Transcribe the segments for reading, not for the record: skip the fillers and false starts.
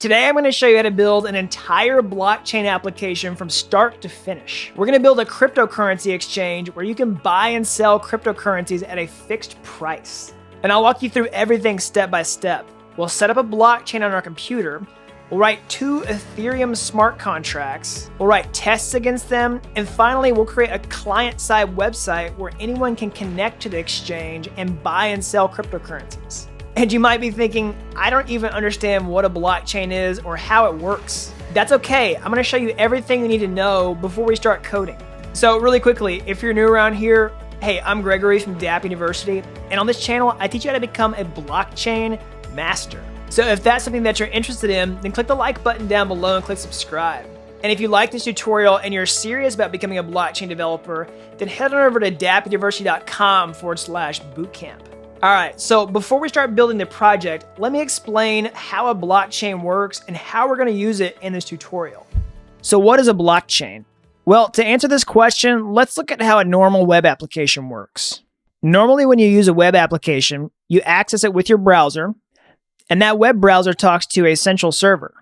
Today I'm going to show you how to build an entire blockchain application from start to finish. We're going to build a cryptocurrency exchange where you can buy and sell cryptocurrencies at a fixed price. And I'll walk you through everything step by step. We'll set up a blockchain on our computer. We'll write 2 Ethereum smart contracts. We'll write tests against them. And finally, we'll create a client-side website where anyone can connect to the exchange and buy and sell cryptocurrencies. And you might be thinking, I don't even understand what a blockchain is or how it works. That's okay. I'm going to show you everything you need to know before we start coding. So really quickly, if you're new around here, hey, I'm Gregory from Dapp University. And on this channel, I teach you how to become a blockchain master. So if that's something that you're interested in, then click the like button down below and click subscribe. And if you like this tutorial and you're serious about becoming a blockchain developer, then head on over to dappuniversity.com/bootcamp. All right, so before we start building the project, let me explain how a blockchain works and how we're going to use it in this tutorial. So what is a blockchain? Well, to answer this question, let's look at how a normal web application works. Normally, when you use a web application, you access it with your browser, and that web browser talks to a central server.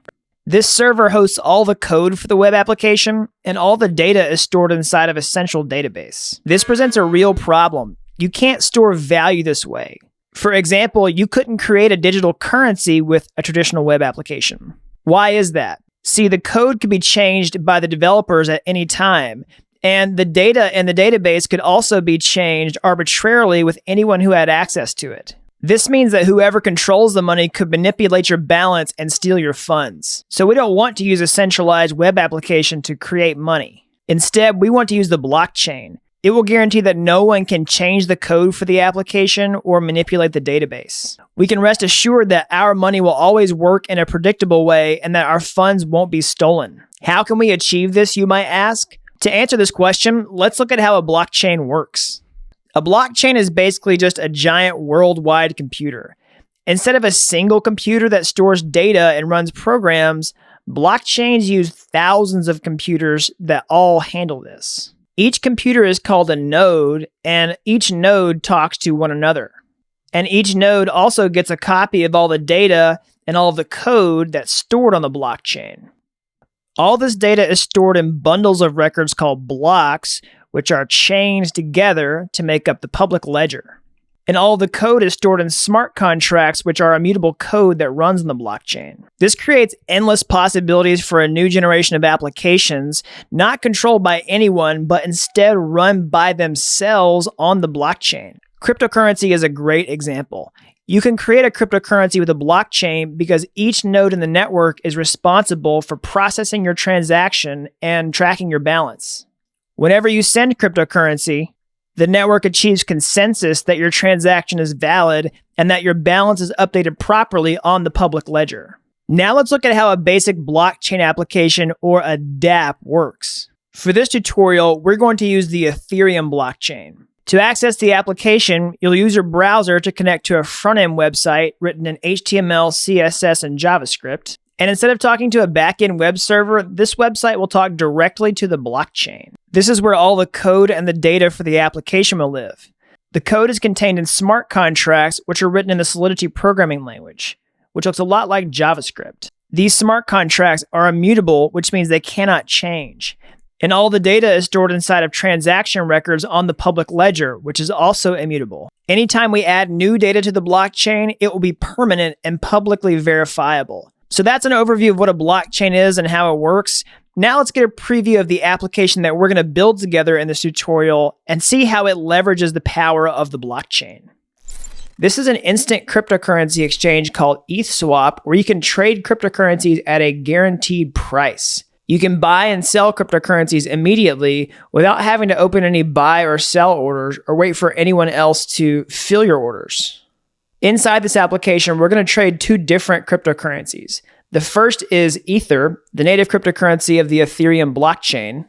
This server hosts all the code for the web application, and all the data is stored inside of a central database. This presents a real problem. You can't store value this way. For example, you couldn't create a digital currency with a traditional web application. Why is that? See, the code could be changed by the developers at any time, and the data in the database could also be changed arbitrarily with anyone who had access to it. This means that whoever controls the money could manipulate your balance and steal your funds. So we don't want to use a centralized web application to create money. Instead, we want to use the blockchain. It will guarantee that no one can change the code for the application or manipulate the database. We can rest assured that our money will always work in a predictable way and that our funds won't be stolen. How can we achieve this, you might ask? To answer this question, let's look at how a blockchain works. A blockchain is basically just a giant worldwide computer. Instead of a single computer that stores data and runs programs, blockchains use thousands of computers that all handle this. Each computer is called a node, and each node talks to one another. And each node also gets a copy of all the data and all of the code that's stored on the blockchain. All this data is stored in bundles of records called blocks, which are chained together to make up the public ledger. And all the code is stored in smart contracts, which are immutable code that runs on the blockchain. This creates endless possibilities for a new generation of applications, not controlled by anyone, but instead run by themselves on the blockchain. Cryptocurrency is a great example. You can create a cryptocurrency with a blockchain because each node in the network is responsible for processing your transaction and tracking your balance. Whenever you send cryptocurrency, the network achieves consensus that your transaction is valid and that your balance is updated properly on the public ledger. Now let's look at how a basic blockchain application, or a Dapp, works. For this tutorial, we're going to use the Ethereum blockchain. To access the application, you'll use your browser to connect to a front-end website written in HTML, CSS, and JavaScript. And instead of talking to a back-end web server, this website will talk directly to the blockchain. This is where all the code and the data for the application will live. The code is contained in smart contracts, which are written in the Solidity programming language, which looks a lot like JavaScript. These smart contracts are immutable, which means they cannot change. And all the data is stored inside of transaction records on the public ledger, which is also immutable. Anytime we add new data to the blockchain, it will be permanent and publicly verifiable. So that's an overview of what a blockchain is and how it works. Now let's get a preview of the application that we're going to build together in this tutorial and see how it leverages the power of the blockchain. This is an instant cryptocurrency exchange called ETHSwap, where you can trade cryptocurrencies at a guaranteed price. You can buy and sell cryptocurrencies immediately without having to open any buy or sell orders or wait for anyone else to fill your orders. Inside this application, we're going to trade 2 different cryptocurrencies. The first is Ether, the native cryptocurrency of the Ethereum blockchain.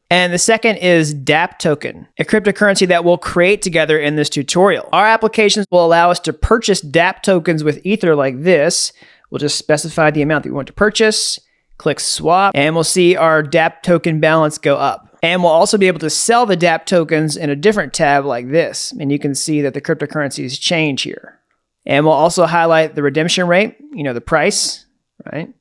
And the second is Dapp token, a cryptocurrency that we'll create together in this tutorial. Our applications will allow us to purchase Dapp tokens with Ether like this. We'll just specify the amount that we want to purchase, click swap, and we'll see our Dapp token balance go up. And we'll also be able to sell the Dapp tokens in a different tab like this. And you can see that the cryptocurrencies change here. And we'll also highlight the redemption rate, the price, right?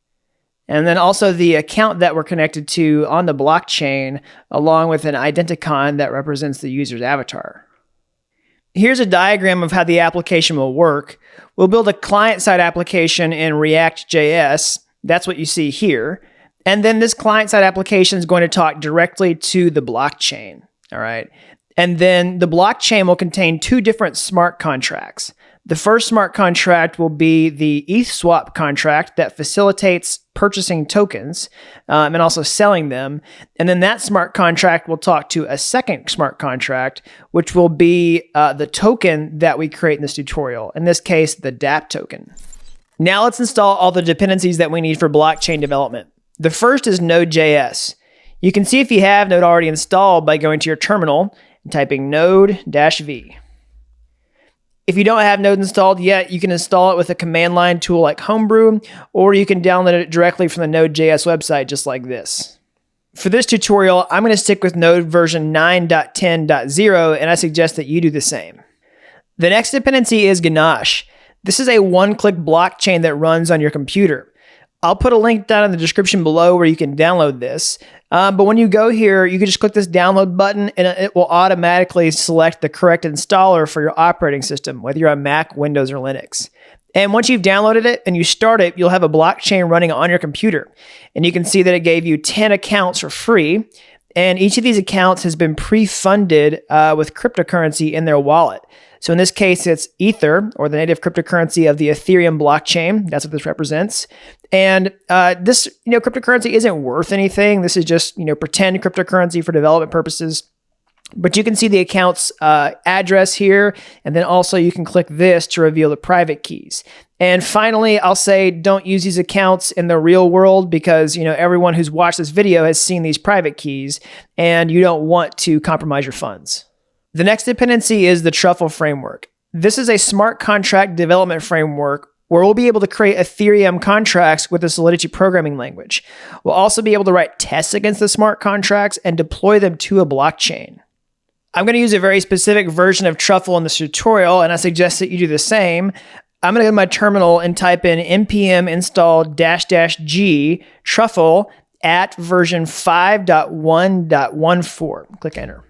and then also the account that we're connected to on the blockchain, along with an identicon that represents the user's avatar. Here's a diagram of how the application will work. We'll build a client-side application in React.js. That's what you see here. And then this client-side application is going to talk directly to the blockchain, all right? And then the blockchain will contain two different smart contracts. The first smart contract will be the ETH swap contract that facilitates purchasing tokens and also selling them. And then that smart contract will talk to a second smart contract, which will be the token that we create in this tutorial. In this case, the Dapp token. Now let's install all the dependencies that we need for blockchain development. The first is Node.js. You can see if you have Node already installed by going to your terminal and typing node-v. If you don't have Node installed yet, you can install it with a command line tool like Homebrew, or you can download it directly from the Node.js website just like this. For this tutorial, I'm going to stick with Node version 9.10.0, and I suggest that you do the same. The next dependency is Ganache. This is a one-click blockchain that runs on your computer. I'll put a link down in the description below where you can download this. But when you go here, you can just click this download button and it will automatically select the correct installer for your operating system, whether you're on Mac, Windows, or Linux. And once you've downloaded it and you start it, you'll have a blockchain running on your computer. And you can see that it gave you 10 accounts for free. And each of these accounts has been pre-funded with cryptocurrency in their wallet. So in this case, it's Ether, or the native cryptocurrency of the Ethereum blockchain. That's what this represents. And this, cryptocurrency isn't worth anything. This is just, pretend cryptocurrency for development purposes. But you can see the account's address here, and then also you can click this to reveal the private keys. And finally, I'll say don't use these accounts in the real world because, everyone who's watched this video has seen these private keys, and you don't want to compromise your funds. The next dependency is the Truffle framework. This is a smart contract development framework where we'll be able to create Ethereum contracts with the Solidity programming language. We'll also be able to write tests against the smart contracts and deploy them to a blockchain. I'm going to use a very specific version of Truffle in this tutorial, and I suggest that you do the same. I'm going to go to my terminal and type in npm install --g truffle at version 5.1.14. Click enter.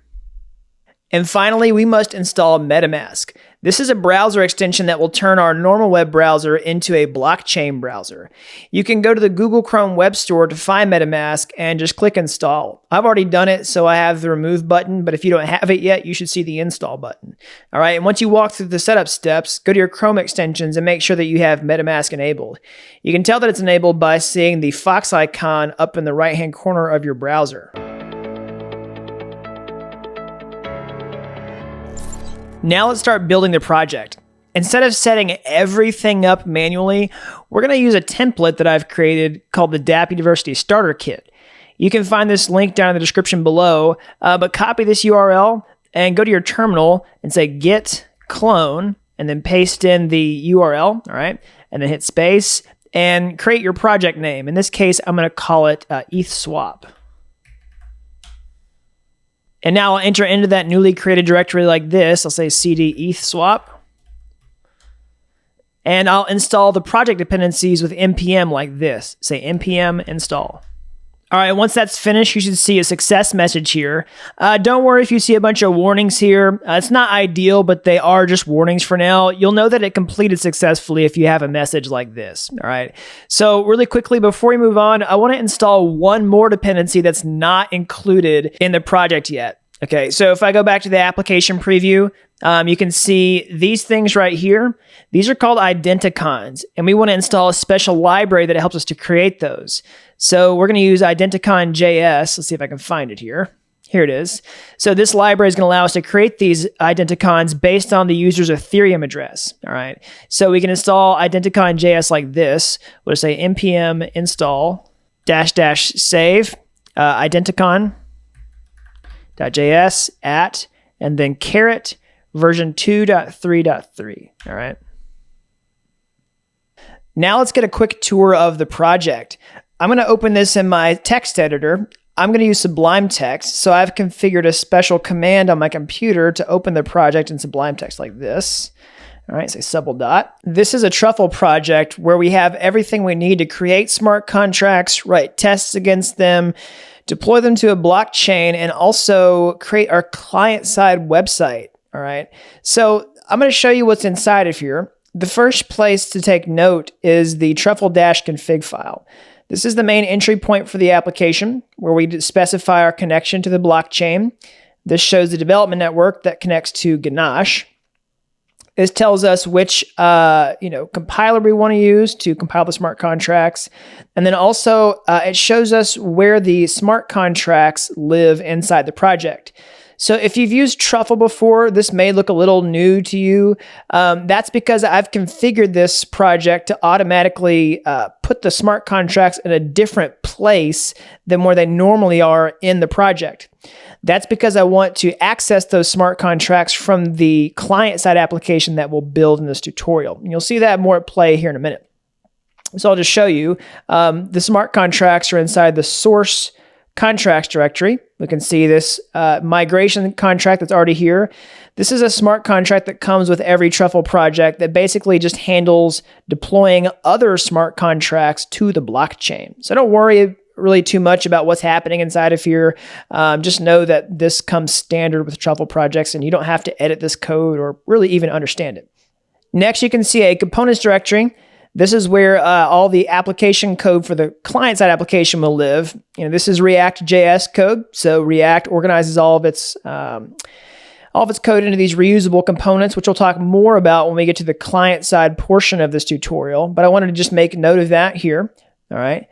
And finally, we must install Metamask. This is a browser extension that will turn our normal web browser into a blockchain browser. You can go to the Google Chrome Web Store to find Metamask and just click install. I've already done it, so I have the remove button, but if you don't have it yet, you should see the install button. All right, and once you walk through the setup steps, go to your Chrome extensions and make sure that you have Metamask enabled. You can tell that it's enabled by seeing the Fox icon up in the right-hand corner of your browser. Now let's start building the project. Instead of setting everything up manually, we're going to use a template that I've created called the Dapp University Starter Kit. You can find this link down in the description below, but copy this URL and go to your terminal and say git clone and then paste in the URL, all right? And then hit space and create your project name. In this case, I'm going to call it ETH swap. And now I'll enter into that newly created directory like this. I'll say cd ETH swap. And I'll install the project dependencies with npm like this. Say npm install. All right, once that's finished, you should see a success message here. Don't worry if you see a bunch of warnings here. It's not ideal, but they are just warnings for now. You'll know that it completed successfully if you have a message like this, all right? So really quickly, before we move on, I want to install one more dependency that's not included in the project yet. Okay, so if I go back to the application preview, you can see these things right here. These are called identicons, and we want to install a special library that helps us to create those. So we're going to use identicon.js. Let's see if I can find it here. Here it is. So this library is going to allow us to create these identicons based on the user's Ethereum address. All right. So we can install identicon.js like this. We'll just say npm install --save identicon.js at, and then caret version 2.3.3. All right. Now let's get a quick tour of the project. I'm going to open this in my text editor. I'm going to use Sublime Text. So I've configured a special command on my computer to open the project in Sublime Text like this. All right, say subble dot. This is a truffle project where we have everything we need to create smart contracts, write tests against them, deploy them to a blockchain, and also create our client-side website. All right, so I'm going to show you what's inside of here. The first place to take note is the truffle-config file. This is the main entry point for the application where we specify our connection to the blockchain. This shows the development network that connects to Ganache. This tells us which compiler we want to use to compile the smart contracts. And then also it shows us where the smart contracts live inside the project. So if you've used Truffle before, this may look a little new to you. That's because I've configured this project to automatically put the smart contracts in a different place than where they normally are in the project. That's because I want to access those smart contracts from the client-side application that we'll build in this tutorial. And you'll see that more at play here in a minute. So I'll just show you. The smart contracts are inside the source contracts directory. We can see this migration contract that's already here. This is a smart contract that comes with every Truffle project that basically just handles deploying other smart contracts to the blockchain. So don't worry really too much about what's happening inside of here. Just know that this comes standard with Truffle projects and you don't have to edit this code or really even understand it. Next, you can see a components directory. This is where all the application code for the client-side application will live. This is React.js code. So React organizes all of its code into these reusable components, which we'll talk more about when we get to the client-side portion of this tutorial. But I wanted to just make note of that here. All right.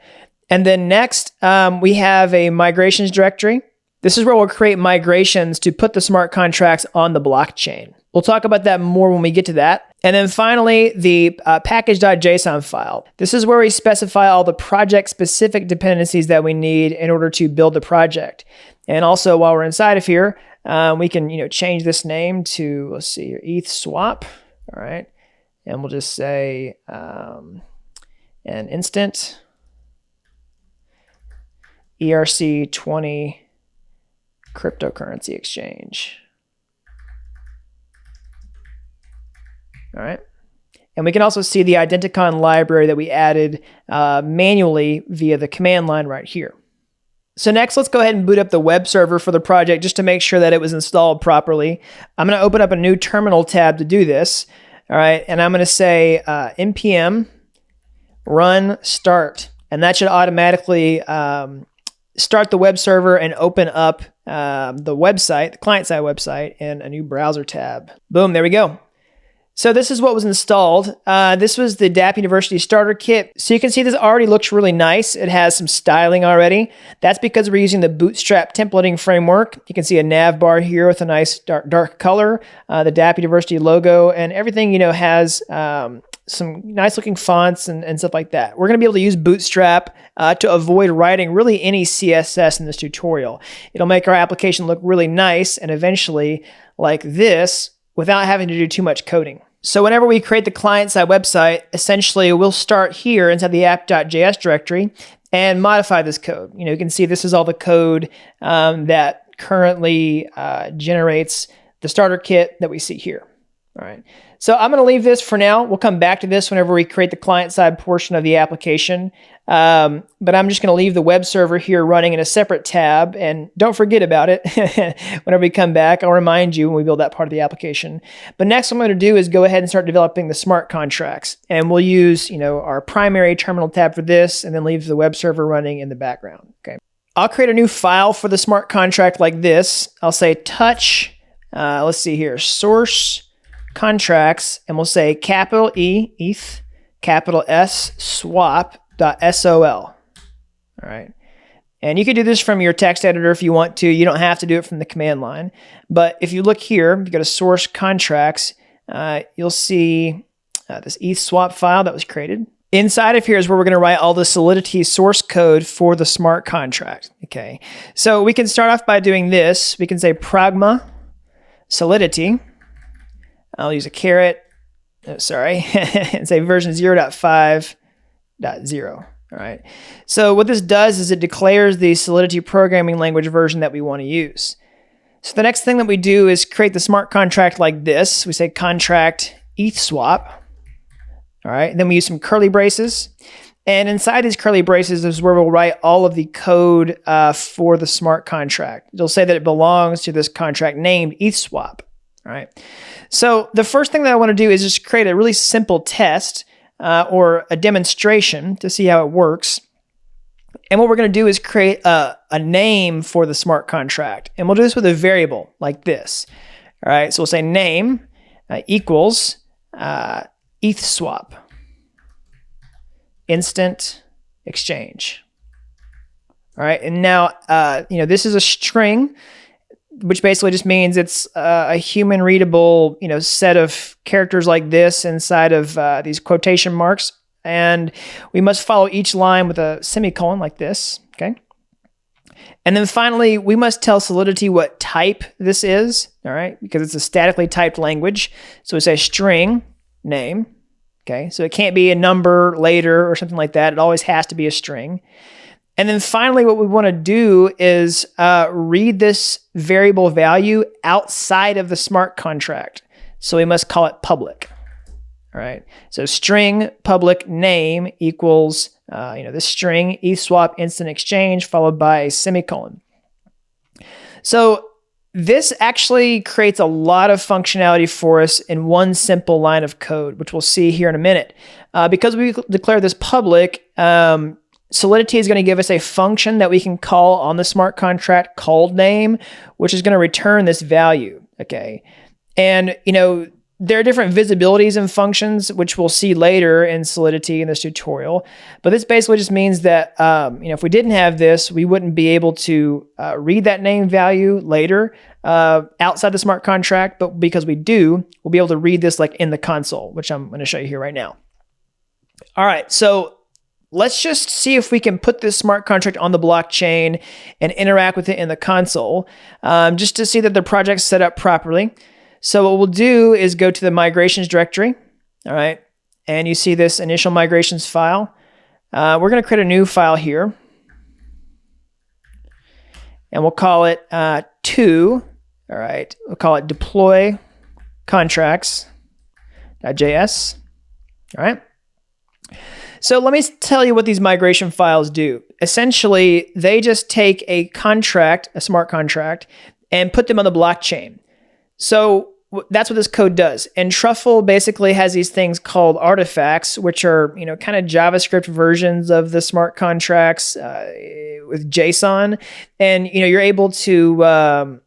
And then next, we have a migrations directory. This is where we'll create migrations to put the smart contracts on the blockchain. We'll talk about that more when we get to that. And then finally, the package.json file. This is where we specify all the project-specific dependencies that we need in order to build the project. And also, while we're inside of here, we can change this name to, let's see here, ETH swap. All right. And we'll just say an instant ERC20 cryptocurrency exchange. All right. And we can also see the Identicon library that we added manually via the command line right here. So next, let's go ahead and boot up the web server for the project just to make sure that it was installed properly. I'm going to open up a new terminal tab to do this. All right. And I'm going to say npm run start. And that should automatically start the web server and open up the website, the client-side website, in a new browser tab. Boom, there we go. So this is what was installed. This was the Dapp University Starter Kit. So you can see this already looks really nice. It has some styling already. That's because we're using the Bootstrap templating framework. You can see a nav bar here with a nice dark color, the Dapp University logo, and everything has some nice looking fonts and stuff like that. We're going to be able to use Bootstrap to avoid writing really any CSS in this tutorial. It'll make our application look really nice and eventually like this without having to do too much coding. So whenever we create the client-side website, essentially we'll start here inside the app.js directory and modify this code. You can see this is all the code that currently generates the starter kit that we see here. All right. So I'm going to leave this for now. We'll come back to this whenever we create the client-side portion of the application. But I'm just going to leave the web server here running in a separate tab. And don't forget about it. Whenever we come back, I'll remind you when we build that part of the application. But next what I'm going to do is go ahead and start developing the smart contracts. And we'll use our primary terminal tab for this and then leave the web server running in the background. Okay. I'll create a new file for the smart contract like this. I'll say touch, let's see here, source contracts, and we'll say capital E, ETH, capital S, swap.sol. All right. And you can do this from your text editor if you want to. You don't have to do it from the command line. But if you look here, you go to source contracts, you'll see this ETH swap file that was created. Inside of here is where we're going to write all the Solidity source code for the smart contract. Okay. So we can start off by doing this. We can say pragma Solidity. I'll use a caret, and say version 0.5.0. All right. So what this does is it declares the Solidity programming language version that we want to use. So the next thing that we do is create the smart contract like this. We say contract ETH swap. All right, then we use some curly braces. And inside these curly braces is where we'll write all of the code for the smart contract. It'll say that it belongs to this contract named ETH swap. All right. So the first thing that I want to do is just create a really simple test or a demonstration to see how it works. And what we're going to do is create a name for the smart contract. And we'll do this with a variable like this. All right. So we'll say name equals ETH swap. Instant exchange. All right, and now, this is a string, which basically just means it's a human readable, set of characters like this inside of these quotation marks. And we must follow each line with a semicolon like this, okay? And then finally, we must tell Solidity what type this is, all right? Because it's a statically typed language. So we say string name. Okay, so it can't be a number later or something like that. It always has to be a string. And then finally, what we want to do is read this variable value outside of the smart contract. So we must call it public. All right, so string public name equals, this string ETH swap instant exchange followed by a semicolon. So this actually creates a lot of functionality for us in one simple line of code, which we'll see here in a minute. Because we declare this public, Solidity is going to give us a function that we can call on the smart contract called name, which is going to return this value, okay? And, there are different visibilities and functions, which we'll see later in Solidity in this tutorial. But this basically just means that, if we didn't have this, we wouldn't be able to read that name value later outside the smart contract. But because we do, we'll be able to read this like in the console, which I'm going to show you here right now. All right, so let's just see if we can put this smart contract on the blockchain and interact with it in the console, just to see that the project's set up properly. So what we'll do is go to the migrations directory, all right? And you see this initial migrations file. We're going to create a new file here. And we'll call it all right? We'll call it deploy contracts.js, all right? So let me tell you what these migration files do. Essentially, they just take a contract, a smart contract, and put them on the blockchain. So that's what this code does. And Truffle basically has these things called artifacts, which are, kind of JavaScript versions of the smart contracts with JSON. And, you're able to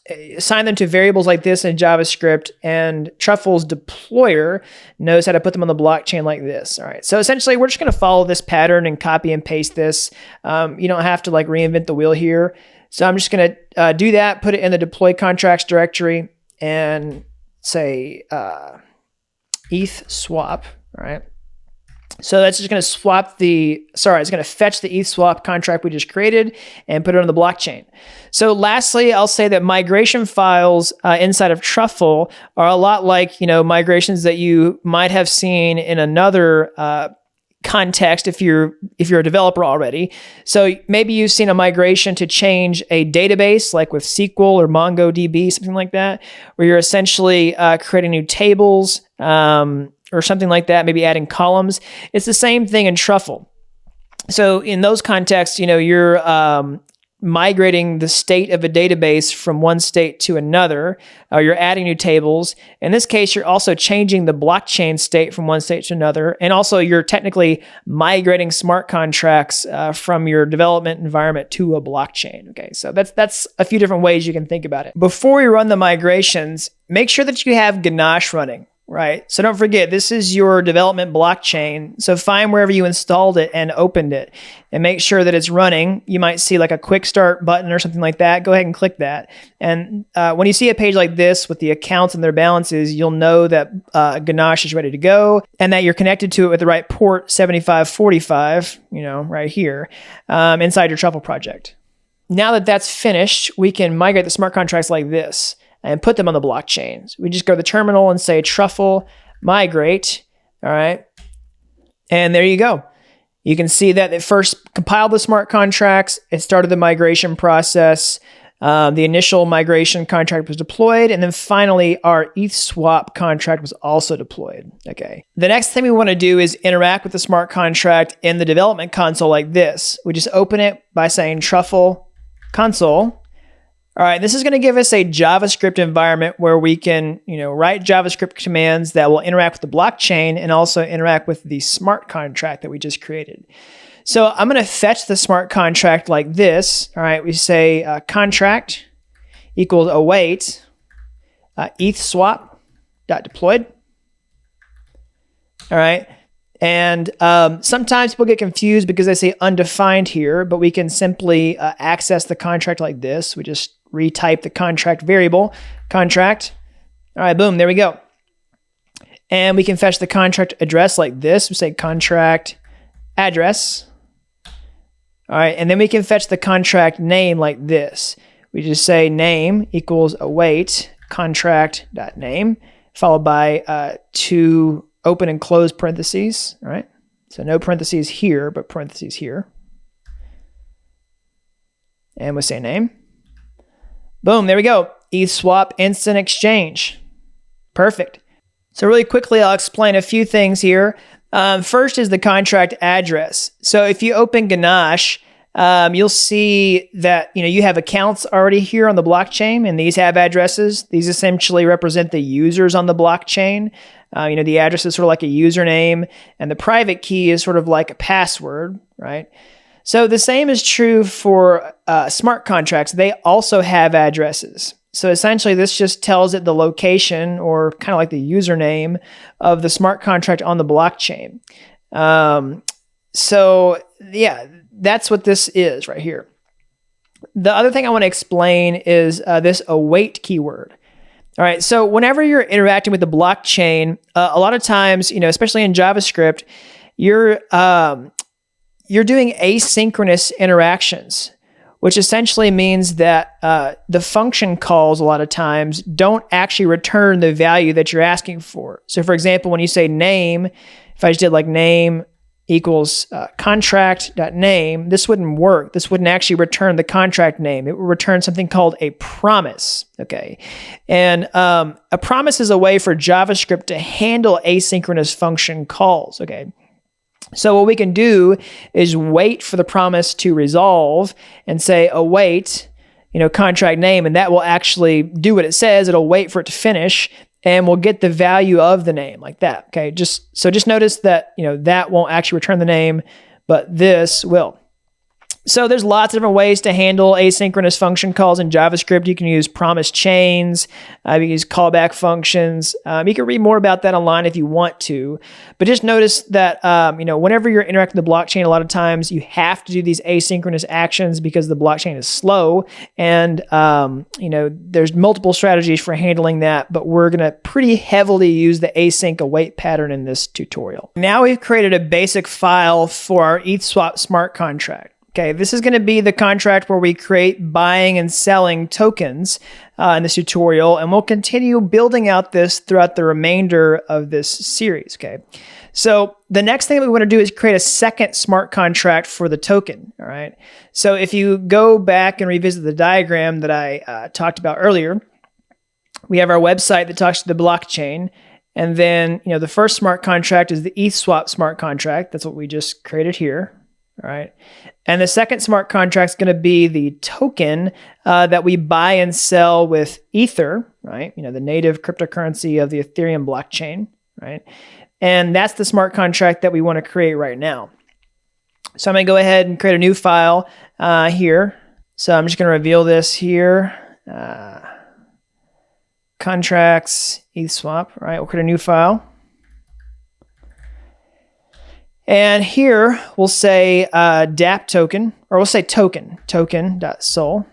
assign them to variables like this in JavaScript, and Truffle's deployer knows how to put them on the blockchain like this. All right. So essentially, we're just going to follow this pattern and copy and paste this. You don't have to reinvent the wheel here. So I'm just going to do that, put it in the deploy contracts directory, and say ETH swap, all right? So that's just going to it's going to fetch the ETH swap contract we just created and put it on the blockchain. So lastly, I'll say that migration files inside of Truffle are a lot like, migrations that you might have seen in another context if you're a developer already. So maybe you've seen a migration to change a database like with SQL or MongoDB, something like that, where you're essentially creating new tables or something like that, maybe adding columns. It's the same thing in Truffle. So in those contexts, you're migrating the state of a database from one state to another, or you're adding new tables. In this case, you're also changing the blockchain state from one state to another. And also you're technically migrating smart contracts from your development environment to a blockchain. Okay, so that's a few different ways you can think about it. Before we run the migrations, make sure that you have Ganache running. Right. So don't forget, this is your development blockchain. So find wherever you installed it and opened it and make sure that it's running. You might see like a quick start button or something like that. Go ahead and click that. And when you see a page like this with the accounts and their balances, you'll know that Ganache is ready to go and that you're connected to it with the right port 7545, right here inside your Truffle project. Now that that's finished, we can migrate the smart contracts like this and put them on the blockchain. So we just go to the terminal and say Truffle migrate, all right? And there you go. You can see that it first compiled the smart contracts, it started the migration process, The initial migration contract was deployed, and then finally our ETH swap contract was also deployed. Okay. The next thing we want to do is interact with the smart contract in the development console like this. We just open it by saying truffle console. All right, this is going to give us a JavaScript environment where we can, write JavaScript commands that will interact with the blockchain and also interact with the smart contract that we just created. So I'm going to fetch the smart contract like this. All right, we say contract equals await ETH swap dot deployed. All right, and sometimes people get confused because they say undefined here, but we can simply access the contract like this. We just retype the contract variable, contract. All right, boom, there we go. And we can fetch the contract address like this. We say contract address. All right, and then we can fetch the contract name like this. We just say name equals await contract.name, followed by two open and close parentheses. All right, so no parentheses here, but parentheses here. And we say name. Boom, there we go. ETH swap instant exchange. Perfect. So really quickly, I'll explain a few things here. First is the contract address. So if you open Ganache, you'll see that you have accounts already here on the blockchain, and these have addresses. These essentially represent the users on the blockchain. The address is sort of like a username, and the private key is sort of like a password, right? So the same is true for smart contracts. They also have addresses. So essentially, this just tells it the location, or kind of like the username of the smart contract on the blockchain. So yeah, that's what this is right here. The other thing I want to explain is this await keyword. All right, so whenever you're interacting with the blockchain, a lot of times, especially in JavaScript, you're doing asynchronous interactions, which essentially means that the function calls a lot of times don't actually return the value that you're asking for. So for example, when you say name, if I just did like name equals contract.name, this wouldn't work. This wouldn't actually return the contract name. It would return something called a promise, okay? And a promise is a way for JavaScript to handle asynchronous function calls, okay? So what we can do is wait for the promise to resolve and say await, contract name, and that will actually do what it says. It'll wait for it to finish, and we'll get the value of the name like that. Okay, just notice that that won't actually return the name, but this will. So there's lots of different ways to handle asynchronous function calls in JavaScript. You can use promise chains, you can use callback functions. You can read more about that online if you want to, but just notice that whenever you're interacting with the blockchain, a lot of times you have to do these asynchronous actions because the blockchain is slow, and there's multiple strategies for handling that, but we're going to pretty heavily use the async await pattern in this tutorial. Now we've created a basic file for our ETH swap smart contract. Okay, this is going to be the contract where we create buying and selling tokens in this tutorial, and we'll continue building out this throughout the remainder of this series, okay? So the next thing that we want to do is create a second smart contract for the token, all right? So if you go back and revisit the diagram that I talked about earlier, we have our website that talks to the blockchain, and then the first smart contract is the ETH swap smart contract. That's what we just created here. All right. And the second smart contract is going to be the token that we buy and sell with Ether, right? The native cryptocurrency of the Ethereum blockchain, right? And that's the smart contract that we want to create right now. So I'm going to go ahead and create a new file here. So I'm just going to reveal this here. Contracts, ETH swap, right? We'll create a new file. And here we'll say Dapp token, or we'll say token.sol,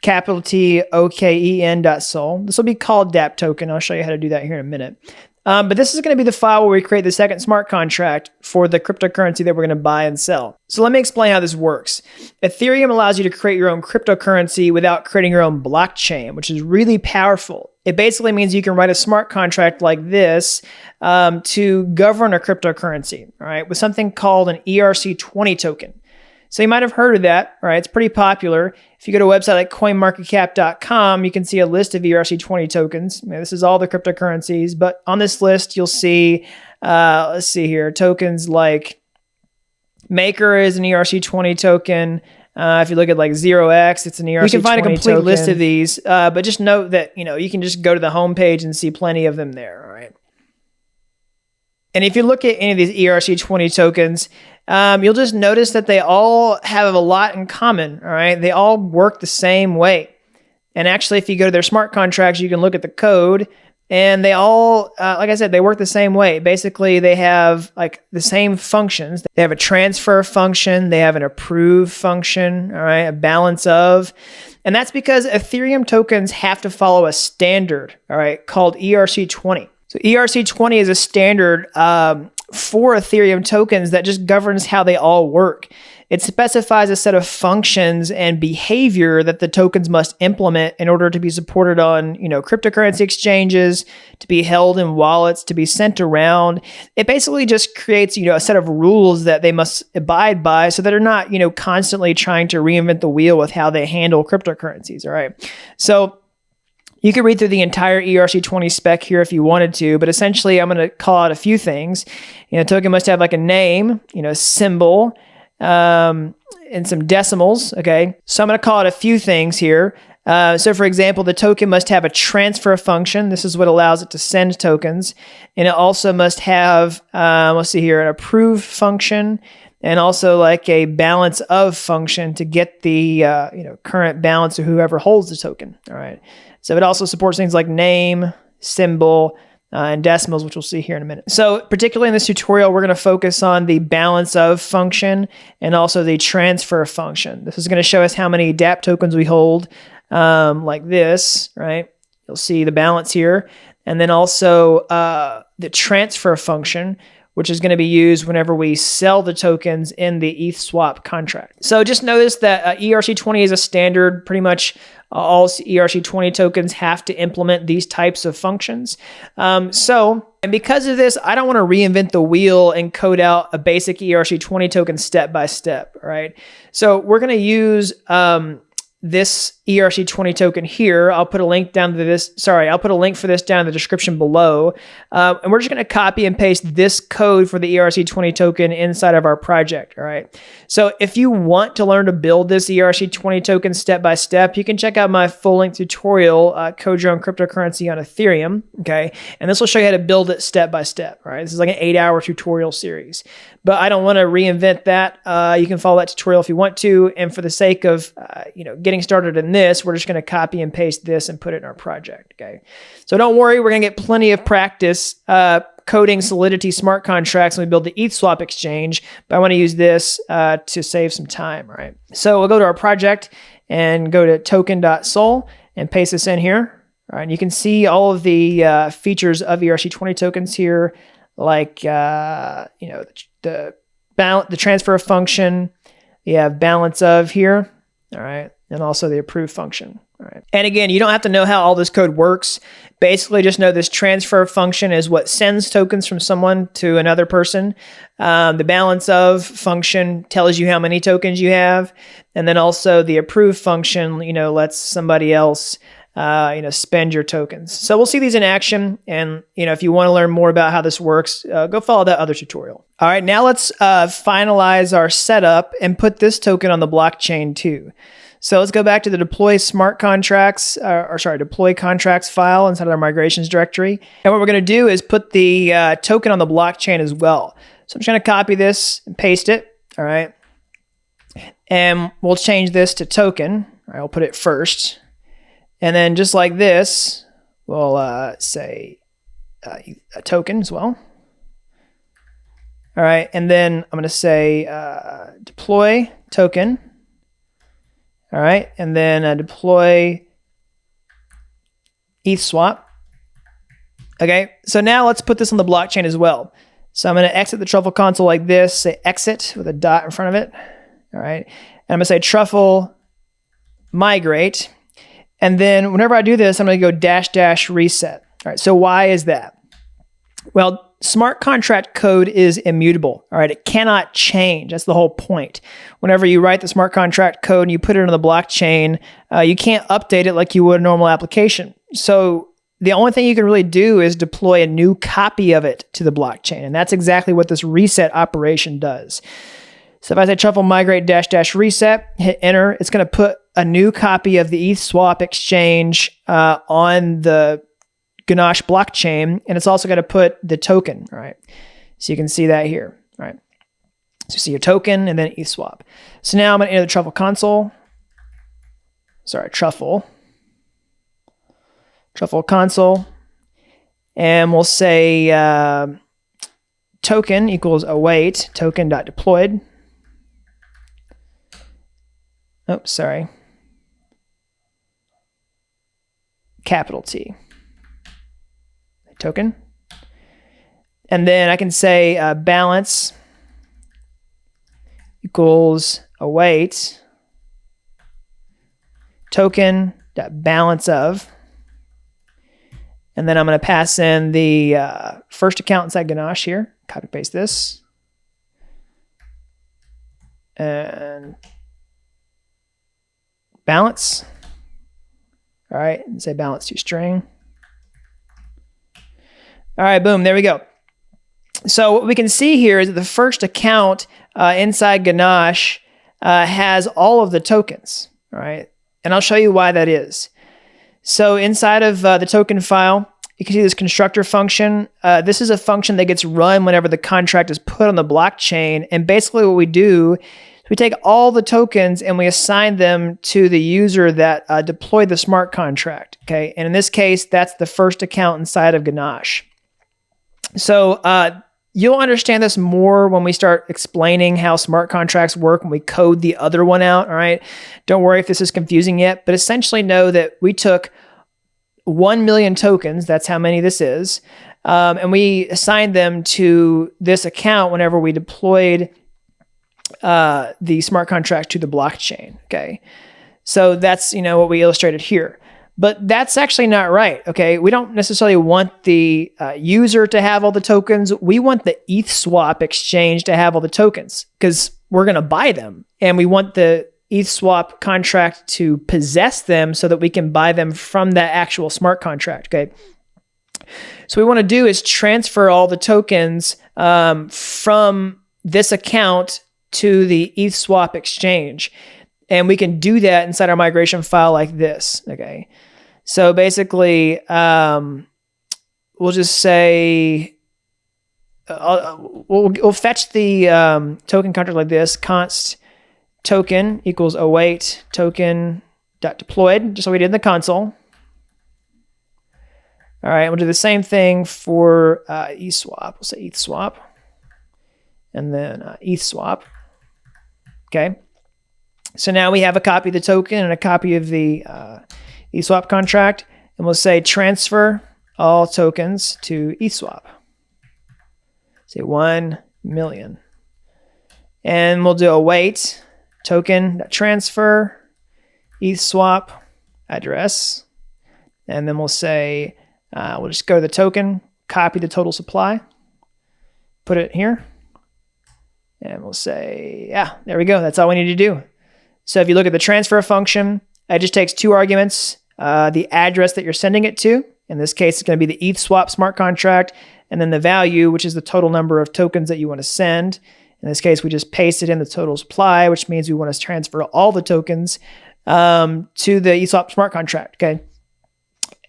capital T OKEN.sol. This will be called Dapp token. I'll show you how to do that here in a minute. But this is going to be the file where we create the second smart contract for the cryptocurrency that we're going to buy and sell. So let me explain how this works. Ethereum allows you to create your own cryptocurrency without creating your own blockchain, which is really powerful. It basically means you can write a smart contract like this to govern a cryptocurrency, all right, with something called an ERC20 token. So you might have heard of that, right? It's pretty popular. If you go to a website like coinmarketcap.com, you can see a list of ERC20 tokens. This is all the cryptocurrencies, but on this list, you'll see, let's see here, tokens like Maker is an ERC20 token. If you look at like 0x, it's an ERC20 token. You can find a complete list of these, but just note that, you can just go to the homepage and see plenty of them there, all right? And if you look at any of these ERC20 tokens, you'll just notice that they all have a lot in common, all right? They all work the same way. And actually, if you go to their smart contracts, you can look at the code, and they all, like I said, they work the same way. Basically, they have like the same functions. They have a transfer function, they have an approve function, all right, a balance of. And that's because Ethereum tokens have to follow a standard, all right, called ERC20. So ERC20 is a standard for Ethereum tokens that just governs how they all work. It specifies a set of functions and behavior that the tokens must implement in order to be supported on, cryptocurrency exchanges, to be held in wallets, to be sent around. It basically just creates, a set of rules that they must abide by so that they're not, constantly trying to reinvent the wheel with how they handle cryptocurrencies, all right? So you could read through the entire ERC20 spec here if you wanted to, but essentially I'm going to call out a few things. Token must have like a name, a symbol, and some decimals, okay? So I'm going to call out a few things here. So for example, the token must have a transfer function. This is what allows it to send tokens. And it also must have, let's see here, an approve function, and also like a balance of function to get the current balance of whoever holds the token, all right? So it also supports things like name, symbol, and decimals, which we'll see here in a minute. So particularly in this tutorial, we're going to focus on the balance of function and also the transfer function. This is going to show us how many Dapp tokens we hold, like this, right? You'll see the balance here. And then also the transfer function, which is going to be used whenever we sell the tokens in the ETH swap contract. So just notice that ERC20 is a standard. Pretty much all ERC20 tokens have to implement these types of functions. And because of this, I don't want to reinvent the wheel and code out a basic ERC20 token step by step, right? So we're going to use this ERC20 token here. I'll put a link down to this. Sorry, I'll put a link for this down in the description below. And we're just going to copy and paste this code for the ERC20 token inside of our project. All right. So if you want to learn to build this ERC20 token step by step, you can check out my full length tutorial, Code Your Own Cryptocurrency on Ethereum. Okay. And this will show you how to build it step by step. All right. This is like an 8-hour tutorial series, but I don't want to reinvent that. You can follow that tutorial if you want to. And for the sake of, getting started in this, we're just going to copy and paste this and put it in our project. Okay. So don't worry, we're going to get plenty of practice coding Solidity smart contracts when we build the ETH swap exchange, but I want to use this to save some time, right? So we'll go to our project and go to token.sol and paste this in here. All right. And you can see all of the features of ERC20 tokens here, like, the transfer function, you have balance of here. All right. And also the approve function. All right. And again, you don't have to know how all this code works. Basically, just know this transfer function is what sends tokens from someone to another person. The balance of function tells you how many tokens you have. And then also the approve function, lets somebody else, spend your tokens. So we'll see these in action. And, if you want to learn more about how this works, go follow that other tutorial. All right. Now let's finalize our setup and put this token on the blockchain too. So let's go back to the deploy contracts file inside of our migrations directory. And what we're going to do is put the token on the blockchain as well. So I'm just going to copy this and paste it. All right. And we'll change this to token. All right, I'll put it first. And then just like this, we'll say a token as well. All right. And then I'm going to say deploy token. All right, and then deploy ETH swap. Okay, so now let's put this on the blockchain as well. So I'm going to exit the truffle console like this, say exit with a dot in front of it. All right, and I'm going to say truffle migrate. And then whenever I do this, I'm going to go -- reset. All right, so why is that? Well, smart contract code is immutable, all right? It cannot change. That's the whole point. Whenever you write the smart contract code and you put it on the blockchain, you can't update it like you would a normal application. So the only thing you can really do is deploy a new copy of it to the blockchain. And that's exactly what this reset operation does. So if I say truffle migrate -- reset, hit enter, it's going to put a new copy of the ETH swap exchange on the Ganache blockchain, and it's also going to put the token, all right? So you can see that here, all right? So you see your token and then ETH swap. So now I'm going to enter the truffle console. Sorry, truffle console, and we'll say token equals await token.deployed. Oh, sorry. Capital T. Token. And then I can say balance equals await token.balance of. And then I'm going to pass in the first account inside Ganache here. Copy paste this. And balance. All right, and say balance to string. All right, boom, there we go. So what we can see here is that the first account inside Ganache has all of the tokens, all right? And I'll show you why that is. So inside of the token file, you can see this constructor function. This is a function that gets run whenever the contract is put on the blockchain. And basically what we do is we take all the tokens and we assign them to the user that deployed the smart contract, okay? And in this case, that's the first account inside of Ganache. So you'll understand this more when we start explaining how smart contracts work when we code the other one out, all right? Don't worry if this is confusing yet, but essentially know that we took 1 million tokens, that's how many this is, and we assigned them to this account whenever we deployed the smart contract to the blockchain, okay? So that's, what we illustrated here. But that's actually not right, okay? We don't necessarily want the user to have all the tokens. We want the ETH swap exchange to have all the tokens because we're going to buy them. And we want the ETH swap contract to possess them so that we can buy them from that actual smart contract, okay? So what we want to do is transfer all the tokens from this account to the ETH swap exchange. And we can do that inside our migration file like this, okay? So basically, we'll just say, we'll fetch the token contract like this, const token equals await token.deployed, just like we did in the console. All right, we'll do the same thing for ETH swap. We'll say ETH swap, and then ETH swap, okay? So now we have a copy of the token and a copy of the ETH swap contract, and we'll say transfer all tokens to ETH swap. Say 1 million. And we'll do await token transfer ETH swap address. And then we'll say, we'll just go to the token, copy the total supply, put it here. And we'll say, yeah, there we go. That's all we need to do. So if you look at the transfer function, it just takes 2 arguments, the address that you're sending it to. In this case, it's going to be the ETH swap smart contract, and then the value, which is the total number of tokens that you want to send. In this case, we just pasted in the total supply, which means we want to transfer all the tokens to the ETH swap smart contract, okay?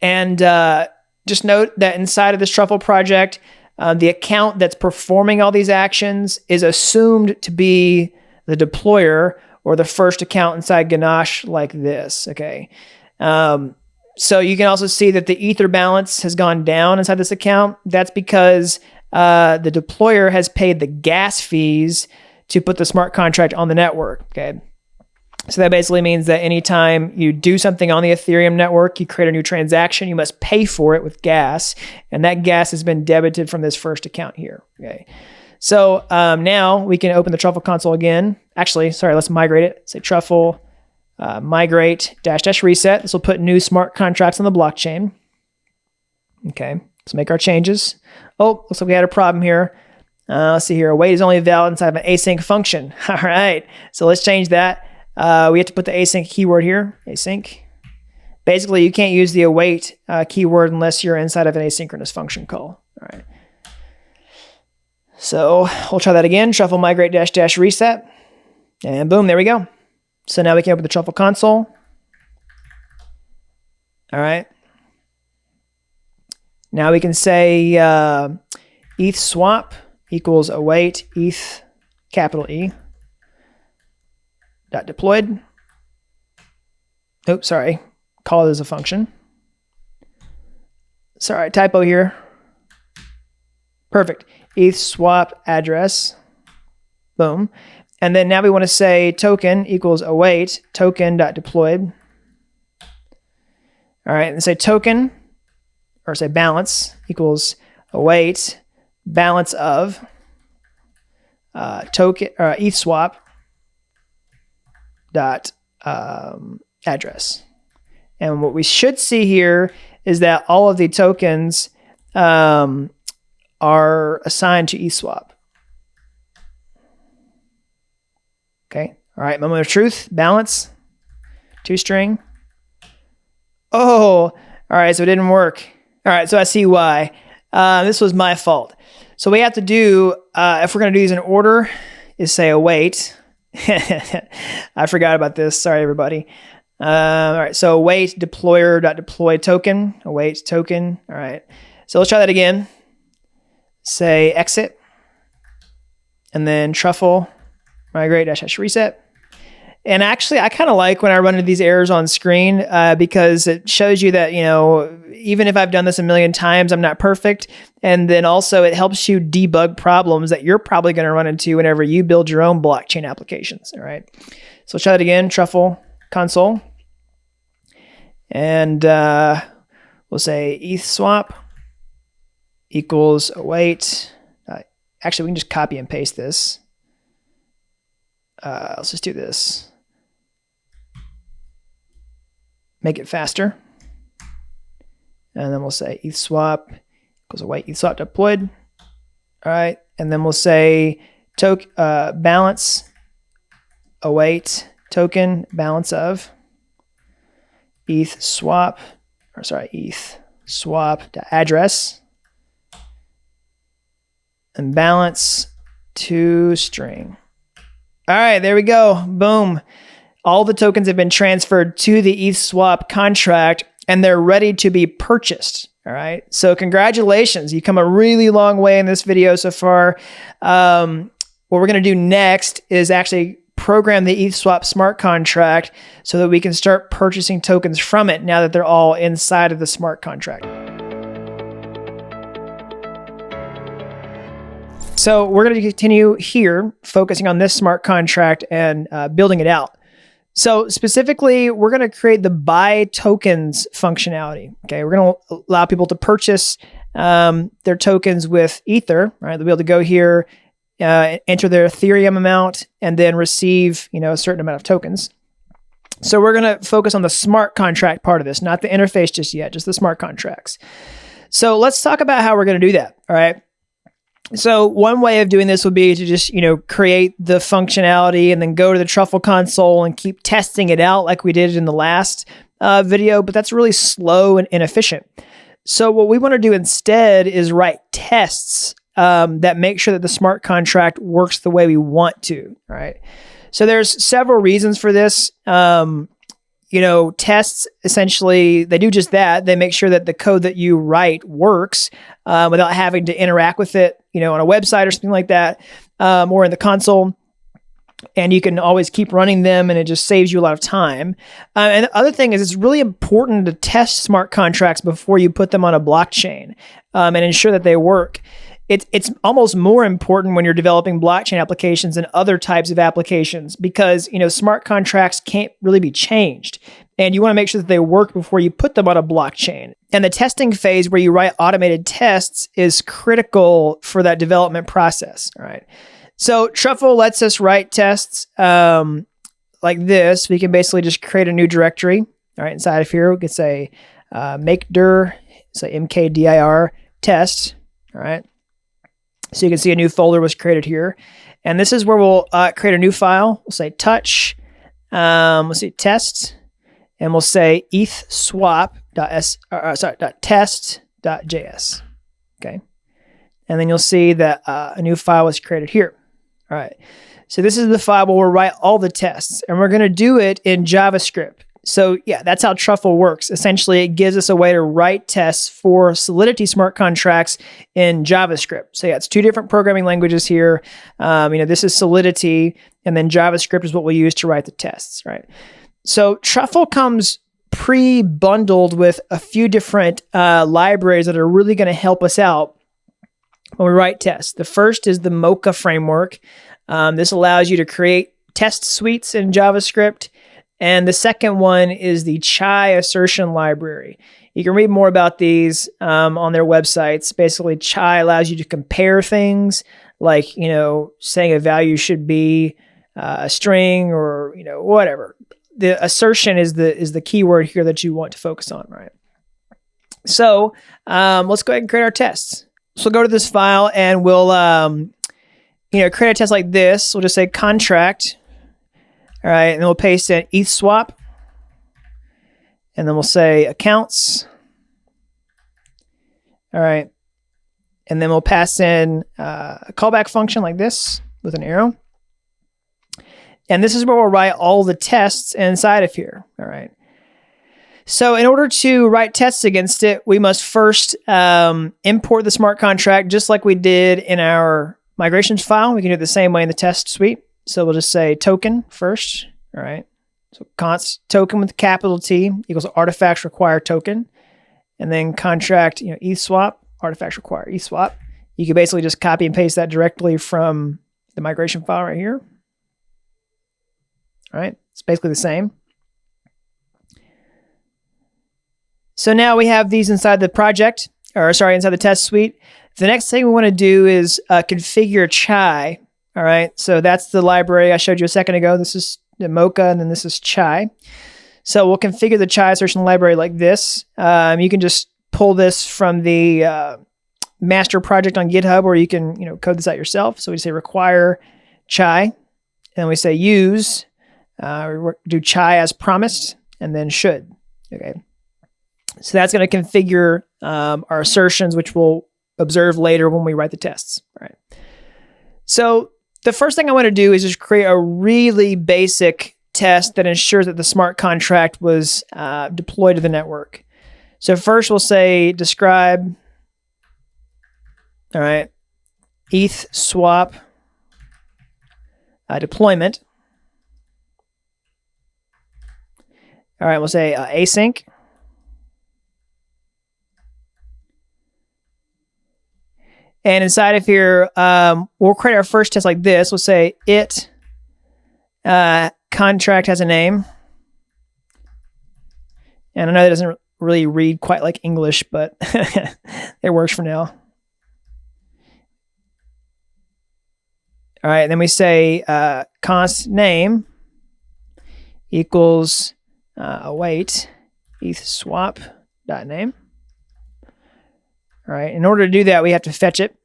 And just note that inside of this Truffle project, the account that's performing all these actions is assumed to be the deployer or the first account inside Ganache like this, okay? So you can also see that the Ether balance has gone down inside this account. That's because the deployer has paid the gas fees to put the smart contract on the network, okay? So that basically means that anytime you do something on the Ethereum network, you create a new transaction, you must pay for it with gas, and that gas has been debited from this first account here, okay? So now we can open the Truffle console again. Actually, sorry, let's migrate it. Say Truffle migrate -- reset. This will put new smart contracts on the blockchain. Okay, Let's make our changes. Oh, looks like we had a problem here. Let's see here. Await is only valid inside of an async function. All right. So let's change that. We have to put the async keyword here. Async. Basically, you can't use the await keyword unless you're inside of an asynchronous function call. All right. So we'll try that again. Truffle migrate -- reset. And boom, there we go. So now we can open the Truffle console. All right. Now we can say eth swap equals await eth capital E dot deployed. Oops, sorry. Call it as a function. Sorry, typo here. Perfect. Eth swap address. Boom. And then now we want to say token equals await token dot deployed. All right, and say token, or say balance equals await balance of token eth swap dot address. And what we should see here is that all of the tokens are assigned to eth swap. Okay. All right. Moment of truth. Balance. ToString. Oh. All right. So it didn't work. All right. So I see why. This was my fault. So what we have to do, if we're going to do these in order, is say await. I forgot about this. Sorry, everybody. All right. So await deployer.deploy token. Await token. All right. So let's try that again. Say exit. And then truffle migrate -- reset. And actually, I kind of like when I run into these errors on screen because it shows you that, you know, even if I've done this a million times, I'm not perfect. And then also it helps you debug problems that you're probably going to run into whenever you build your own blockchain applications. All right. So let's try that again. Truffle console. And we'll say eth swap equals await. Actually, we can just copy and paste this. Let's just do this. Make it faster. And then we'll say eth swap equals await eth swap deployed. All right. And then we'll say balance await token balance of eth swap address and balance ToString. All right, there we go. Boom. All the tokens have been transferred to the eth swap contract and they're ready to be purchased. All right. So congratulations. You've come a really long way in this video so far. What we're going to do next is actually program the eth swap smart contract so that we can start purchasing tokens from it now that they're all inside of the smart contract. So we're going to continue here, focusing on this smart contract and building it out. So specifically, we're going to create the buy tokens functionality. Okay, we're going to allow people to purchase their tokens with Ether. Right, they'll be able to go here, enter their Ethereum amount, and then receive, you know, a certain amount of tokens. So we're going to focus on the smart contract part of this, not the interface just yet, just the smart contracts. So let's talk about how we're going to do that. All right. So one way of doing this would be to just, you know, create the functionality and then go to the Truffle console and keep testing it out like we did in the last video, but that's really slow and inefficient. So what we want to do instead is write tests that make sure that the smart contract works the way we want to, all right? So there's several reasons for this. You know, tests, essentially, they do just that. They make sure that the code that you write works without having to interact with it, you know, on a website or something like that, or in the console. And you can always keep running them, and it just saves you a lot of time. And the other thing is it's really important to test smart contracts before you put them on a blockchain and ensure that they work. It's almost more important when you're developing blockchain applications and other types of applications because, you know, smart contracts can't really be changed. And you want to make sure that they work before you put them on a blockchain. And the testing phase where you write automated tests is critical for that development process. All right. So Truffle lets us write tests like this. We can basically just create a new directory. All right. Inside of here, we could say make dir, say mkdir test. All right. So you can see a new folder was created here. And this is where we'll create a new file. We'll say touch, we'll say test, and we'll say test.js. Okay. And then you'll see that a new file was created here. All right. So this is the file where we'll write all the tests, and we're going to do it in JavaScript. So yeah, that's how Truffle works. Essentially, it gives us a way to write tests for Solidity smart contracts in JavaScript. So yeah, it's two different programming languages here. This is Solidity, and then JavaScript is what we use to write the tests, right? So Truffle comes pre-bundled with a few different libraries that are really going to help us out when we write tests. The first is the Mocha framework. This allows you to create test suites in JavaScript. And the second one is the Chai assertion library. You can read more about these on their websites. Basically, Chai allows you to compare things like, saying a value should be a string or, whatever. The assertion is the keyword here that you want to focus on, right? So let's go ahead and create our tests. So we'll go to this file and we'll, create a test like this. We'll just say contract. All right, and then we'll paste in ETH swap. And then we'll say accounts. All right. And then we'll pass in a callback function like this with an arrow. And this is where we'll write all the tests inside of here. All right. So in order to write tests against it, we must first import the smart contract just like we did in our migrations file. We can do it the same way in the test suite. So we'll just say token first, all right? So const token with capital T equals artifacts require token. And then contract, ETH swap, artifacts require ETH swap. You can basically just copy and paste that directly from the migration file right here. All right, it's basically the same. So now we have these inside the project, inside the test suite. The next thing we want to do is configure Chai. All right, so that's the library I showed you a second ago. This is the Mocha, and then this is Chai. So we'll configure the Chai assertion library like this. You can just pull this from the master project on GitHub, or you can code this out yourself. So we say require Chai, and we say use. We do Chai as promised, and then should. Okay, so that's going to configure our assertions, which we'll observe later when we write the tests. All right. So the first thing I want to do is just create a really basic test that ensures that the smart contract was deployed to the network. So first we'll say describe, all right, ETH swap deployment. All right, we'll say async. And inside of here, we'll create our first test like this. We'll say it contract has a name. And I know that doesn't really read quite like English, but it works for now. All right, then we say const name equals await ETH swap dot name. All right, in order to do that, we have to fetch it,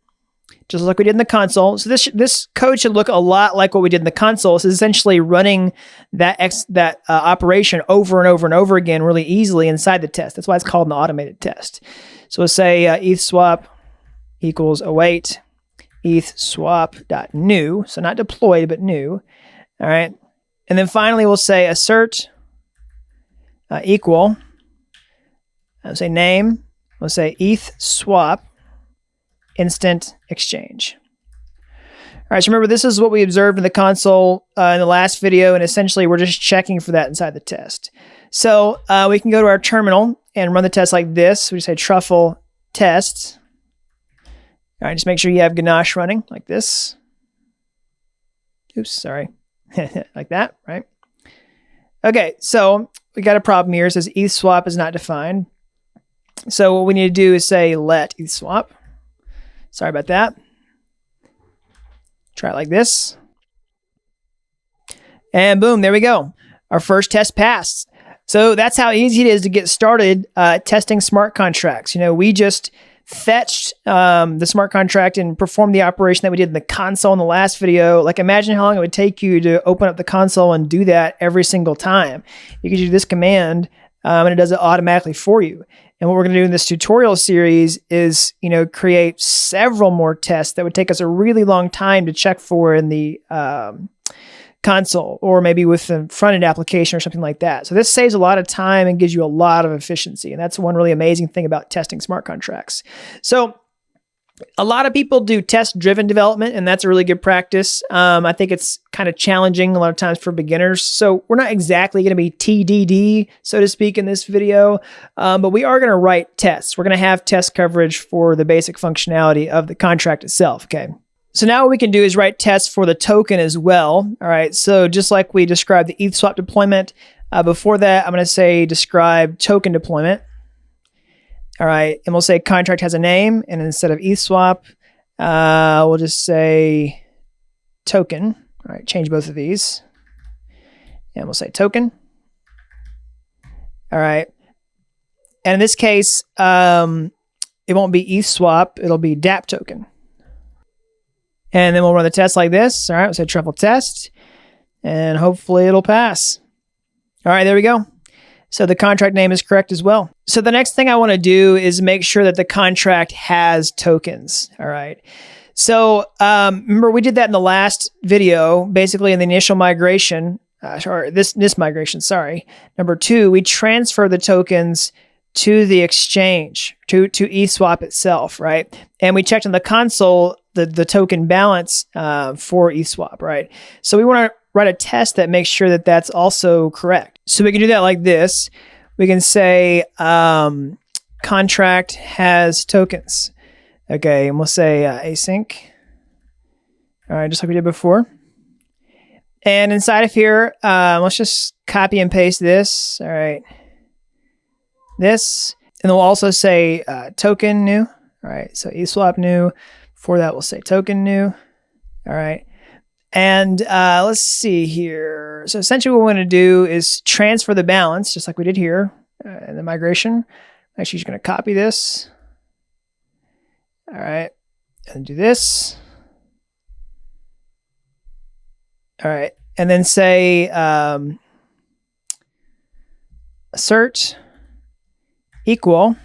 just like we did in the console. So this code should look a lot like what we did in the console. This is essentially running that operation over and over and over again really easily inside the test. That's why it's called an automated test. So we'll say ETH swap equals await ETH swap dot new. So not deployed, but new. All right, and then finally we'll say assert equal. I'll say name. We'll say ETH swap instant exchange. All right, so remember, this is what we observed in the console in the last video, and essentially we're just checking for that inside the test. So we can go to our terminal and run the test like this. We say truffle test. All right, just make sure you have Ganache running like this. Oops, sorry. Like that, right? Okay, so we got a problem here. It says ETH swap is not defined. So what we need to do is say let ETH swap. Sorry about that. Try it like this. And boom, there we go. Our first test passed. So that's how easy it is to get started testing smart contracts. We just fetched the smart contract and performed the operation that we did in the console in the last video, like imagine how long it would take you to open up the console and do that every single time. You could do this command and it does it automatically for you. And what we're going to do in this tutorial series is, create several more tests that would take us a really long time to check for in the console, or maybe with the front-end application or something like that. So this saves a lot of time and gives you a lot of efficiency. And that's one really amazing thing about testing smart contracts. So a lot of people do test-driven development, and that's a really good practice. I think it's kind of challenging a lot of times for beginners. So we're not exactly going to be TDD, so to speak, in this video, but we are going to write tests. We're going to have test coverage for the basic functionality of the contract itself, okay? So now what we can do is write tests for the token as well. All right, so just like we described the ETH swap deployment, before that, I'm going to say describe token deployment. All right, and we'll say contract has a name, and instead of ETH swap, we'll just say token. All right, change both of these, and we'll say token. All right, and in this case, it won't be ETH swap, it'll be Dapp token. And then we'll run the test like this. All right, we'll say truffle test, and hopefully it'll pass. All right, there we go. So the contract name is correct as well. So the next thing I want to do is make sure that the contract has tokens. All right. So remember we did that in the last video, basically in the initial migration, this migration, sorry. Number 2, we transfer the tokens to the exchange, to ETHSwap itself, right? And we checked on the console the token balance for ETHSwap, right? So we want to write a test that makes sure that that's also correct. So we can do that like this. We can say contract has tokens. Okay, and we'll say async. All right, just like we did before. And inside of here, let's just copy and paste this. All right, this. And then we'll also say token new. All right, so ETHSwap new. For that, we'll say token new. All right. And let's see here. So essentially what we want to do is transfer the balance, just like we did here in the migration. Actually, just going to copy this. All right. And do this. All right. And then say assert equal.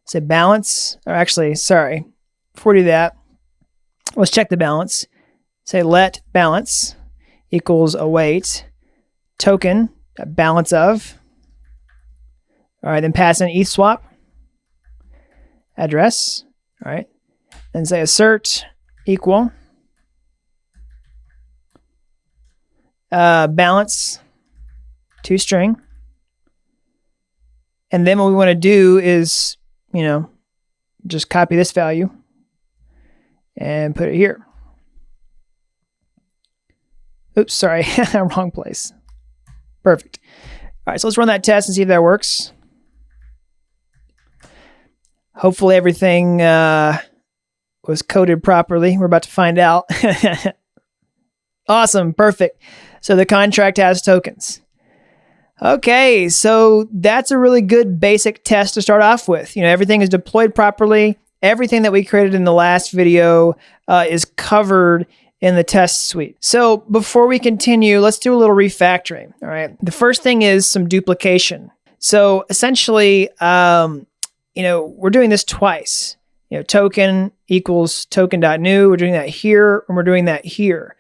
Say balance. Or actually, sorry. Before we do that, let's check the balance. Say let balance equals await token balance of. All right, then pass in ETHSwap address. All right, then say assert equal balance to string. And then what we want to do is, just copy this value and put it here. Oops, sorry, wrong place. Perfect. All right, so let's run that test and see if that works. Hopefully everything was coded properly. We're about to find out. Awesome, perfect. So the contract has tokens. Okay, so that's a really good basic test to start off with. Everything is deployed properly. Everything that we created in the last video is covered in the test suite. So before we continue, let's do a little refactoring. All right. The first thing is some duplication. So essentially, we're doing this twice. Token equals token.new. We're doing that here, and we're doing that here.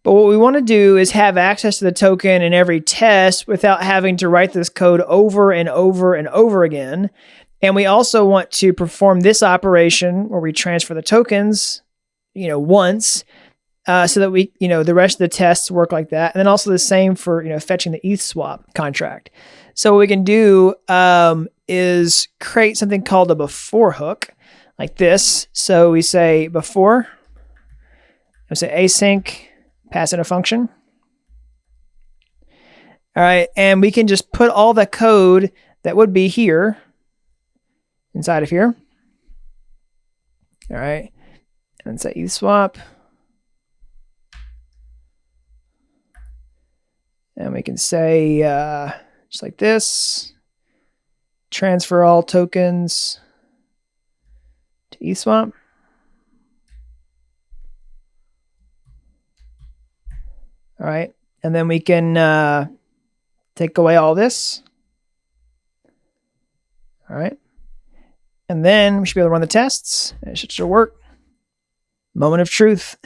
But what we want to do is have access to the token in every test without having to write this code over and over and over again. And we also want to perform this operation where we transfer the tokens, once, so that we, the rest of the tests work like that. And then also the same for, fetching the ETHSwap contract. So what we can do is create something called a before hook like this. So we say before, we say async, pass in a function. All right. And we can just put all the code that would be here inside of here. All right. And say ETHSwap. And we can say, just like this, transfer all tokens. to ETH swap. All right, and then we can take away all this. All right, and then we should be able to run the tests. It should work. Moment of truth.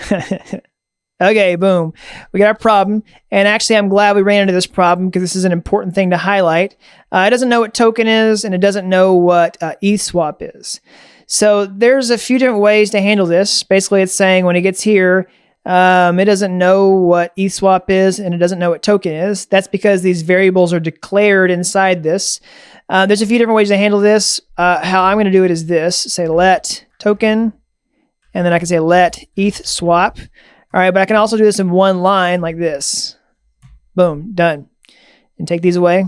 Okay, boom. We got our problem. And actually, I'm glad we ran into this problem because this is an important thing to highlight. It doesn't know what token is, and it doesn't know what ETH swap is. So there's a few different ways to handle this. Basically, it's saying when it gets here, it doesn't know what ETH swap is, and it doesn't know what token is. That's because these variables are declared inside this. There's a few different ways to handle this. How I'm going to do it is this. Say let token, and then I can say let ETH swap. All right, but I can also do this in one line like this. Boom, done. And take these away.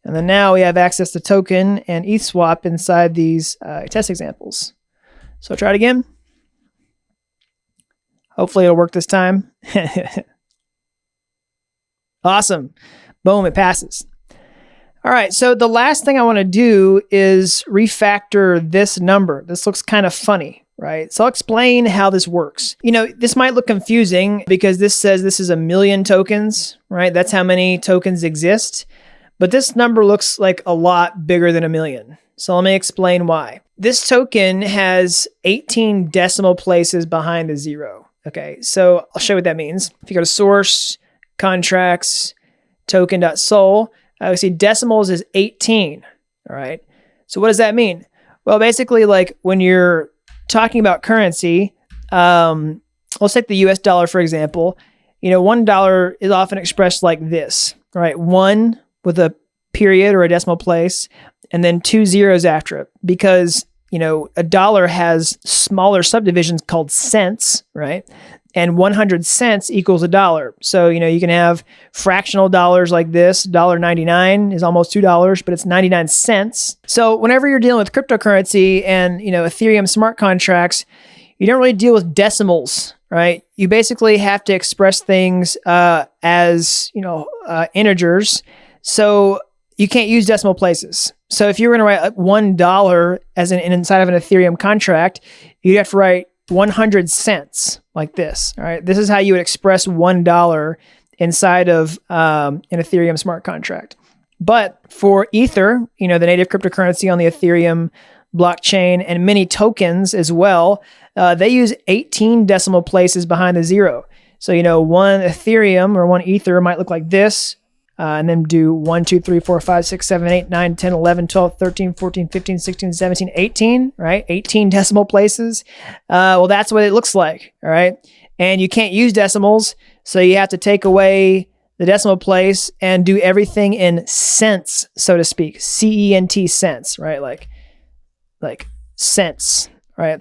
And then now we have access to token and ETH swap inside these test examples. So try it again. Hopefully it'll work this time. Awesome. Boom, it passes. All right, so the last thing I want to do is refactor this number. This looks kind of funny. Right? So I'll explain how this works. You know, this might look confusing because this says this is 1,000,000 tokens, right? That's how many tokens exist. But this number looks like a lot bigger than 1,000,000. So let me explain why. This token has 18 decimal places behind the zero. Okay, so I'll show you what that means. If you go to source, contracts, token.sol, we see decimals is 18. All right. So what does that mean? Well, basically, like when you're talking about currency, let's take the US dollar, for example. You know, $1 is often expressed like this, right? 1 with a period or a decimal place, and then 2 zeros after it, because, you know, a dollar has smaller subdivisions called cents, right? And 100 cents equals $1. So, you know, you can have fractional dollars like this. $1.99 is almost $2, but it's 99 cents. So whenever you're dealing with cryptocurrency and, you know, Ethereum smart contracts, you don't really deal with decimals, right? You basically have to express things as, you know, integers. So you can't use decimal places. So if you were going to write $1 as inside of an Ethereum contract, you'd have to write 100 cents like this. All right. This is how you would express $1 inside of an Ethereum smart contract. But for Ether, you know, the native cryptocurrency on the Ethereum blockchain, and many tokens as well, they use 18 decimal places behind the zero. So, you know, one Ethereum or one Ether might look like this. And then do 1, 2, 3, 4, 5, 6, 7, 8, 9, 10, 11, 12, 13, 14, 15, 16, 17, 18, right? 18 decimal places. Well, that's what it looks like, all right? And you can't use decimals, so you have to take away the decimal place and do everything in cents, so to speak. C-E-N-T cents, right? Like cents, right?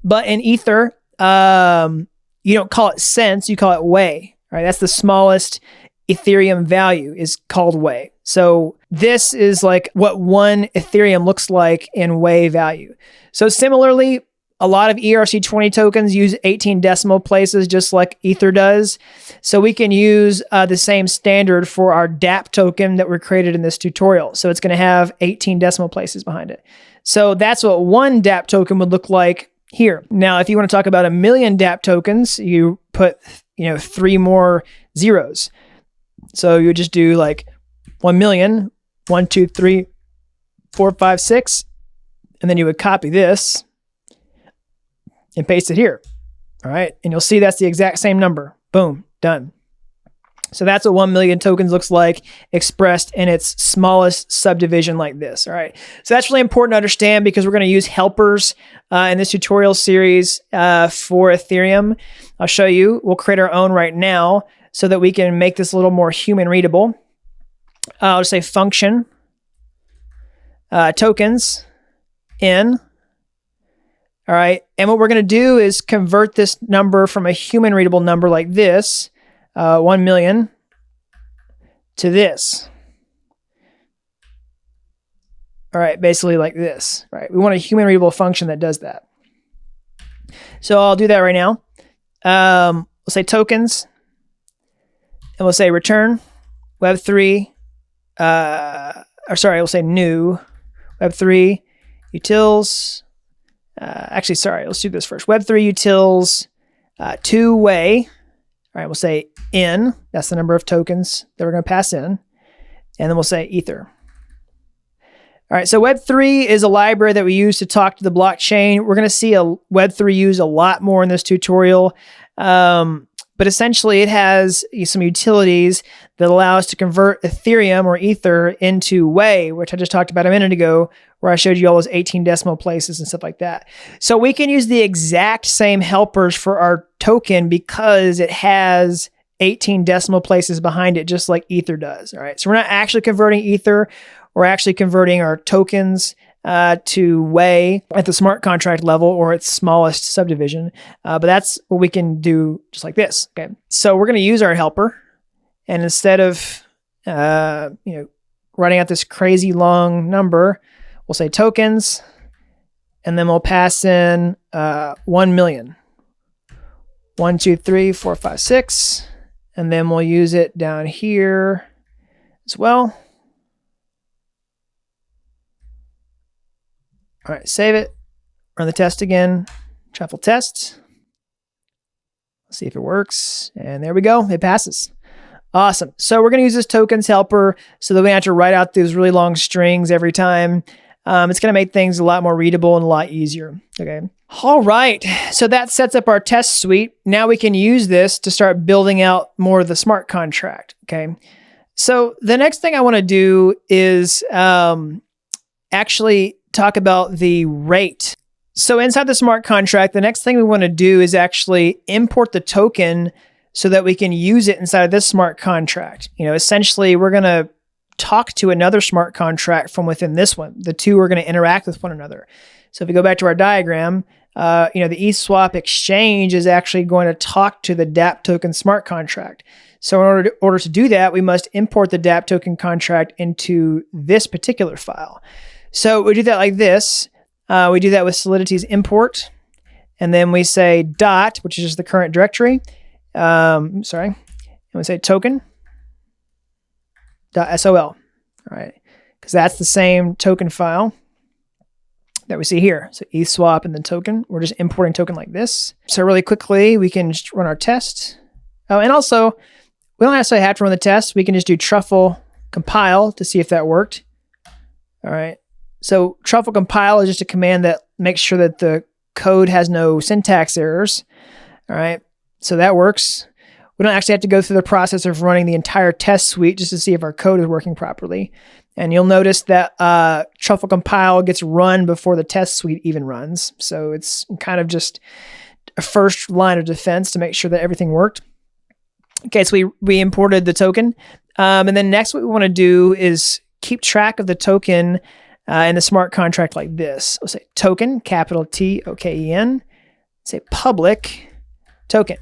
But in Ether, you don't call it cents, you call it Wei, right? That's the smallest Ethereum value is called Wei. So this is like what one Ethereum looks like in Wei value. So similarly, a lot of ERC20 tokens use 18 decimal places just like Ether does. So we can use the same standard for our Dapp token that were created in this tutorial. So it's going to have 18 decimal places behind it. So that's what one Dapp token would look like here. Now, if you want to talk about 1,000,000 Dapp tokens, you put, you know, 3 more zeros. So you would just do like 1,000,000, 1, 2, 3, 4, 5, 6, and then you would copy this and paste it here. All right. And you'll see that's the exact same number. Boom, done. So that's what 1,000,000 tokens looks like expressed in its smallest subdivision like this. All right. So that's really important to understand because we're going to use helpers in this tutorial series for Ethereum. I'll show you. We'll create our own right now so that we can make this a little more human readable. I'll just say function tokens in. All right. And what we're going to do is convert this number from a human readable number like this, 1,000,000, to this. All right. Basically like this, right? We want a human readable function that does that. So I'll do that right now. We'll say tokens, and we'll say return Web3, we'll say new Web3 utils, actually, sorry, let's do this first. Web3 utils, two-way, all right, we'll say in, that's the number of tokens that we're going to pass in, and then we'll say ether. All right, so Web3 is a library that we use to talk to the blockchain. We're going to see a Web3 used a lot more in this tutorial, but essentially it has some utilities that allow us to convert Ethereum or Ether into Wei, which I just talked about a minute ago, where I showed you all those 18 decimal places and stuff like that. So we can use the exact same helpers for our token because it has 18 decimal places behind it, just like Ether does. All right, so we're not actually converting Ether. We're actually converting our tokens to Wei at the smart contract level or its smallest subdivision. But that's what we can do just like this. Okay, so we're going to use our helper, and instead of writing out this crazy long number, we'll say tokens, and then we'll pass in 1 million. 1, 2, 3, 4, 5, 6, and then we'll use it down here as well. All right, save it, run the test again, truffle test. Let's see if it works. And there we go, it passes. Awesome. So we're gonna use this tokens helper so that we don't have to write out those really long strings every time. It's gonna make things a lot more readable and a lot easier, okay? All right, so that sets up our test suite. Now we can use this to start building out more of the smart contract, okay? So the next thing I wanna do is actually talk about the rate. So inside the smart contract, the next thing we want to do is actually import the token so that we can use it inside of this smart contract. Essentially, we're going to talk to another smart contract from within this one. The two are going to interact with one another. So if we go back to our diagram, the ETHSwap exchange is actually going to talk to the Dapp token smart contract. So in order to do that, we must import the Dapp token contract into this particular file. So we do that like this. We do that with Solidity's import. And then we say dot, which is just the current directory. And we say token.sol. All right. Because that's the same token file that we see here. So ETHSwap and then token. We're just importing token like this. So really quickly, we can just run our test. Oh, and also, we don't necessarily have to run the test. We can just do truffle compile to see if that worked. All right. So truffle compile is just a command that makes sure that the code has no syntax errors. All right, so that works. We don't actually have to go through the process of running the entire test suite just to see if our code is working properly. And you'll notice that truffle compile gets run before the test suite even runs. So it's kind of just a first line of defense to make sure that everything worked. Okay, so we imported the token. And then next what we want to do is keep track of the token in the smart contract like this. We'll say token, capital T-O-K-E-N, say public token.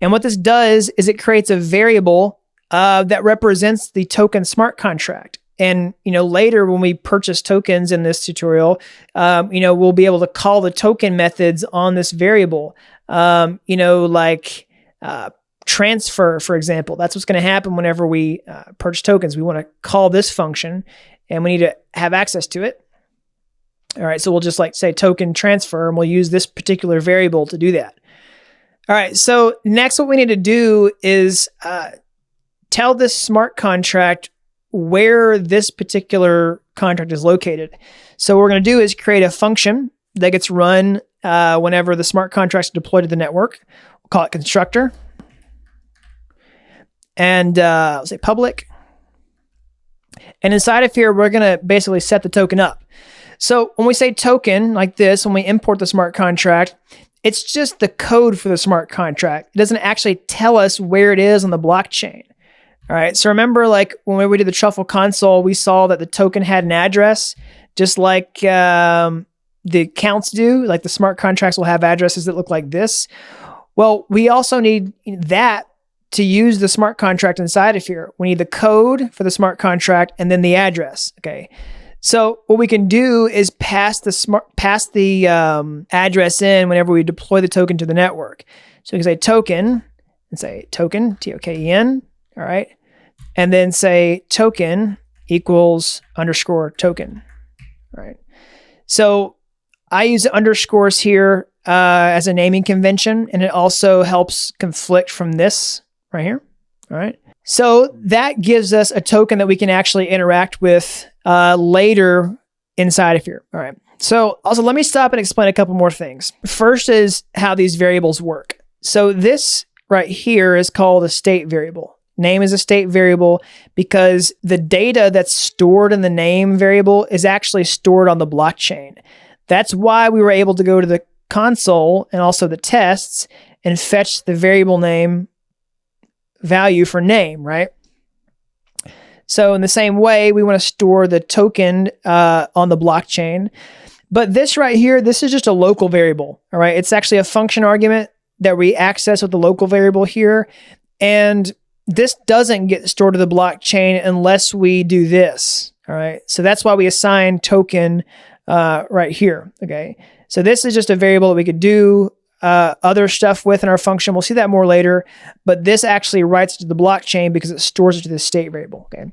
And what this does is it creates a variable that represents the token smart contract. And, later when we purchase tokens in this tutorial, we'll be able to call the token methods on this variable, like transfer, for example. That's what's going to happen whenever we purchase tokens. We want to call this function, and we need to have access to it. All right, so we'll just say token transfer, and we'll use this particular variable to do that. All right, so next what we need to do is tell this smart contract where this particular contract is located. So what we're going to do is create a function that gets run whenever the smart contracts are deployed to the network. We'll call it constructor. And let's say public. And inside of here, we're going to basically set the token up. So when we say token like this, when we import the smart contract, it's just the code for the smart contract. It doesn't actually tell us where it is on the blockchain. All right. So remember, when we did the truffle console, we saw that the token had an address, just like the accounts do. Like the smart contracts will have addresses that look like this. Well, we also need that to use the smart contract inside of here. We need the code for the smart contract and then the address. Okay. So what we can do is pass the address in whenever we deploy the token to the network. So we can say token and say token, T-O-K-E-N. All right. And then say token equals _ token. All right. So I use underscores here as a naming convention, and it also helps conflict from this right here. All right. So that gives us a token that we can actually interact with later inside of here. All right. So also let me stop and explain a couple more things. First is how these variables work. So this right here is called a state variable. Name is a state variable because the data that's stored in the name variable is actually stored on the blockchain. That's why we were able to go to the console and also the tests and fetch the variable name value for name, right? So in the same way, we want to store the token on the blockchain. But this right here, this is just a local variable, all right? It's actually a function argument that we access with the local variable here. And this doesn't get stored to the blockchain unless we do this, all right? So that's why we assign token right here, okay? So this is just a variable that we could do other stuff with in our function. We'll see that more later, but this actually writes to the blockchain because it stores it to the state variable, okay?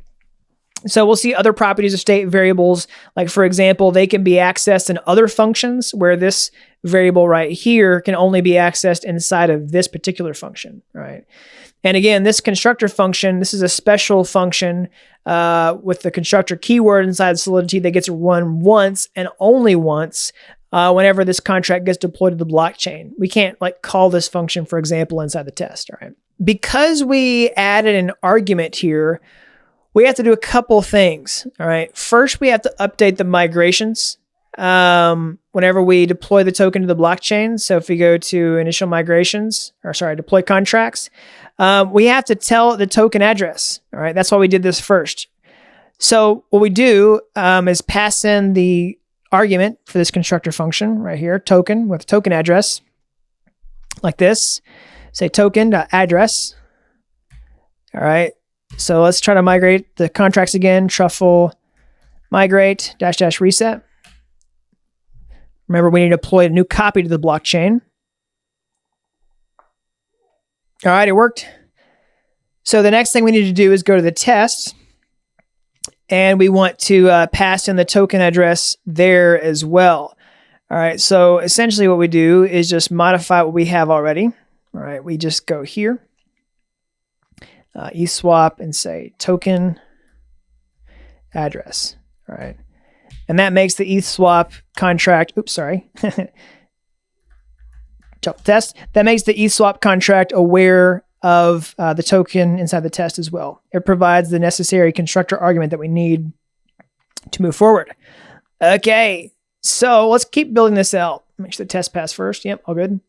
So we'll see other properties of state variables, like for example, they can be accessed in other functions where this variable right here can only be accessed inside of this particular function, right? And again, this constructor function, this is a special function with the constructor keyword inside Solidity that gets run once and only once whenever this contract gets deployed to the blockchain. We can't like call this function, for example, inside the test, all right? Because we added an argument here, we have to do a couple things, all right? First, we have to update the migrations whenever we deploy the token to the blockchain. So if we go to initial migrations, or sorry, deploy contracts, we have to tell the token address, all right? That's why we did this first. So what we do is pass in the argument for this constructor function right here, token with token address, like this. Say token.address, all right? So let's try to migrate the contracts again. Truffle migrate -- reset. Remember, we need to deploy a new copy to the blockchain. All right, it worked. So the next thing we need to do is go to the test, and we want to pass in the token address there as well. All right, so essentially what we do is just modify what we have already. All right, we just go here. ETH-swap and say token address, all right? And that makes the ETH-swap contract, oops, sorry. Test. That makes the ETH-swap contract aware of the token inside the test as well. It provides the necessary constructor argument that we need to move forward. Okay, so let's keep building this out. Make sure the test pass first. Yep, all good.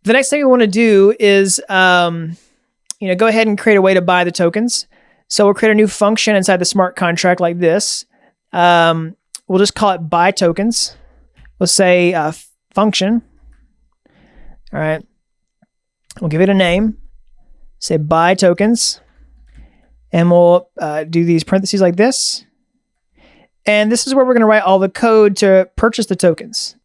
The next thing we want to do is go ahead and create a way to buy the tokens. So we'll create a new function inside the smart contract like this. We'll just call it buy tokens. We'll say function. All right. We'll give it a name. Say buy tokens. And we'll do these parentheses like this. And this is where we're going to write all the code to purchase the tokens.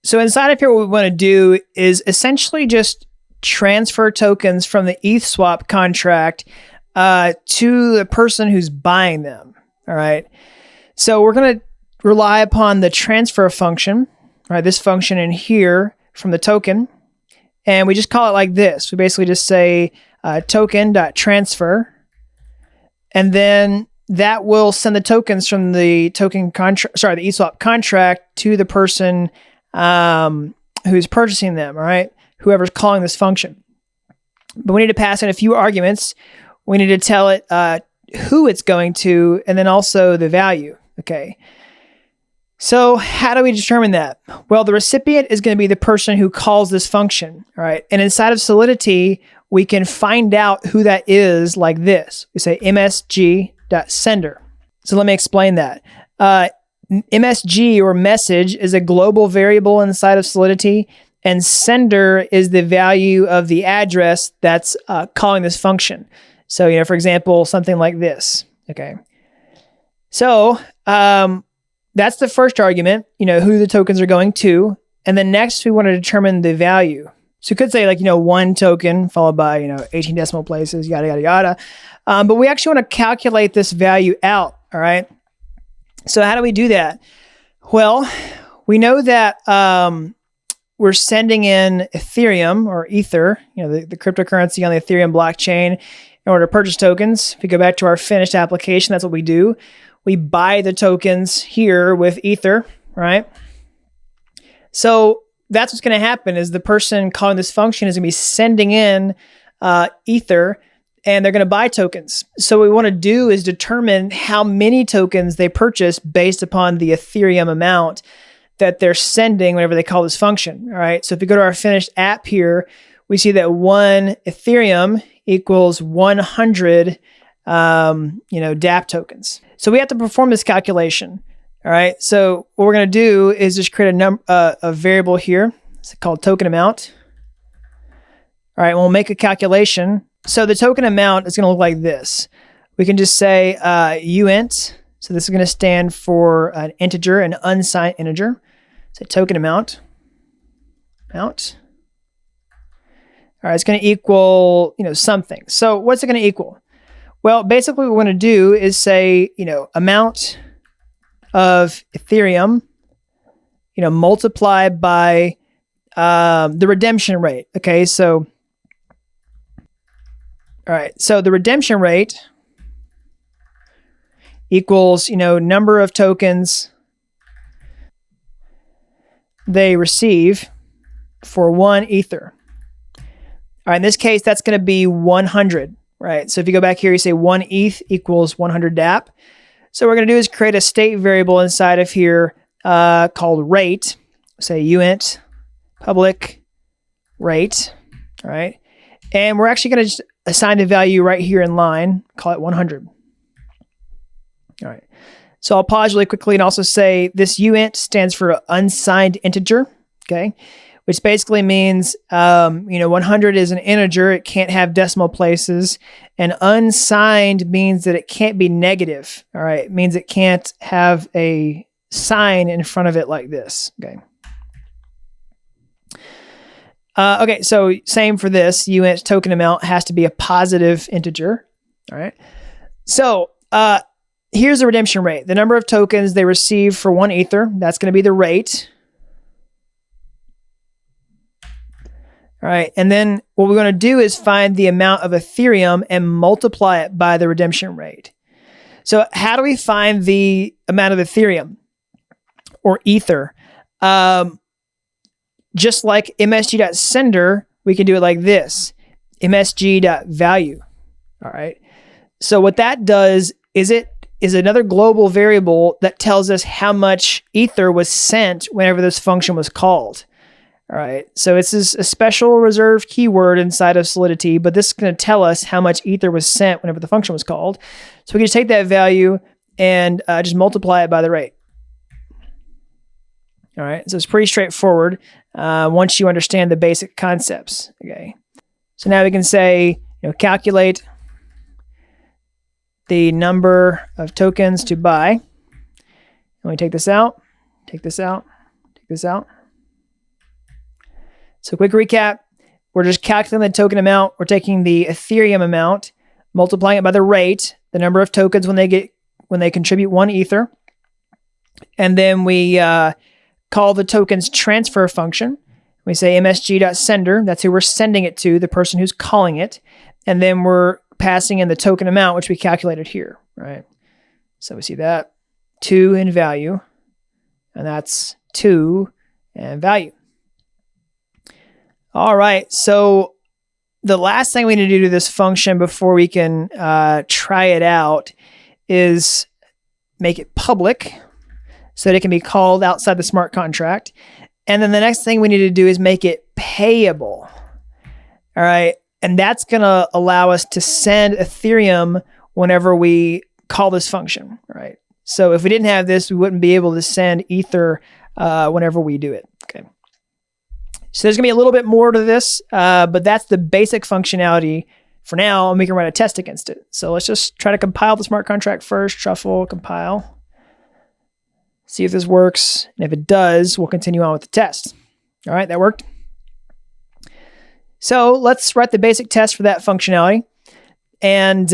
So inside of here, what we want to do is essentially just transfer tokens from the ETH-swap contract to the person who's buying them, all right? So we're going to rely upon the transfer function, right? This function in here from the token, and we just call it like this. We basically just say token.transfer, and then that will send the tokens from the the ETH-swap contract to the person who's purchasing them, all right? Whoever's calling this function. But we need to pass in a few arguments. We need to tell it who it's going to, and then also the value, okay? So how do we determine that? Well, the recipient is going to be the person who calls this function, all right? And inside of Solidity, we can find out who that is like this. We say msg.sender. So let me explain that. MSG, or message, is a global variable inside of Solidity, and sender is the value of the address that's calling this function. So, for example, something like this, okay? So that's the first argument, who the tokens are going to. And then next, we want to determine the value. So you could say one token followed by, 18 decimal places, yada, yada, yada. But we actually want to calculate this value out, all right? So how do we do that? Well, we know that we're sending in Ethereum or Ether, the cryptocurrency on the Ethereum blockchain, in order to purchase tokens. If we go back to our finished application, that's what we do. We buy the tokens here with Ether, right? So that's what's going to happen is the person calling this function is going to be sending in Ether, and they're going to buy tokens. So what we want to do is determine how many tokens they purchase based upon the Ethereum amount that they're sending whenever they call this function. All right. So if we go to our finished app here, we see that 1 Ethereum equals 100, Dapp tokens. So we have to perform this calculation. All right. So what we're going to do is just create a variable here. It's called token amount. All right. We'll make a calculation. So the token amount is going to look like this. We can just say uint. So this is going to stand for an integer, an unsigned integer. So token amount. All right, it's going to equal, something. So what's it going to equal? Well, basically what we want to do is say, amount of Ethereum, multiplied by the redemption rate. Okay, so, all right, so the redemption rate equals, number of tokens they receive for 1 Ether. All right, in this case, that's going to be 100, right? So if you go back here, you say 1 ETH equals 100 Dapp. So what we're going to do is create a state variable inside of here called rate. Say uint public rate, all right? And we're actually going to just assign the value right here in line, call it 100. All right. So I'll pause really quickly and also say this uint stands for unsigned integer, okay? Which basically means, 100 is an integer. It can't have decimal places. And unsigned means that it can't be negative, all right? It means it can't have a sign in front of it like this, okay? Okay, so same for this. Uint token amount has to be a positive integer, all right? So here's the redemption rate. The number of tokens they receive for 1 Ether, that's going to be the rate. All right, and then what we're going to do is find the amount of Ethereum and multiply it by the redemption rate. So how do we find the amount of Ethereum or Ether? Just like msg.sender, we can do it like this, msg.value. All right, so what that does is it is another global variable that tells us how much Ether was sent whenever this function was called. All right, so it's a special reserved keyword inside of Solidity, but this is going to tell us how much Ether was sent whenever the function was called. So we can just take that value and just multiply it by the rate. All right, so it's pretty straightforward once you understand the basic concepts. Okay, so now we can say, calculate the number of tokens to buy. And we take this out, take this out, take this out. So quick recap, we're just calculating the token amount. We're taking the Ethereum amount, multiplying it by the rate, the number of tokens when they contribute 1 Ether. And then we call the tokens transfer function. We say msg.sender, that's who we're sending it to, the person who's calling it. And then we're passing in the token amount, which we calculated here, right? So we see that 2 in value, and that's 2 in value. All right, so the last thing we need to do to this function before we can try it out is make it public so that it can be called outside the smart contract. And then the next thing we need to do is make it payable. All right, and that's going to allow us to send Ethereum whenever we call this function, right? So if we didn't have this, we wouldn't be able to send Ether whenever we do it, okay? So there's going to be a little bit more to this, but that's the basic functionality for now, and we can write a test against it. So let's just try to compile the smart contract first, truffle, compile, see if this works. And if it does, we'll continue on with the test. All right, that worked. So let's write the basic test for that functionality. And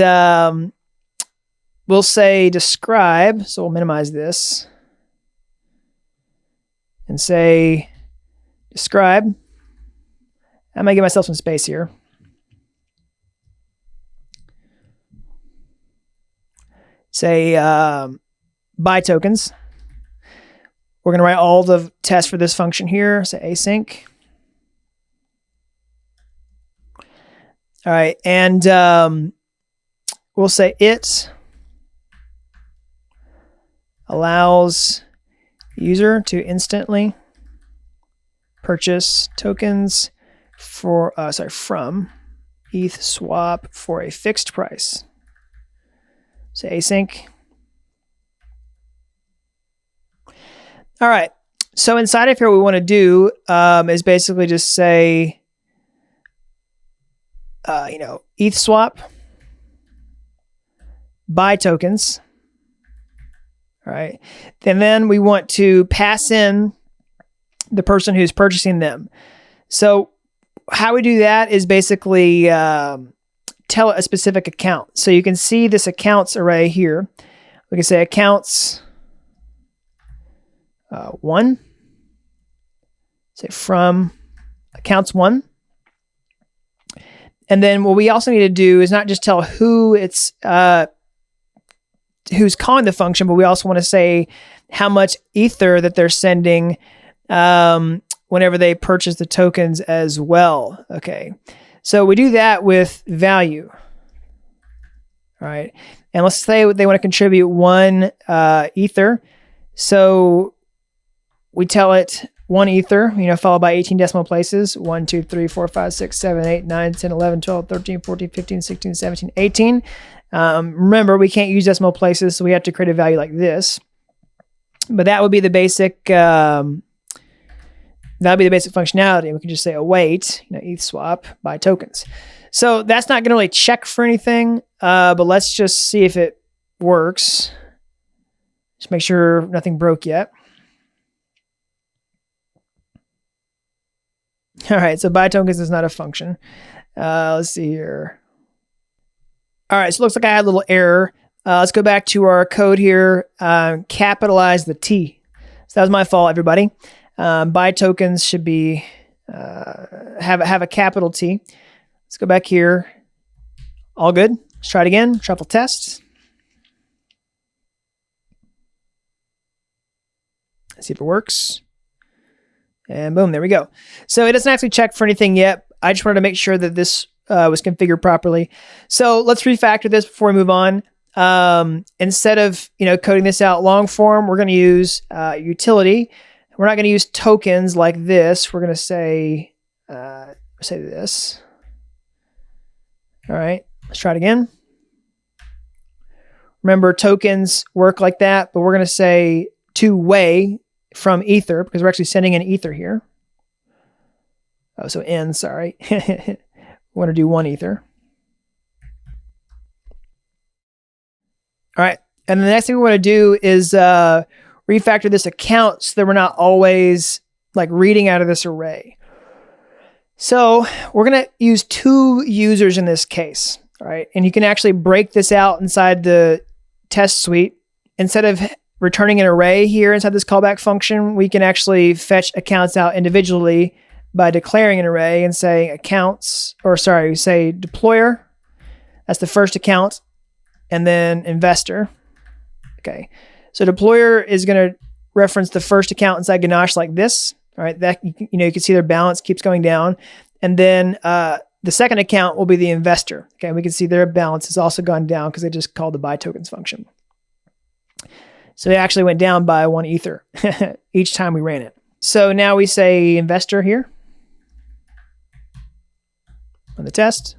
we'll say describe, so we'll minimize this. and say describe. I'm going to give myself some space here. Say buy tokens. We're going to write all the tests for this function here. Say async. All right, and we'll say it allows user to instantly purchase tokens for from ETH swap for a fixed price. Say async. All right. So inside of here, what we want to do is basically just say, ETH swap, buy tokens. All right. And then we want to pass in the person who's purchasing them. So how we do that is basically tell a specific account. So you can see this accounts array here. We can say accounts 1. Say from accounts 1. And then what we also need to do is not just tell who it's who's calling the function, but we also want to say how much ether that they're sending whenever they purchase the tokens as well. Okay, so we do that with value. All right, and let's say they want to contribute 1 ether. So we tell it 1 ether, followed by 18 decimal places. 1, 2, 3, 4, 5, 6, 7, 8, 9, 10, 11, 12, 13, 14, 15, 16, 17, 18. Remember, we can't use decimal places, so we have to create a value like this. But that would be the basic functionality. We can just say await, ETH swap, buy tokens. So that's not going to really check for anything, but let's just see if it works. Just make sure nothing broke yet. All right, so buy tokens is not a function. Let's see here. All right, so it looks like I had a little error. Let's go back to our code here. Capitalize the T. So that was my fault, everybody. Buy tokens should be have a capital T. Let's go back here. All good. Let's try it again. Shuffle test. Let's see if it works. And boom, there we go. So it doesn't actually check for anything yet. I just wanted to make sure that this was configured properly. So let's refactor this before we move on. Instead of coding this out long form, we're going to use utility. We're not going to use tokens like this. We're going to say this. All right, let's try it again. Remember, tokens work like that, but we're going to say two-way from ether because we're actually sending an ether here. Oh, so n, sorry. We want to do 1 ether. All right, and the next thing we want to do is refactor this account so that we're not always reading out of this array. So we're going to use 2 users in this case, all right? And you can actually break this out inside the test suite. Instead of returning an array here inside this callback function, we can actually fetch accounts out individually by declaring an array and saying accounts, say deployer. That's the first account. And then investor. Okay. So deployer is going to reference the first account inside Ganache like this. All right. That, you can see their balance keeps going down. And then the second account will be the investor. Okay. We can see their balance has also gone down because they just called the buy tokens function. So it actually went down by 1 ether each time we ran it. So now we say investor here on the test.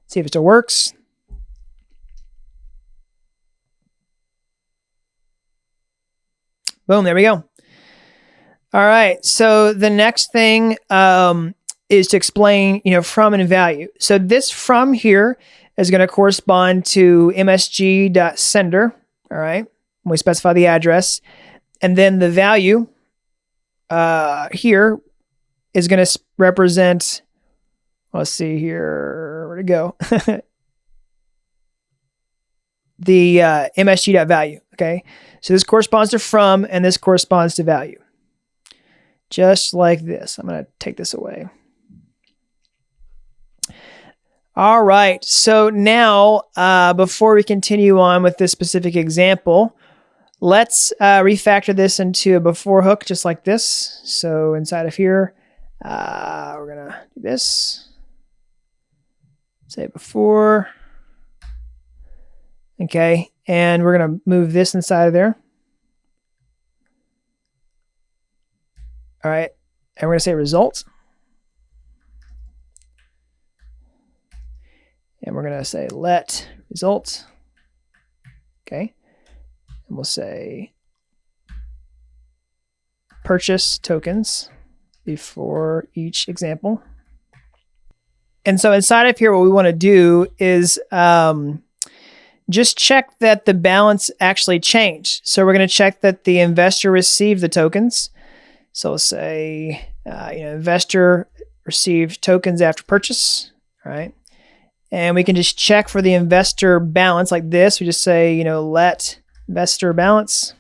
See if it still works. Boom, there we go. All right, so the next thing is to explain, from and value. So this from here is going to correspond to msg.sender, all right? We specify the address. And then the value here is going to represent, let's see here, where'd it go? The msg.value. Okay, so this corresponds to from, and this corresponds to value. Just like this. I'm going to take this away. All right, so now before we continue on with this specific example, let's refactor this into a before hook just like this. So inside of here, we're going to do this. Say before. Okay, and we're going to move this inside of there. All right, and we're going to say result. And we're going to say let result. Okay, and we'll say purchase tokens before each example. And so inside of here, what we want to do is just check that the balance actually changed. So we're going to check that the investor received the tokens. So we'll say, investor received tokens after purchase, all right? And we can just check for the investor balance like this. We just say, let investor balance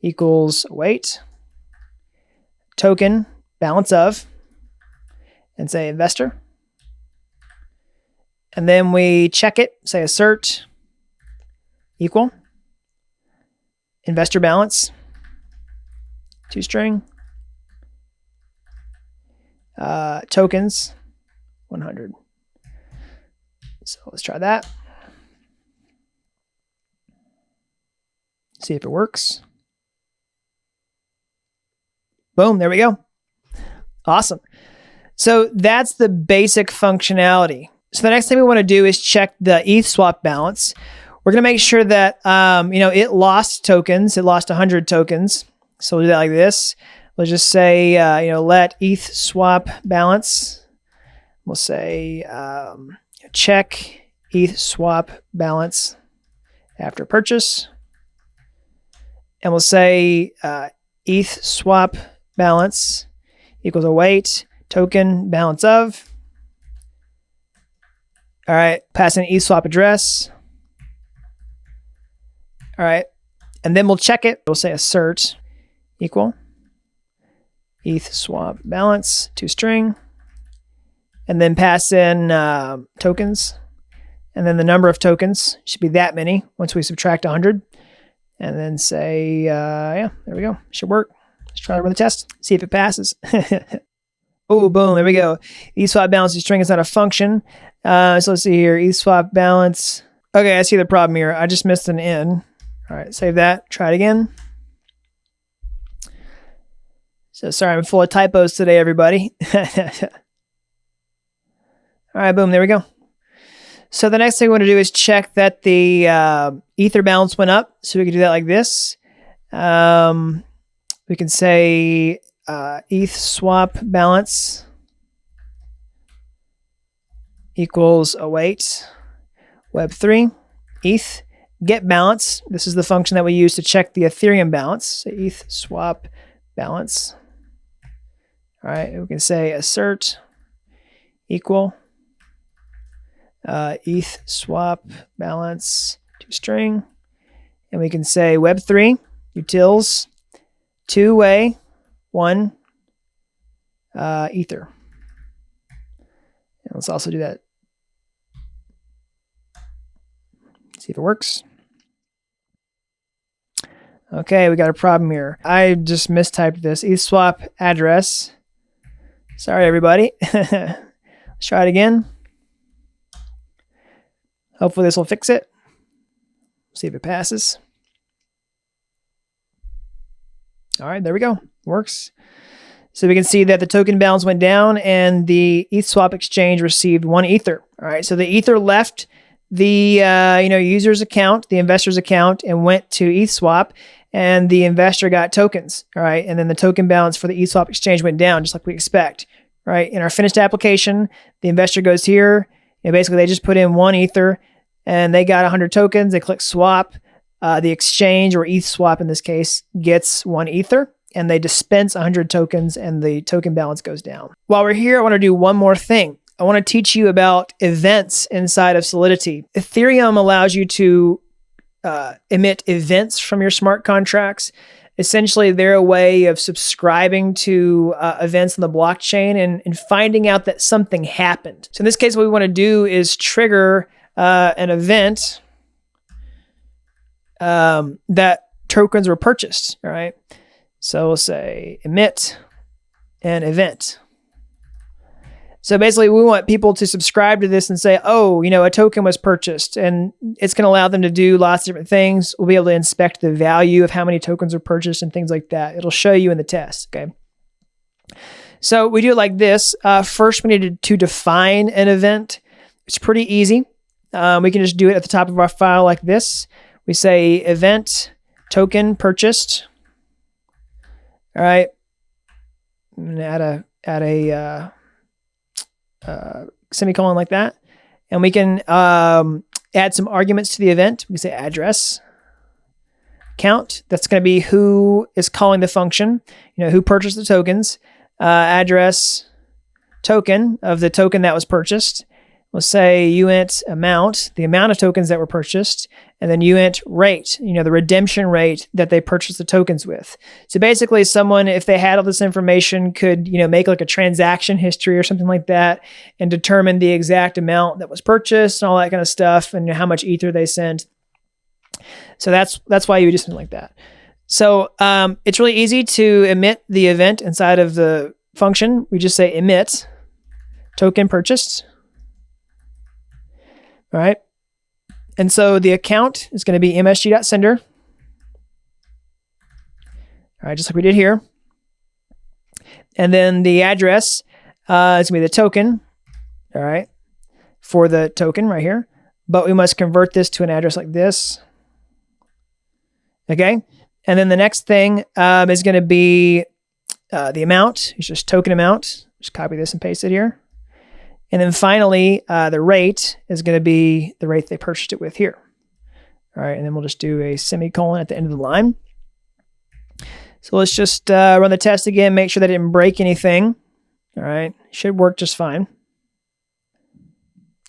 equals await token balance of, and say investor. And then we check it, say assert equal investor balance toString tokens 100. So let's try that. See if it works. Boom, there we go. Awesome. So that's the basic functionality. So the next thing we want to do is check the ETH swap balance. We're going to make sure that, it lost tokens. It lost 100 tokens. So we'll do that like this. We'll just say, let ETH swap balance. We'll say, check ETH swap balance after purchase. And we'll say, ETH swap balance equals await token balance of. All right, pass in ETH swap address. All right, and then we'll check it. We'll say assert equal ETH swap balance toString, and then pass in tokens, and then the number of tokens should be that many once we subtract 100, and then say, there we go, should work. Let's try to run the test, see if it passes. Oh, boom, there we go. ETH swap balance toString is not a function. So let's see here, ETH swap balance. Okay, I see the problem here. I just missed an N. All right, save that, try it again. So sorry, I'm full of typos today, everybody. All right, boom, there we go. So the next thing we want to do is check that the Ether balance went up. So we can do that like this. We can say ETH swap balance equals await web3 ETH get balance. This is the function that we use to check the Ethereum balance. So ETH swap balance. All right, we can say assert equal ETH swap balance toString, and we can say web3 utils two-way 1 Ether. And let's also do that. See if it works. Okay, we got a problem here. I just mistyped this. ETH swap address. Sorry, everybody. Let's try it again. Hopefully this will fix it. See if it passes. All right, there we go. Works. So we can see that the token balance went down and the ETH swap exchange received 1 Ether. All right, so the Ether left the user's account, the investor's account, and went to ETH swap, and the investor got tokens. All right, and then the token balance for the ETH swap exchange went down, just like we expect. Right, in our finished application, the investor goes here, and basically they just put in 1 Ether, and they got 100 tokens. They click swap. The exchange, or ETH swap in this case, gets 1 Ether, and they dispense 100 tokens, and the token balance goes down. While we're here, I want to do one more thing. I want to teach you about events inside of Solidity. Ethereum allows you to emit events from your smart contracts. Essentially, they're a way of subscribing to events on the blockchain and finding out that something happened. So in this case, what we want to do is trigger an event that tokens were purchased, all right? So we'll say emit an event. So basically, we want people to subscribe to this and say, oh, a token was purchased, and it's going to allow them to do lots of different things. We'll be able to inspect the value of how many tokens are purchased and things like that. It'll show you in the test, okay? So we do it like this. First, we need to define an event. It's pretty easy. We can just do it at the top of our file like this. We say event token purchased. All right. I'm going to add a semicolon like that. And we can add some arguments to the event. We can say address, count. That's going to be who is calling the function, who purchased the tokens, address, token of the token that was purchased. We'll say uint amount, the amount of tokens that were purchased, and then uint rate, the redemption rate that they purchased the tokens with. So basically someone, if they had all this information, could, make like a transaction history or something like that and determine the exact amount that was purchased and all that kind of stuff and how much ether they sent. So that's why you would do something like that. So it's really easy to emit the event inside of the function. We just say emit token purchased. All right. And so the account is going to be msg.sender. All right, just like we did here. And then the address is going to be the token, all right, for the token right here. But we must convert this to an address like this. Okay. And then the next thing is going to be the amount. It's just token amount. Just copy this and paste it here. And then finally, the rate is going to be the rate they purchased it with here. All right, and then we'll just do a semicolon at the end of the line. So let's just run the test again, make sure that it didn't break anything. All right, should work just fine.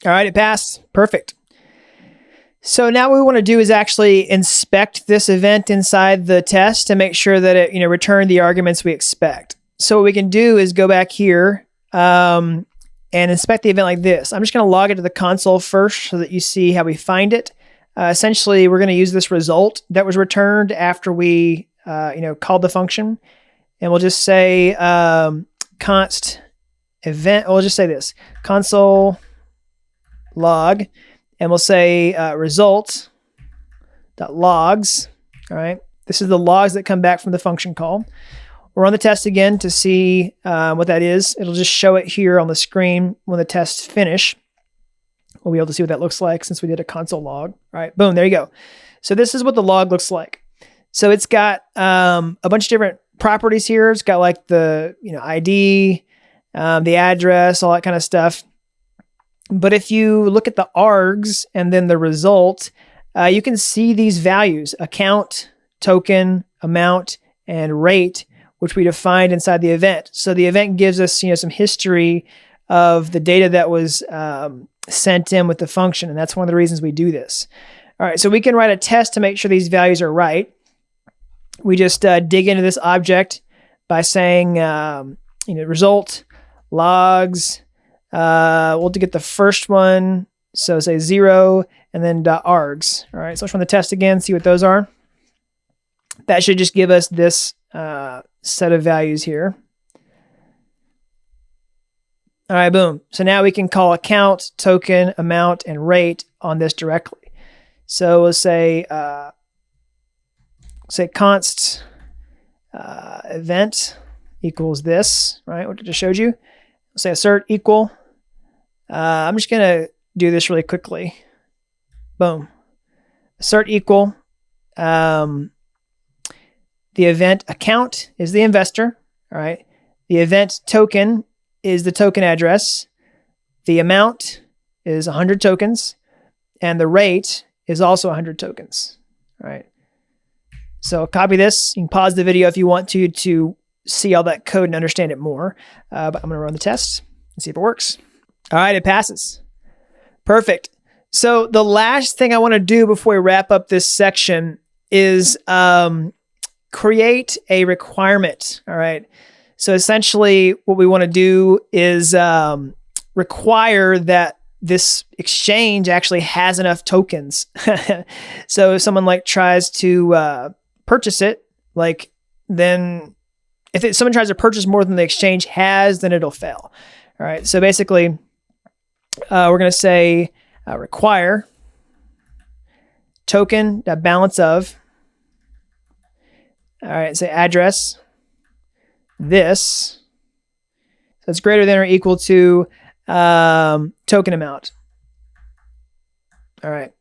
All right, it passed. Perfect. So now what we want to do is actually inspect this event inside the test to make sure that it returned the arguments we expect. So what we can do is go back here and inspect the event like this. I'm just going to log it to the console first so that you see how we find it. Essentially, we're going to use this result that was returned after we called the function. And we'll just say const event. We'll just say this, console log. And we'll say result dot logs. All right. This is the logs that come back from the function call. We'll run the test again to see what that is. It'll just show it here on the screen when the tests finish. We'll be able to see what that looks like since we did a console log. All right, boom, there you go. So this is what the log looks like. So it's got a bunch of different properties here. It's got like the ID, the address, all that kind of stuff. But if you look at the args and then the result, you can see these values: account, token, amount, and rate, which we defined inside the event. So the event gives us, some history of the data that was sent in with the function. And that's one of the reasons we do this. All right. So we can write a test to make sure these values are right. We just dig into this object by saying, result logs. We'll get the first one. So say 0 and then .args. All right. So let's run the test again, see what those are. That should just give us this set of values here. All right, boom. So now we can call account, token, amount, and rate on this directly. So we'll say const event equals this, right? What I just showed you. We'll say assert equal. I'm just going to do this really quickly. Boom. Assert equal. The event account is the investor, all right? The event token is the token address. The amount is 100 tokens, and the rate is also 100 tokens, all right? So copy this. You can pause the video if you want to see all that code and understand it more. But I'm going to run the test and see if it works. All right, it passes. Perfect. So the last thing I want to do before we wrap up this section is create a requirement. All right. So essentially what we want to do is require that this exchange actually has enough tokens. So if someone like tries to purchase it, like then if someone tries to purchase more than the exchange has, then it'll fail. All right. So basically we're going to say require token balance of. All right. Say address this. So it's greater than or equal to token amount. All right.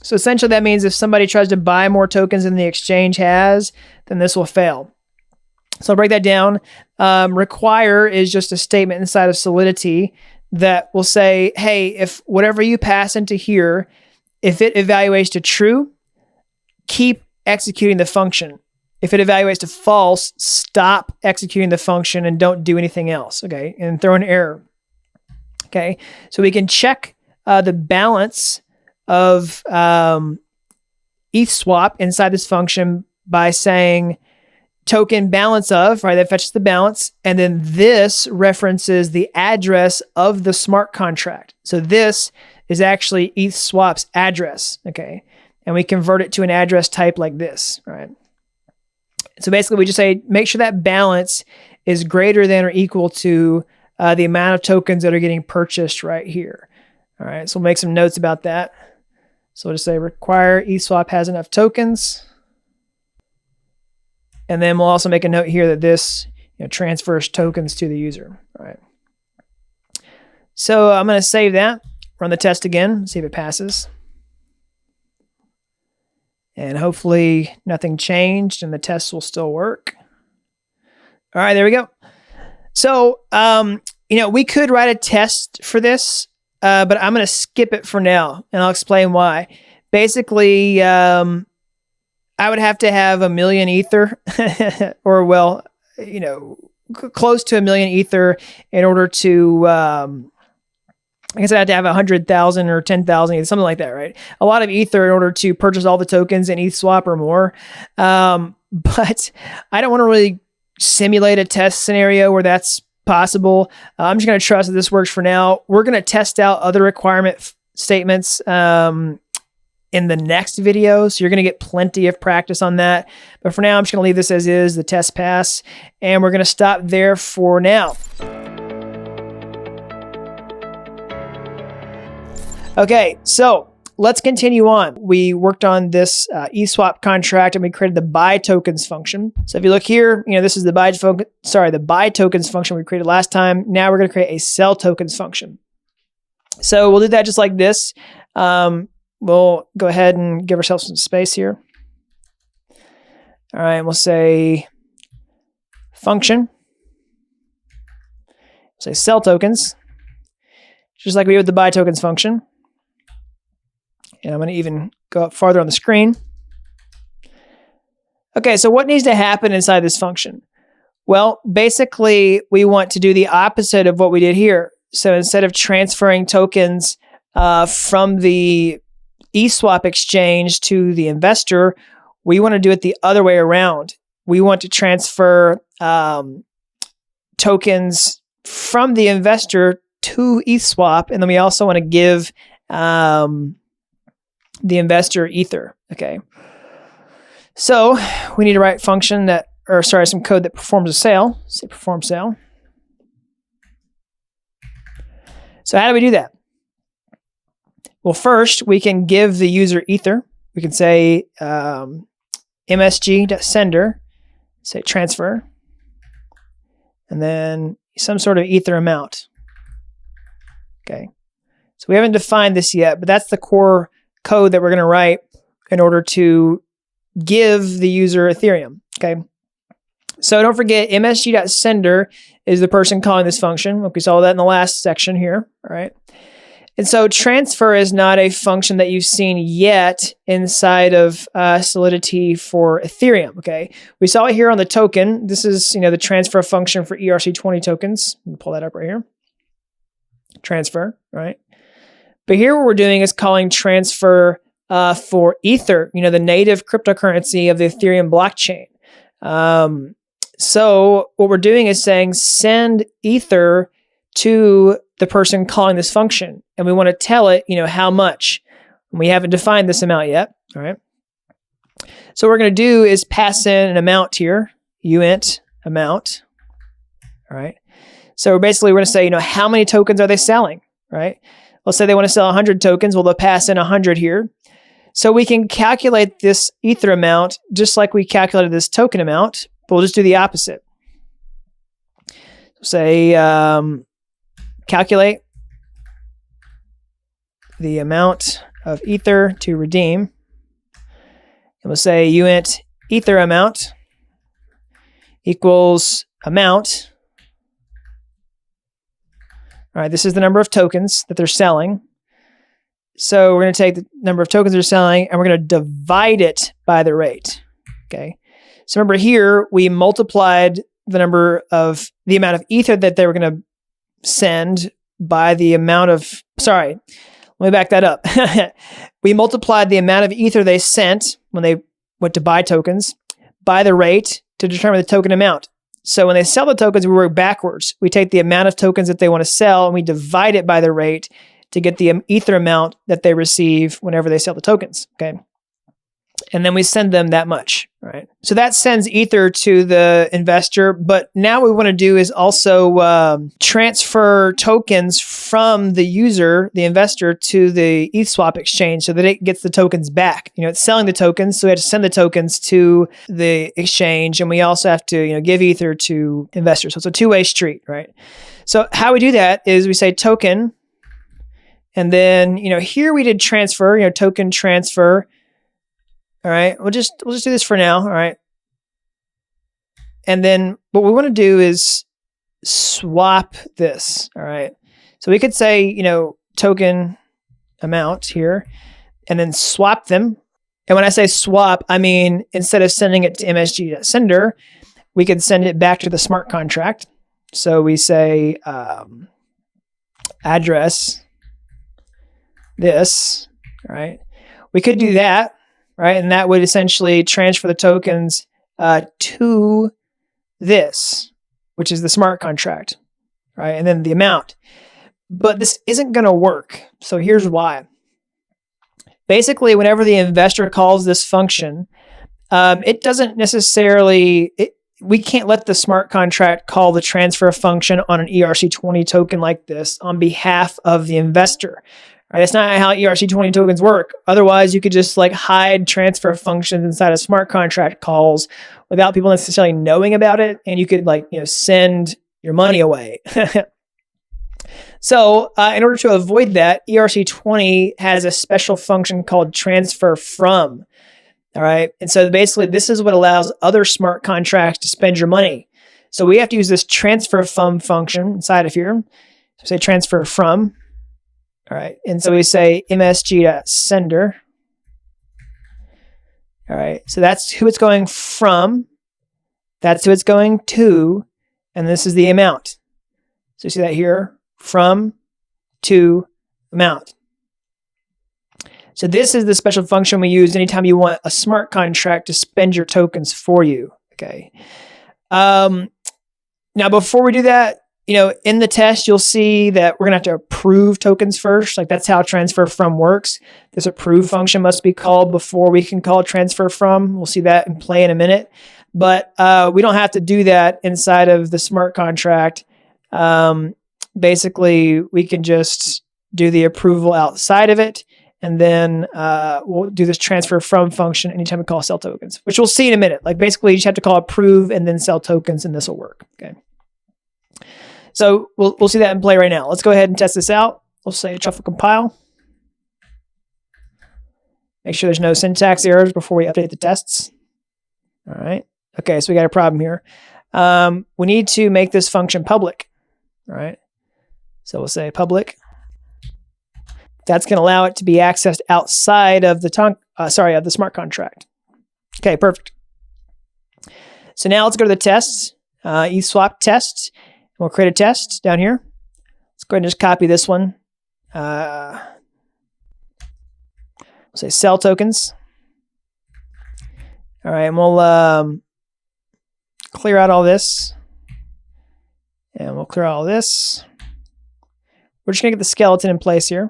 So essentially that means if somebody tries to buy more tokens than the exchange has, then this will fail. So I'll break that down. Require is just a statement inside of Solidity that will say, hey, if whatever you pass into here, if it evaluates to true, keep executing the function. If it evaluates to false, stop executing the function and don't do anything else, okay? And throw an error, okay? So we can check the balance of ETH swap inside this function by saying token balance of, right? That fetches the balance. And then this references the address of the smart contract. So this is actually ETH swap's address, okay? And we convert it to an address type like this, all right? So basically we just say, make sure that balance is greater than or equal to the amount of tokens that are getting purchased right here. All right, so we'll make some notes about that. So we'll just say require ETH swap has enough tokens. And then we'll also make a note here that this transfers tokens to the user. All right. So I'm going to save that, run the test again, see if it passes. And hopefully nothing changed and the test will still work. All right, there we go. So, we could write a test for this, but I'm going to skip it for now and I'll explain why. Basically, I would have to have 1 million Ether or close to 1 million Ether in order to, I guess I had to have 100,000 or 10,000, something like that, right? A lot of Ether in order to purchase all the tokens in ETH swap or more. But I don't want to really simulate a test scenario where that's possible. I'm just going to trust that this works for now. We're going to test out other requirement statements in the next video. So you're going to get plenty of practice on that. But for now, I'm just going to leave this as is, the test pass, and we're going to stop there for now. Okay, so let's continue on. We worked on this ETH swap contract and we created the buy tokens function. So if you look here, this is the buy tokens function we created last time. Now we're going to create a sell tokens function. So we'll do that just like this. We'll go ahead and give ourselves some space here. All right, we'll say function. We'll say sell tokens, just like we did with the buy tokens function. And I'm going to even go up farther on the screen. Okay, so what needs to happen inside this function? Well, basically, we want to do the opposite of what we did here. So instead of transferring tokens from the ETH swap exchange to the investor, we want to do it the other way around. We want to transfer tokens from the investor to ETH swap, and then we also want to give the investor Ether, okay? So we need to write function some code that performs a sale. Say perform sale. So how do we do that? Well, first we can give the user Ether. We can say msg.sender, say transfer, and then some sort of Ether amount. Okay. So we haven't defined this yet, but that's the core code that we're going to write in order to give the user Ethereum, okay? So don't forget, msg.sender is the person calling this function. Look, we saw that in the last section here, all right? And so transfer is not a function that you've seen yet inside of Solidity for Ethereum, okay? We saw it here on the token. This is, the transfer function for ERC20 tokens. Let me pull that up right here. Transfer, right? But here what we're doing is calling transfer for Ether, the native cryptocurrency of the Ethereum blockchain. So what we're doing is saying send Ether to the person calling this function. And we want to tell it, how much. And we haven't defined this amount yet, all right? So what we're going to do is pass in an amount here, uint amount, all right? So basically we're going to say, how many tokens are they selling, right? Let's say they want to sell 100 tokens. Well, they'll pass in 100 here. So we can calculate this Ether amount just like we calculated this token amount, but we'll just do the opposite. Say, calculate the amount of Ether to redeem. And we'll say uint Ether amount equals amount. All right, this is the number of tokens that they're selling. So we're going to take the number of tokens they're selling and we're going to divide it by the rate. Okay. So remember here, we multiplied the amount of Ether that they were going to send by the amount of, sorry, let me back that up. We multiplied the amount of Ether they sent when they went to buy tokens by the rate to determine the token amount. So when they sell the tokens, we work backwards. We take the amount of tokens that they want to sell and we divide it by the rate to get the Ether amount that they receive whenever they sell the tokens, okay? And then we send them that much, right? So that sends Ether to the investor, but now what we want to do is also transfer tokens from the user, the investor, to the ETHSwap exchange so that it gets the tokens back. It's selling the tokens, so we have to send the tokens to the exchange, and we also have to, give Ether to investors. So it's a two-way street, right? So how we do that is we say token, and then, here we did transfer, token transfer. All right, we'll just do this for now, all right? And then what we want to do is swap this, all right? So we could say, token amount here, and then swap them. And when I say swap, I mean, instead of sending it to MSG.sender, we could send it back to the smart contract. So we say address this, right? We could do that, right? And that would essentially transfer the tokens to this, which is the smart contract, right? And then the amount. But this isn't going to work. So here's why. Basically, whenever the investor calls this function, it doesn't necessarily, we can't let the smart contract call the transfer function on an ERC20 token like this on behalf of the investor. Right? That's not how ERC20 tokens work. Otherwise, you could just hide transfer functions inside of smart contract calls without people necessarily knowing about it, and you could send your money away. So in order to avoid that, ERC20 has a special function called transfer from. All right. And so basically, this is what allows other smart contracts to spend your money. So we have to use this transfer from function inside of here. So say transfer from. All right. And so we say msg.sender. All right. So that's who it's going from. That's who it's going to. And this is the amount. So you see that here, from to amount. So this is the special function we use anytime you want a smart contract to spend your tokens for you. Okay. Now, before we do that, in the test, you'll see that we're going to have to approve tokens first. That's how transfer from works. This approve function must be called before we can call transfer from. We'll see that in play in a minute. But we don't have to do that inside of the smart contract. Basically, we can just do the approval outside of it. And then we'll do this transfer from function anytime we call sell tokens, which we'll see in a minute. Basically, you just have to call approve and then sell tokens, and this will work. Okay. So we'll see that in play right now. Let's go ahead and test this out. We'll say truffle compile. Make sure there's no syntax errors before we update the tests. All right. Okay, so we got a problem here. We need to make this function public. All right. So we'll say public. That's going to allow it to be accessed outside of the of the smart contract. Okay, perfect. So now let's go to the tests. ETHSwap test. We'll create a test down here. Let's go ahead and just copy this one. say sell tokens. All right, and we'll clear out all this. And we'll clear all this. We're just going to get the skeleton in place here.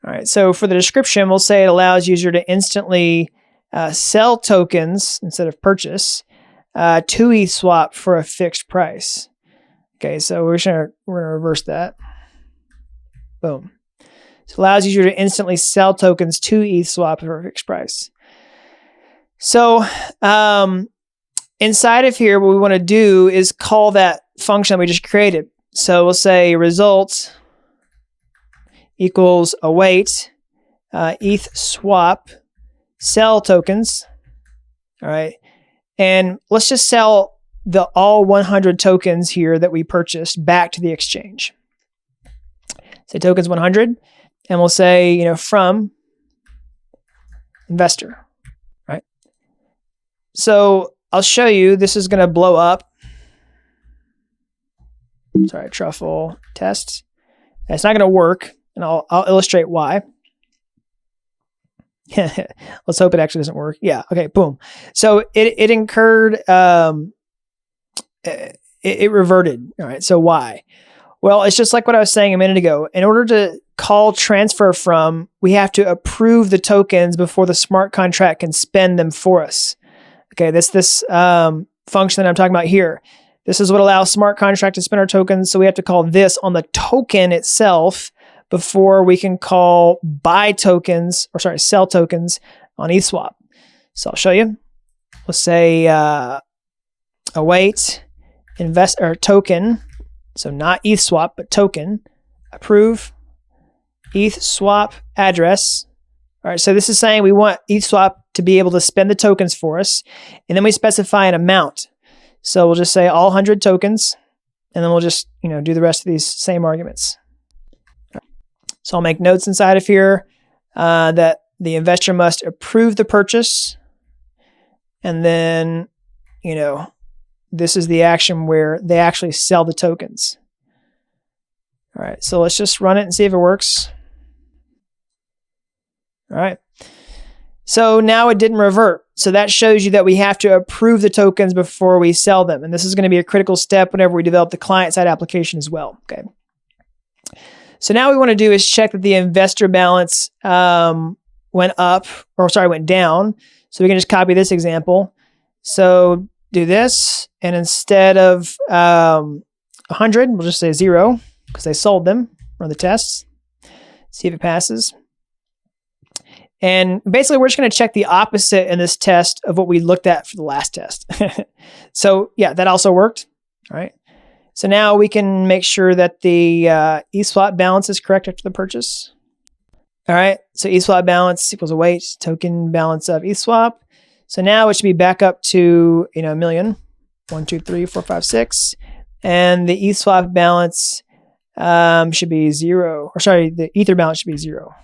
All right, so for the description, we'll say it allows user to instantly sell tokens instead of purchase to ETH swap for a fixed price. Okay, so we're gonna reverse that. Boom. So it allows user to instantly sell tokens to ETH swap for a fixed price. So inside of here, what we want to do is call that function that we just created. So we'll say result equals await ETH swap sell tokens. All right. And let's just sell the all 100 tokens here that we purchased back to the exchange. Say tokens 100, and we'll say, from investor, right? So I'll show you, this is going to blow up. Sorry, truffle test. It's not going to work, and I'll illustrate why. Let's hope it actually doesn't work. Yeah. Okay. Boom. So it incurred. It reverted. All right. So why? Well, it's just like what I was saying a minute ago. In order to call transfer from, we have to approve the tokens before the smart contract can spend them for us. Okay. This function that I'm talking about here. This is what allows smart contract to spend our tokens. So we have to call this on the token itself before we can call sell tokens on ETH swap. So I'll show you. We'll say await invest or token. So not ETH swap, but token. Approve ETH swap address. All right. So this is saying we want ETH swap to be able to spend the tokens for us, and then we specify an amount. So we'll just say all 100 tokens, and then we'll just do the rest of these same arguments. So I'll make notes inside of here that the investor must approve the purchase. And then, this is the action where they actually sell the tokens. All right, so let's just run it and see if it works. All right. So now it didn't revert. So that shows you that we have to approve the tokens before we sell them. And this is going to be a critical step whenever we develop the client-side application as well. Okay. So now what we want to do is check that the investor balance went down. So we can just copy this example. So do this, and instead of 100, we'll just say 0 because they sold them. Run the tests, see if it passes. And basically, we're just going to check the opposite in this test of what we looked at for the last test. So yeah, that also worked. All right. So now we can make sure that the ETH swap balance is correct after the purchase. All right. So ETH swap balance equals await token balance of ETH swap. So now it should be back up to a million. 1, 2, 3, 4, 5, 6. And the ETH swap balance should be 0. Or sorry, the Ether balance should be 0.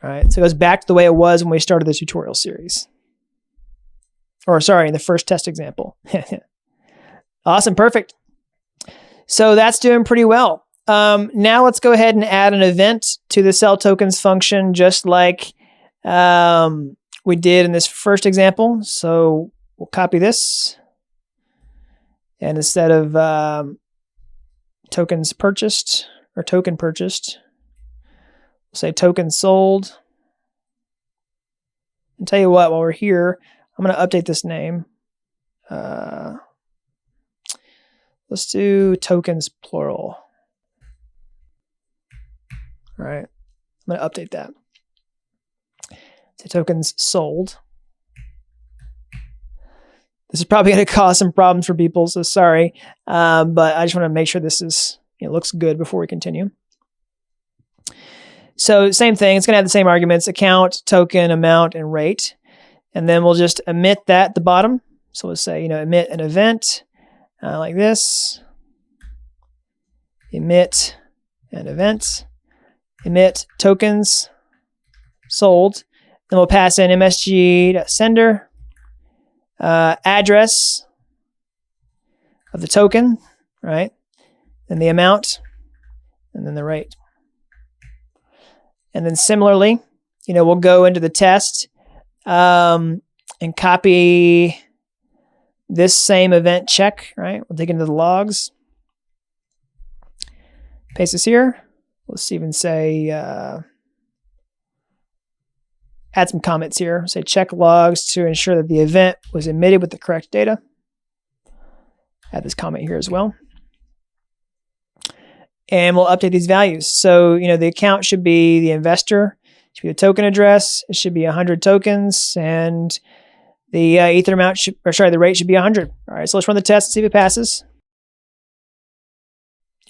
All right, so it goes back to the way it was when we started the tutorial series. Or sorry, in the first test example. Awesome, perfect. So that's doing pretty well. Now let's go ahead and add an event to the sell tokens function, just like we did in this first example. So we'll copy this. And instead of tokens purchased or token purchased, we'll say token sold. And tell you what, while we're here, I'm going to update this name. Let's do tokens plural. All right. I'm going to update that. So tokens sold. This is probably going to cause some problems for people, so sorry. But I just want to make sure this is looks good before we continue. So same thing. It's going to have the same arguments: account, token, amount, and rate. And then we'll just emit that at the bottom. So we'll say, emit an event like this. Emit an event. Emit tokens sold. Then we'll pass in msg.sender. Address of the token, right? Then the amount, and then the rate. And then similarly, we'll go into the test and copy this same event check, right? We'll dig into the logs. Paste this here. Let's even say, add some comments here. Say check logs to ensure that the event was emitted with the correct data. Add this comment here as well. And we'll update these values. So, the account should be the investor, should be the token address. It should be 100 tokens, and the ether amount the rate should be 100. All right, so let's run the test and see if it passes.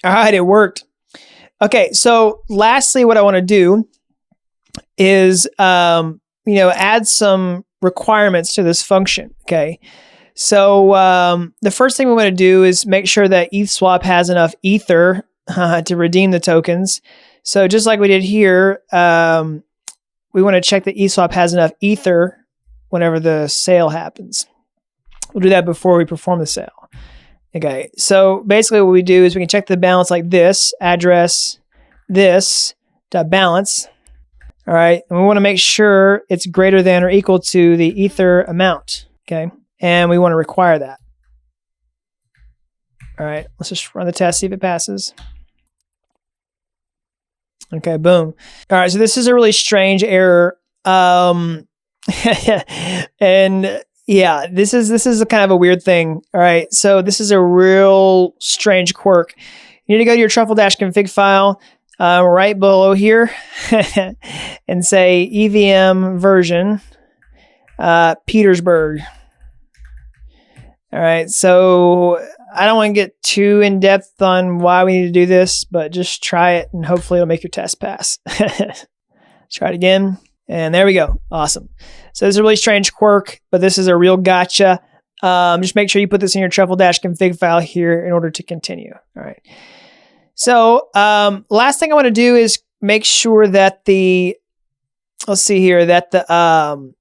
All right, it worked. Okay, so lastly, what I want to do is, add some requirements to this function. Okay, so the first thing we want to do is make sure that ETH swap has enough ether to redeem the tokens. So just like we did here, we want to check that ETH swap has enough ether whenever the sale happens. We'll do that before we perform the sale. Okay, so basically what we do is we can check the balance like this, address, this, .balance. All right, and we want to make sure it's greater than or equal to the ether amount, okay? And we want to require that. All right, let's just run the test, see if it passes. Okay, boom. All right, so this is a really strange error. And yeah, this is a kind of a weird thing. All right, so this is a real strange quirk. You need to go to your truffle-config file right below here and say EVM version Petersburg. All right, so I don't want to get too in depth on why we need to do this, but just try it and hopefully it'll make your test pass. Try it again. And there we go. Awesome. So this is a really strange quirk, but this is a real gotcha. Just make sure you put this in your truffle-config file here in order to continue. All right. So last thing I want to do is make sure that let's see here, that the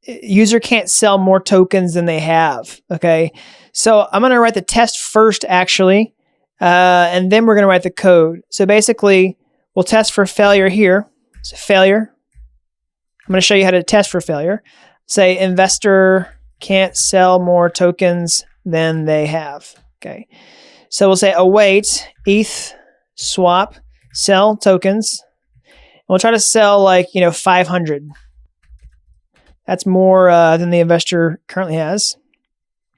user can't sell more tokens than they have. Okay. So I'm going to write the test first, actually, and then we're going to write the code. So basically, we'll test for failure here. So failure. I'm going to show you how to test for failure. Say investor can't sell more tokens than they have. Okay. So we'll say await ETH swap sell tokens. And we'll try to sell 500. That's more than the investor currently has.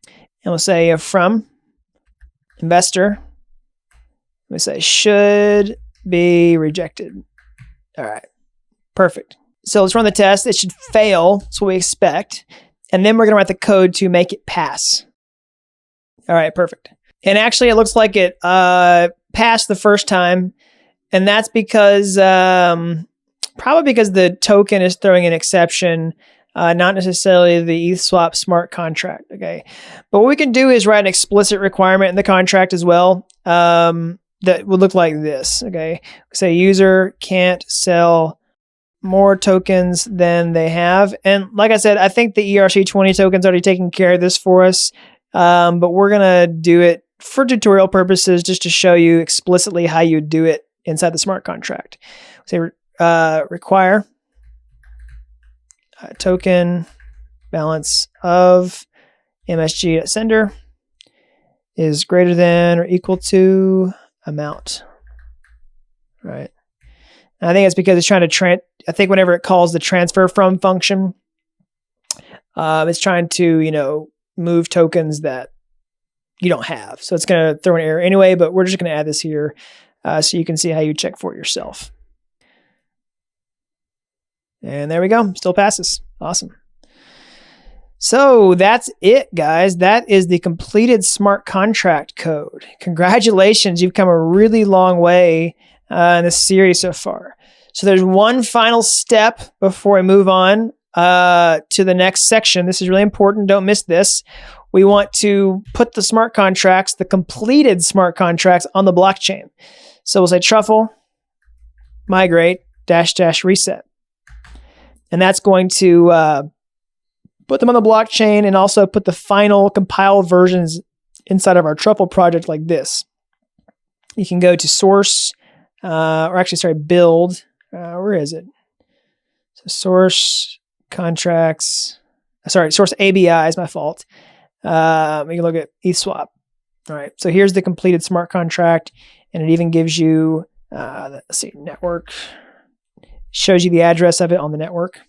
And we'll say from investor, we say should be rejected. All right, perfect. So let's run the test. It should fail. That's what we expect. And then we're going to write the code to make it pass. All right, perfect. And actually, it looks like it passed the first time. And that's because, probably because the token is throwing an exception, not necessarily the ETH swap smart contract. Okay. But what we can do is write an explicit requirement in the contract as well. That would look like this. Okay. Say user can't sell more tokens than they have. And like I said, I think the ERC20 token's already taking care of this for us. But we're going to do it for tutorial purposes just to show you explicitly how you do it inside the smart contract. Say require token balance of MSG.sender is greater than or equal to amount. Right. And I think it's because it's trying to I think whenever it calls the transfer from function, it's trying to, move tokens that you don't have. So it's going to throw an error anyway, but we're just going to add this here so you can see how you check for it yourself. And there we go. Still passes. Awesome. So that's it, guys. That is the completed smart contract code. Congratulations. You've come a really long way in this series so far. So there's one final step before we move on to the next section. This is really important. Don't miss this. We want to put the smart contracts, the completed smart contracts, on the blockchain. So we'll say truffle migrate -- reset. And that's going to put them on the blockchain and also put the final compiled versions inside of our truffle project like this. You can go to source, build, Where is it? So source contracts. Sorry, source ABI is my fault. We can look at ETH swap. All right, so here's the completed smart contract, and it even gives you, let's see, network. Shows you the address of it on the network,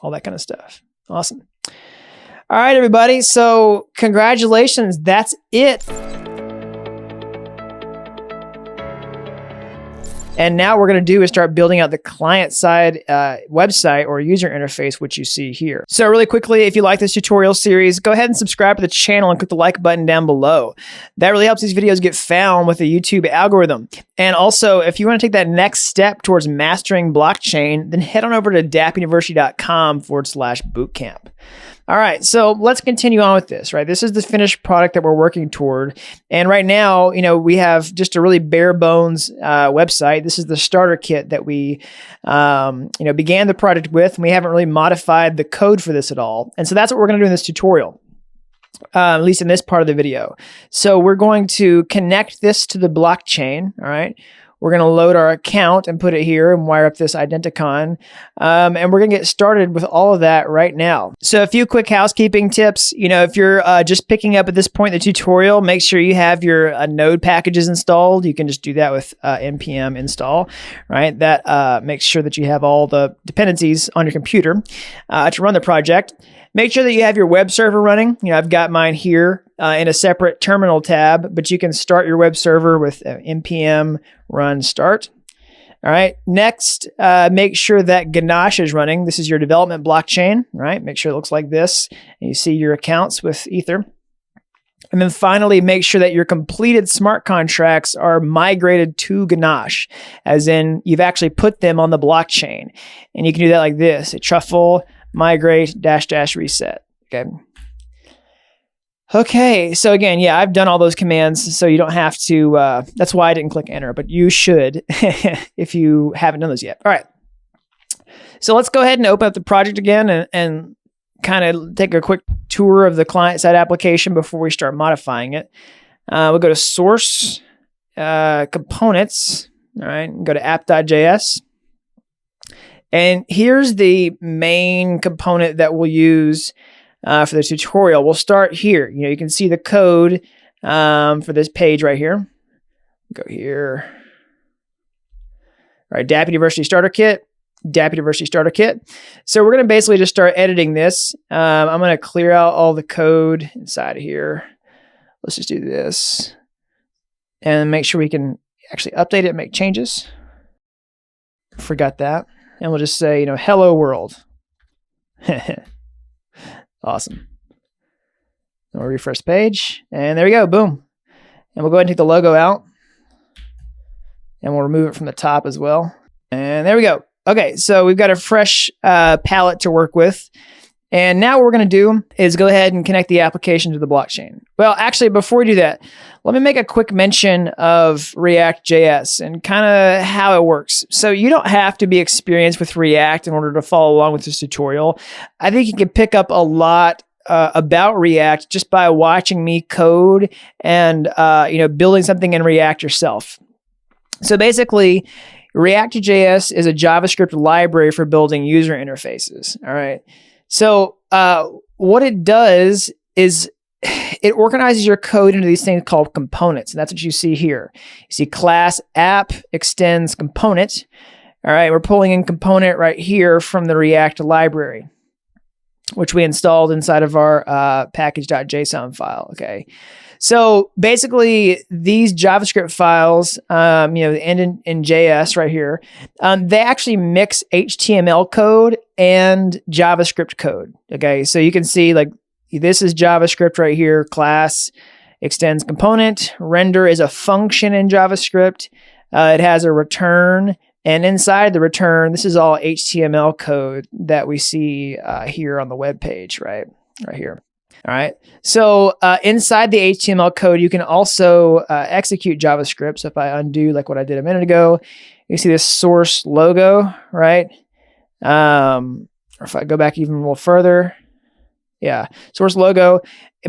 all that kind of stuff. Awesome. All right, everybody. So congratulations. That's it. And now what we're going to do is start building out the client-side website or user interface, which you see here. So really quickly, if you like this tutorial series, go ahead and subscribe to the channel and click the like button down below. That really helps these videos get found with the YouTube algorithm. And also, if you want to take that next step towards mastering blockchain, then head on over to dappuniversity.com/bootcamp. All right, so let's continue on with this, right? This is the finished product that we're working toward. And right now, we have just a really bare bones website. This is the starter kit that we, began the project with, and we haven't really modified the code for this at all. And so that's what we're going to do in this tutorial, at least in this part of the video. So we're going to connect this to the blockchain, all right? We're going to load our account and put it here and wire up this Identicon. And we're going to get started with all of that right now. So a few quick housekeeping tips. If you're just picking up at this point in the tutorial, make sure you have your node packages installed. You can just do that with npm install, right? That makes sure that you have all the dependencies on your computer to run the project. Make sure that you have your web server running. I've got mine here in a separate terminal tab, but you can start your web server with npm run start. All right. Next, make sure that Ganache is running. This is your development blockchain, right? Make sure it looks like this, and you see your accounts with Ether. And then finally, make sure that your completed smart contracts are migrated to Ganache, as in you've actually put them on the blockchain. And you can do that like this: truffle migrate -- reset. Okay, so again, yeah, I've done all those commands, so you don't have to, that's why I didn't click enter, but you should if you haven't done those yet. All right, so let's go ahead and open up the project again and kind of take a quick tour of the client-side application before we start modifying it. We'll go to source, components, all right, and go to app.js. And here's the main component that we'll use for this tutorial. We'll start here. You can see the code for this page right here. Go here. All right, Dapp University Starter Kit, Dapp University Starter Kit. So we're going to basically just start editing this. I'm going to clear out all the code inside of here. Let's just do this and make sure we can actually update it and make changes. Forgot that. And we'll just say, hello world. Awesome. And we'll refresh page. And there we go. Boom. And we'll go ahead and take the logo out. And we'll remove it from the top as well. And there we go. Okay, so we've got a fresh palette to work with. And now what we're going to do is go ahead and connect the application to the blockchain. Well, actually, before we do that, let me make a quick mention of React.js and kind of how it works. So you don't have to be experienced with React in order to follow along with this tutorial. I think you can pick up a lot about React just by watching me code and building something in React yourself. So basically, React.js is a JavaScript library for building user interfaces. All right. So what it does is it organizes your code into these things called components. And that's what you see here. You see class app extends component. All right, we're pulling in component right here from the React library, which we installed inside of our package.json file. Okay. So basically, these JavaScript files, end in JS right here, they actually mix HTML code and JavaScript code. Okay, so you can see like this is JavaScript right here. Class extends component. Render is a function in JavaScript. It has a return, and inside the return, this is all HTML code that we see here on the web page, right here. All right. So inside the HTML code, you can also execute JavaScript. So if I undo like what I did a minute ago, you see this source logo, right? Or if I go back even a little further, yeah, source logo.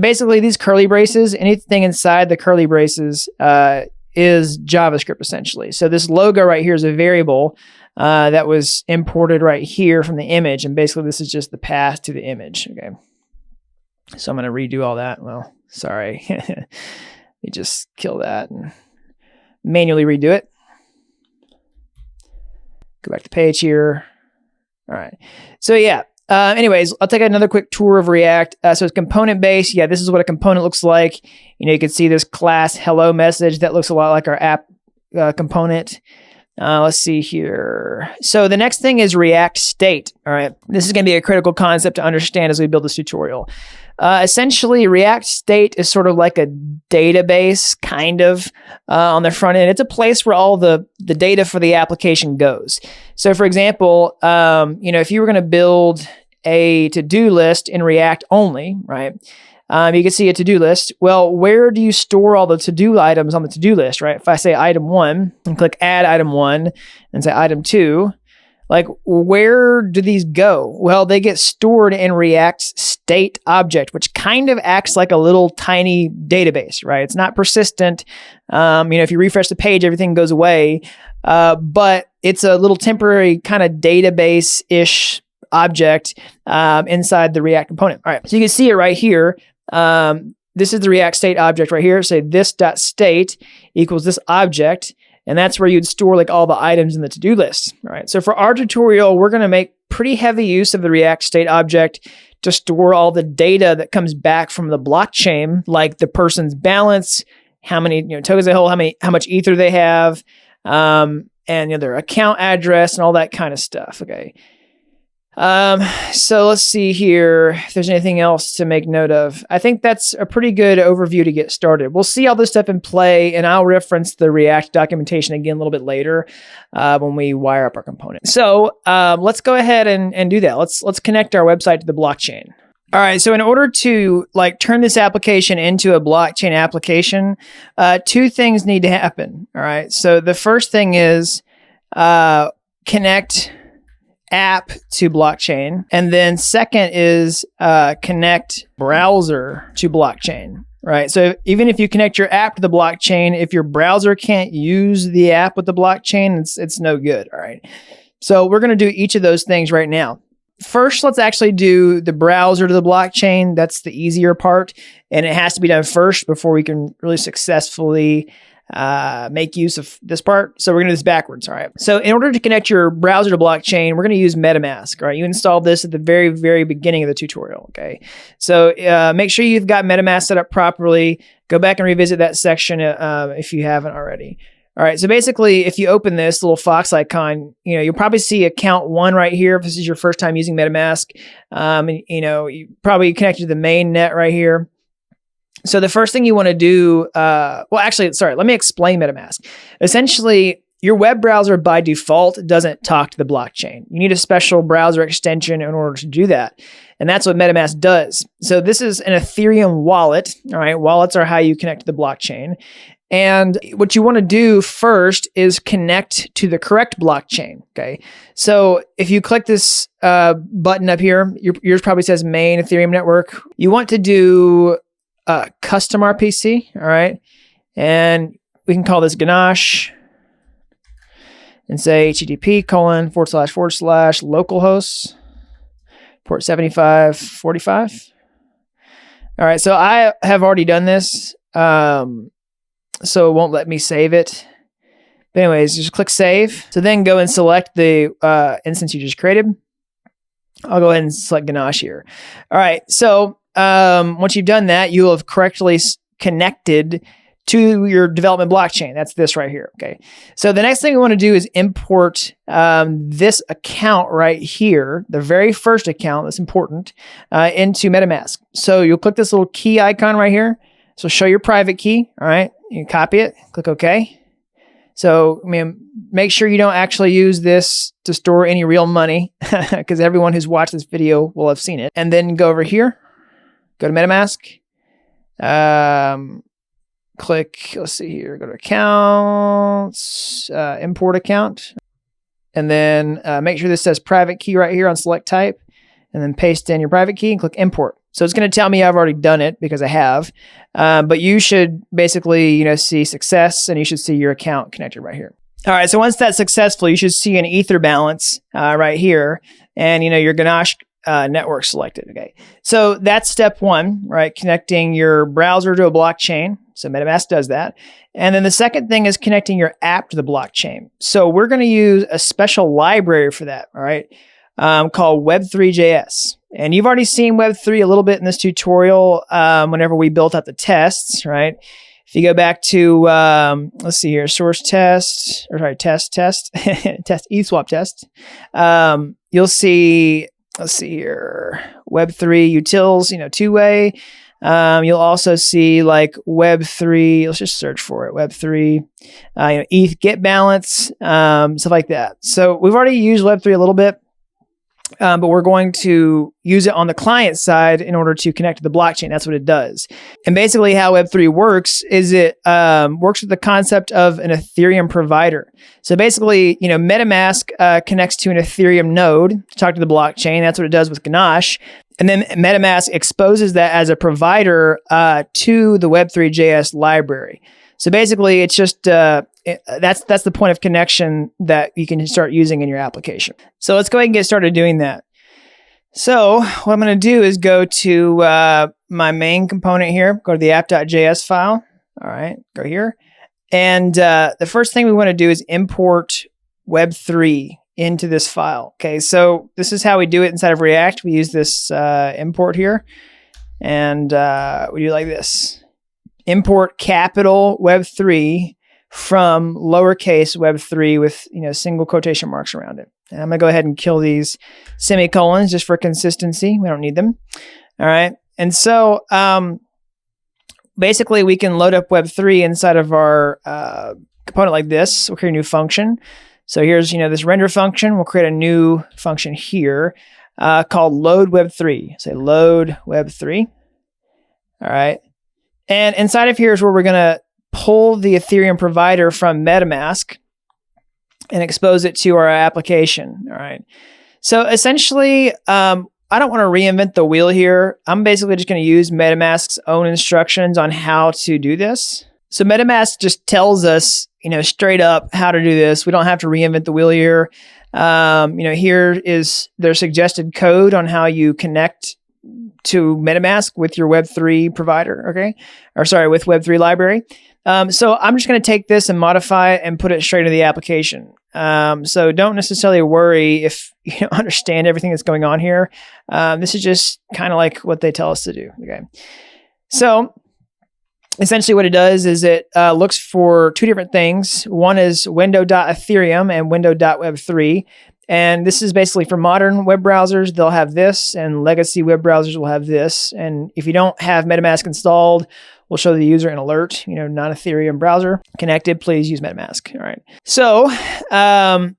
Basically, these curly braces, anything inside the curly braces is JavaScript essentially. So this logo right here is a variable that was imported right here from the image. And basically this is just the path to the image. Okay. So I'm going to redo all that. Well, sorry. Let me just kill that and manually redo it. Go back to page here. All right. So yeah. Anyways, I'll take another quick tour of React. So it's component based. Yeah, this is what a component looks like. You can see this class hello message that looks a lot like our app component. Let's see here. So the next thing is React state. All right. This is going to be a critical concept to understand as we build this tutorial. Essentially, React state is sort of like a database kind of on the front end. It's a place where all the data for the application goes. So for example, if you were going to build a to-do list in React only, right? You can see a to-do list. Well, where do you store all the to-do items on the to-do list, right? If I say item 1 and click add item 1 and say item 2, like where do these go? Well, they get stored in React's state object, which kind of acts like a little tiny database, right? It's not persistent. If you refresh the page, everything goes away. But it's a little temporary kind of database-ish object inside the React component. All right, so you can see it right here. This is the React state object right here. Say this.state equals this object. And that's where you'd store like all the items in the to-do list. All right. So for our tutorial, we're going to make pretty heavy use of the React state object to store all the data that comes back from the blockchain, like the person's balance, how many tokens they hold, how much ether they have, and their account address and all that kind of stuff. Okay. So let's see here if there's anything else to make note of. I think that's a pretty good overview to get started. We'll see all this stuff in play, and I'll reference the React documentation again a little bit later when we wire up our component. So let's go ahead and do that. Let's connect our website to the blockchain. All right, so in order to turn this application into a blockchain application, two things need to happen. All right, so the first thing is connect app to blockchain. And then second is connect browser to blockchain, right? So even if you connect your app to the blockchain, if your browser can't use the app with the blockchain, it's no good, all right? So we're going to do each of those things right now. First, let's actually do the browser to the blockchain. That's the easier part. And it has to be done first before we can really successfully make use of this part. So we're going to do this backwards. All right. So in order to connect your browser to blockchain, we're going to use Metamask. All right. You install this at the very, very beginning of the tutorial. Okay. So make sure you've got Metamask set up properly. Go back and revisit that section if you haven't already. All right. So basically, if you open this little Fox icon, you'll probably see account 1 right here. If this is your first time using Metamask, you probably connected to the main net right here. So the first thing you want to do, let me explain Metamask. Essentially, your web browser by default doesn't talk to the blockchain. You need a special browser extension in order to do that. And that's what Metamask does. So this is an Ethereum wallet. All right, wallets are how you connect to the blockchain. And what you want to do first is connect to the correct blockchain, okay? So if you click this button up here, yours probably says main Ethereum network. You want to do custom RPC, all right? And we can call this Ganache and say http://localhost port 7545. All right, so I have already done this, so it won't let me save it. But anyways, just click save. So then go and select the instance you just created. I'll go ahead and select Ganache here. All right, so once you've done that, you will have correctly connected to your development blockchain. That's this right here. Okay. So the next thing we want to do is import this account right here, the very first account that's important, into MetaMask. So you'll click this little key icon right here. So show your private key. All right. You can copy it, click OK. So make sure you don't actually use this to store any real money because everyone who's watched this video will have seen it. And then go over here. Go to MetaMask, click, let's see here, go to accounts, import account, and then make sure this says private key right here on select type, and then paste in your private key and click import. So it's going to tell me I've already done it because I have. But you should basically, see success, and you should see your account connected right here. All right, so once that's successful, you should see an Ether balance right here, and your Ganache network selected. Okay, so that's step one, right? Connecting your browser to a blockchain. So Metamask does that. And then the second thing is connecting your app to the blockchain. So we're going to use a special library for that, all right, called Web3.js. And you've already seen Web3 a little bit in this tutorial whenever we built out the tests, right? If you go back to, let's see here, test, test ETH swap test, you'll see, let's see here, Web3 utils, two-way. You'll also see like Web3, let's just search for it, Web3, ETH get balance, stuff like that. So we've already used Web3 a little bit. But we're going to use it on the client side in order to connect to the blockchain. That's what it does. And basically how Web3 works is it works with the concept of an Ethereum provider. So basically, Metamask connects to an Ethereum node to talk to the blockchain. That's what it does with Ganache. And then Metamask exposes that as a provider to the Web3.js library. So basically, it's just that's the point of connection that you can start using in your application. So let's go ahead and get started doing that. So what I'm going to do is go to my main component here, go to the app.js file. All right, go here. And the first thing we want to do is import Web3 into this file. Okay, so this is how we do it inside of React. We use this import here, and we do like this. Import capital Web3 from lowercase Web3 with single quotation marks around it. And I'm gonna go ahead and kill these semicolons just for consistency. We don't need them. All right. And so basically we can load up Web3 inside of our component like this. We'll create a new function. So here's this render function. We'll create a new function here called load Web3. Say load Web3. All right. And inside of here is where we're going to pull the Ethereum provider from Metamask and expose it to our application. All right. So essentially, I don't want to reinvent the wheel here. I'm basically just going to use Metamask's own instructions on how to do this. So Metamask just tells us, straight up how to do this. We don't have to reinvent the wheel here. Here is their suggested code on how you connect to Metamask with your Web3 provider, okay? Or sorry, with Web3 library. So I'm just going to take this and modify it and put it straight into the application. So don't necessarily worry if you don't understand everything that's going on here. This is just kind of like what they tell us to do, okay? So essentially what it does is it looks for two different things. One is window.ethereum and window.web3. And this is basically for modern web browsers, they'll have this, and legacy web browsers will have this. And if you don't have MetaMask installed, we'll show the user an alert, non-Ethereum browser connected, please use MetaMask. All right. So the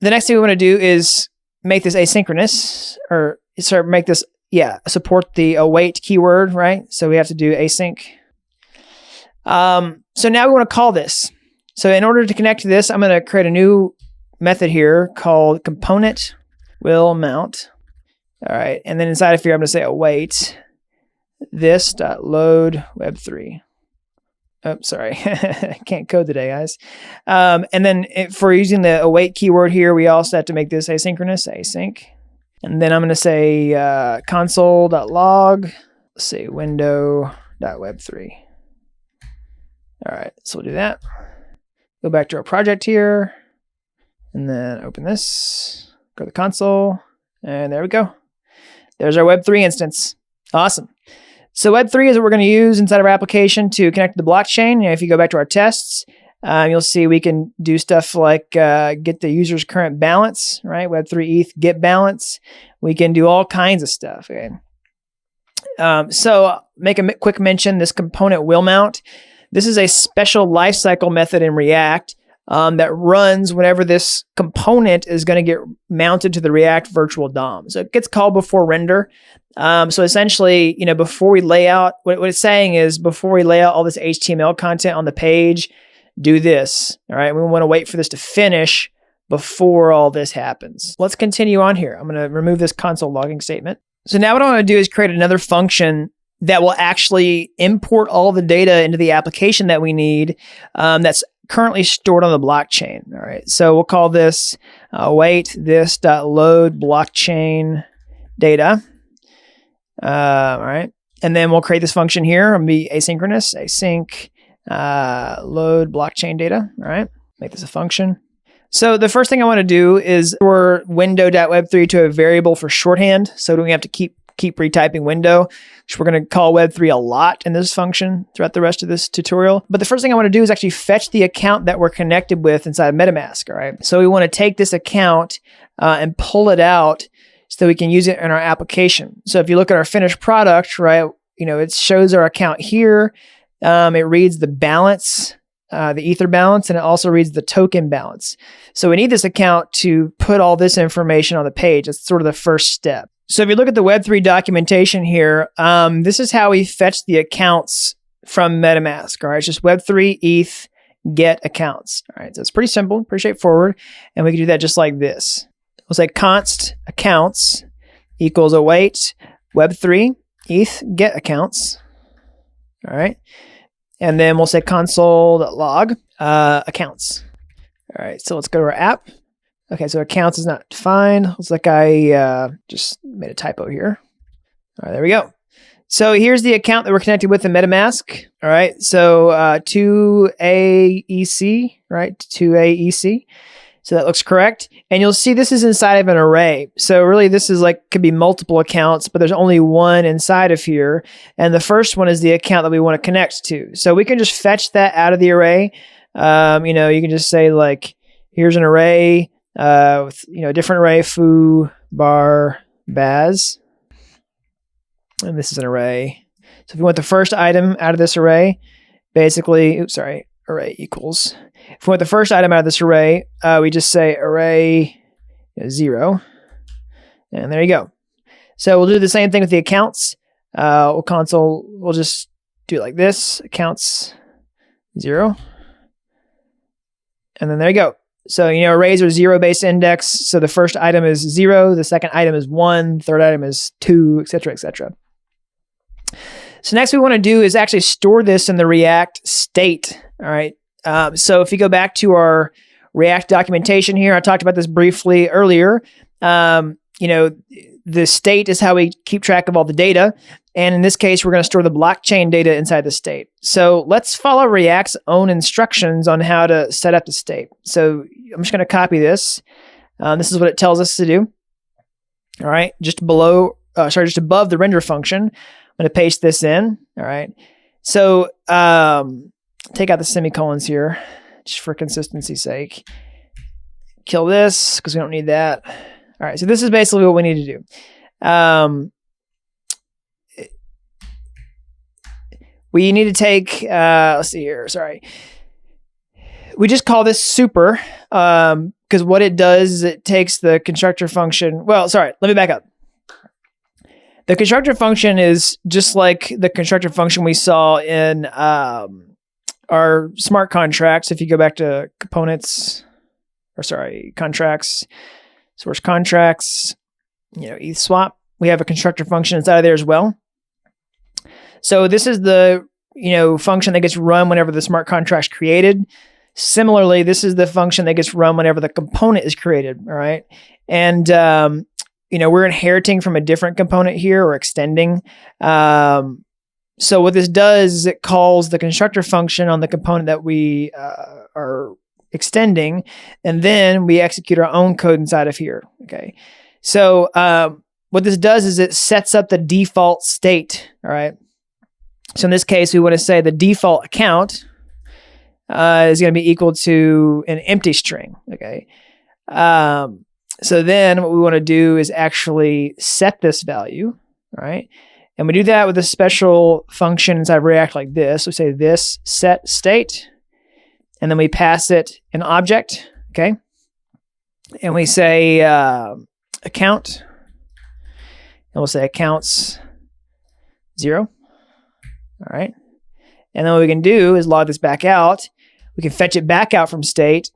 next thing we want to do is make this asynchronous, or make this, support the await keyword, right? So we have to do async. So now we want to call this. So in order to connect to this, I'm going to create a new method here called component will mount. All right. And then inside of here, I'm going to say await this dot load web3. Oh, sorry. I can't code today, guys. And then for using the await keyword here, we also have to make this asynchronous, async. And then I'm going to say console.log, let's say window.web3. All right. So we'll do that. Go back to our project here. And then open this, go to the console, and there we go. There's our Web3 instance. Awesome. So Web3 is what we're going to use inside of our application to connect to the blockchain. If you go back to our tests, you'll see we can do stuff like get the user's current balance, right? Web3 ETH get balance. We can do all kinds of stuff. Okay. So make a quick mention, this component will mount. This is a special lifecycle method in React that runs whenever this component is going to get mounted to the React virtual DOM. So it gets called before render. So essentially, before we lay out, what it's saying is before we lay out all this HTML content on the page, do this. All right. We want to wait for this to finish before all this happens. Let's continue on here. I'm going to remove this console logging statement. So now what I want to do is create another function that will actually import all the data into the application that we need that's currently stored on the blockchain. All right, so we'll call this wait this.load blockchain data. All right, and then we'll create this function here. It'll be asynchronous, async load blockchain data. All right, make this a function. So the first thing I want to do is store window.web3 to a variable for shorthand, so we don't have to keep retyping window, which we're going to call web3 a lot in this function throughout the rest of this tutorial. But the first thing I want to do is actually fetch the account that we're connected with inside Metamask. All right, so we want to take this account and pull it out so we can use it in our application. So if you look at our finished product, right, it shows our account here. It reads the balance, the Ether balance, and it also reads the token balance. So we need this account to put all this information on the page. That's sort of the first step. So if you look at the Web3 documentation here, this is how we fetch the accounts from MetaMask. All right, it's just Web3 ETH get accounts. All right, so it's pretty simple, pretty straightforward, and we can do that just like this. We'll say const accounts equals await Web3 ETH get accounts. All right. And then we'll say console.log accounts. All right, so let's go to our app. Okay, so accounts is not defined. Looks like I just made a typo here. All right, there we go. So here's the account that we're connected with in MetaMask. All right, so 2AEC, right? 2AEC. So that looks correct. And you'll see this is inside of an array. So really this is could be multiple accounts, but there's only one inside of here. And the first one is the account that we want to connect to. So we can just fetch that out of the array. You can just say here's an array with, a different array, foo, bar, baz. And this is an array. So if we want the first item out of this array, basically, array equals. If we want the first item out of this array, we just say array 0. And there you go. So we'll do the same thing with the accounts. We'll just do it like this, accounts 0. And then there you go. So, arrays are 0-based index. So the first item is 0, the second item is 1, third item is 2, etc., etc. So next we want to do is actually store this in the React state. All right. So if you go back to our React documentation here, I talked about this briefly earlier. The state is how we keep track of all the data. And in this case, we're going to store the blockchain data inside the state. So let's follow React's own instructions on how to set up the state. So I'm just going to copy this. This is what it tells us to do. All right, just above the render function. I'm going to paste this in. All right. So take out the semicolons here, just for consistency's sake. Kill this because we don't need that. All right, so this is basically what we need to do. We need to take, let's see here, sorry. We just call this super because what it does is it takes the constructor function. Well, sorry, let me back up. The constructor function is just like the constructor function we saw in our smart contracts. If you go back to contracts, source contracts, ETH swap, we have a constructor function inside of there as well. So this is the, function that gets run whenever the smart contract's created. Similarly, this is the function that gets run whenever the component is created, all right? And, we're inheriting from a different component here or extending. So what this does is it calls the constructor function on the component that we are extending, and then we execute our own code inside of here, okay? So what this does is it sets up the default state, all right? So in this case, we want to say the default account is going to be equal to an empty string, okay? So then what we want to do is actually set this value, all right? And we do that with a special function inside React like this. We say this set state, and then we pass it an object, okay? And we say account, and we'll say accounts 0. All right. And then what we can do is log this back out. We can fetch it back out from state.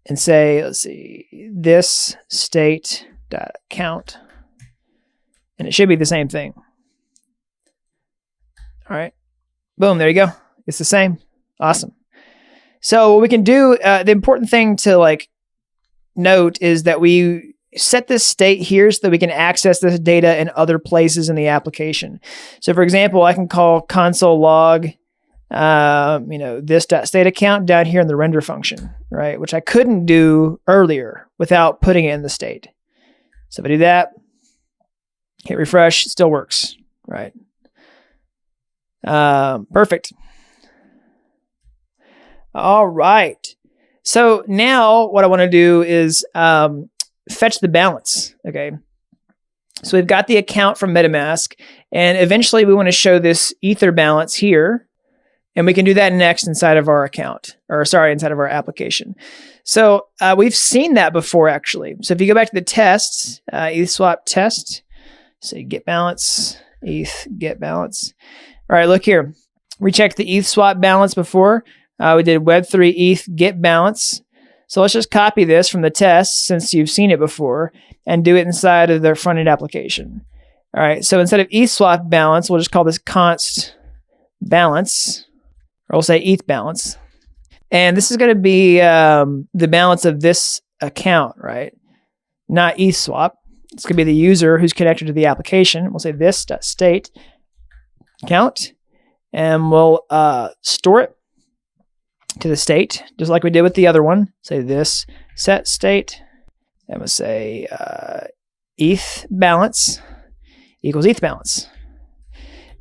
and say, let's see, this state dot count, and it should be the same thing. All right, boom, there you go. It's the same. Awesome. So what we can do, the important thing to like note is that we set this state here so that we can access this data in other places in the application. So for example, I can call console log, this state account down here in the render function, right? Which I couldn't do earlier without putting it in the state. So if I do that, hit refresh, it still works, right? Perfect. All right. So now what I want to do is fetch the balance. Okay. So we've got the account from Metamask, and eventually we want to show this ether balance here. And we can do that next inside of our account, inside of our application. So we've seen that before, actually. So if you go back to the tests, ETH swap test, say get balance, ETH get balance. All right, look here. We checked the ETH swap balance before. We did Web3 ETH get balance. So let's just copy this from the test, since you've seen it before, and do it inside of their front-end application. All right, so instead of ETH swap balance, we'll just call this const balance. Or we'll say ETH balance. And this is going to be the balance of this account, right? Not ETH swap. It's going to be the user who's connected to the application. We'll say this.state account. And we'll store it to the state, just like we did with the other one. Say this set state. And we'll say ETH balance equals ETH balance.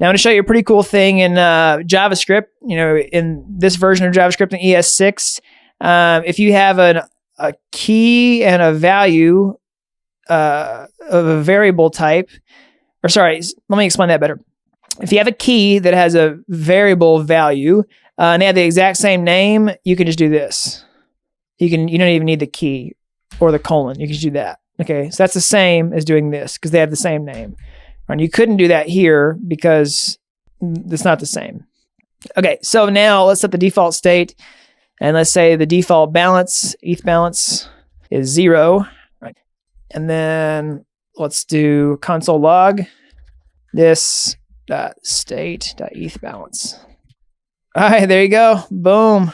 Now I'm going to show you a pretty cool thing in JavaScript. In this version of JavaScript in ES6, if you have a key and a value of a variable type, let me explain that better. If you have a key that has a variable value and they have the exact same name, you can just do this. You don't even need the key or the colon. You can just do that. Okay, so that's the same as doing this because they have the same name. And you couldn't do that here because it's not the same. Okay, so now let's set the default state, and let's say the default balance, ETH balance, is 0. Right. And then let's do console log this state.eth balance. All right, there you go. Boom.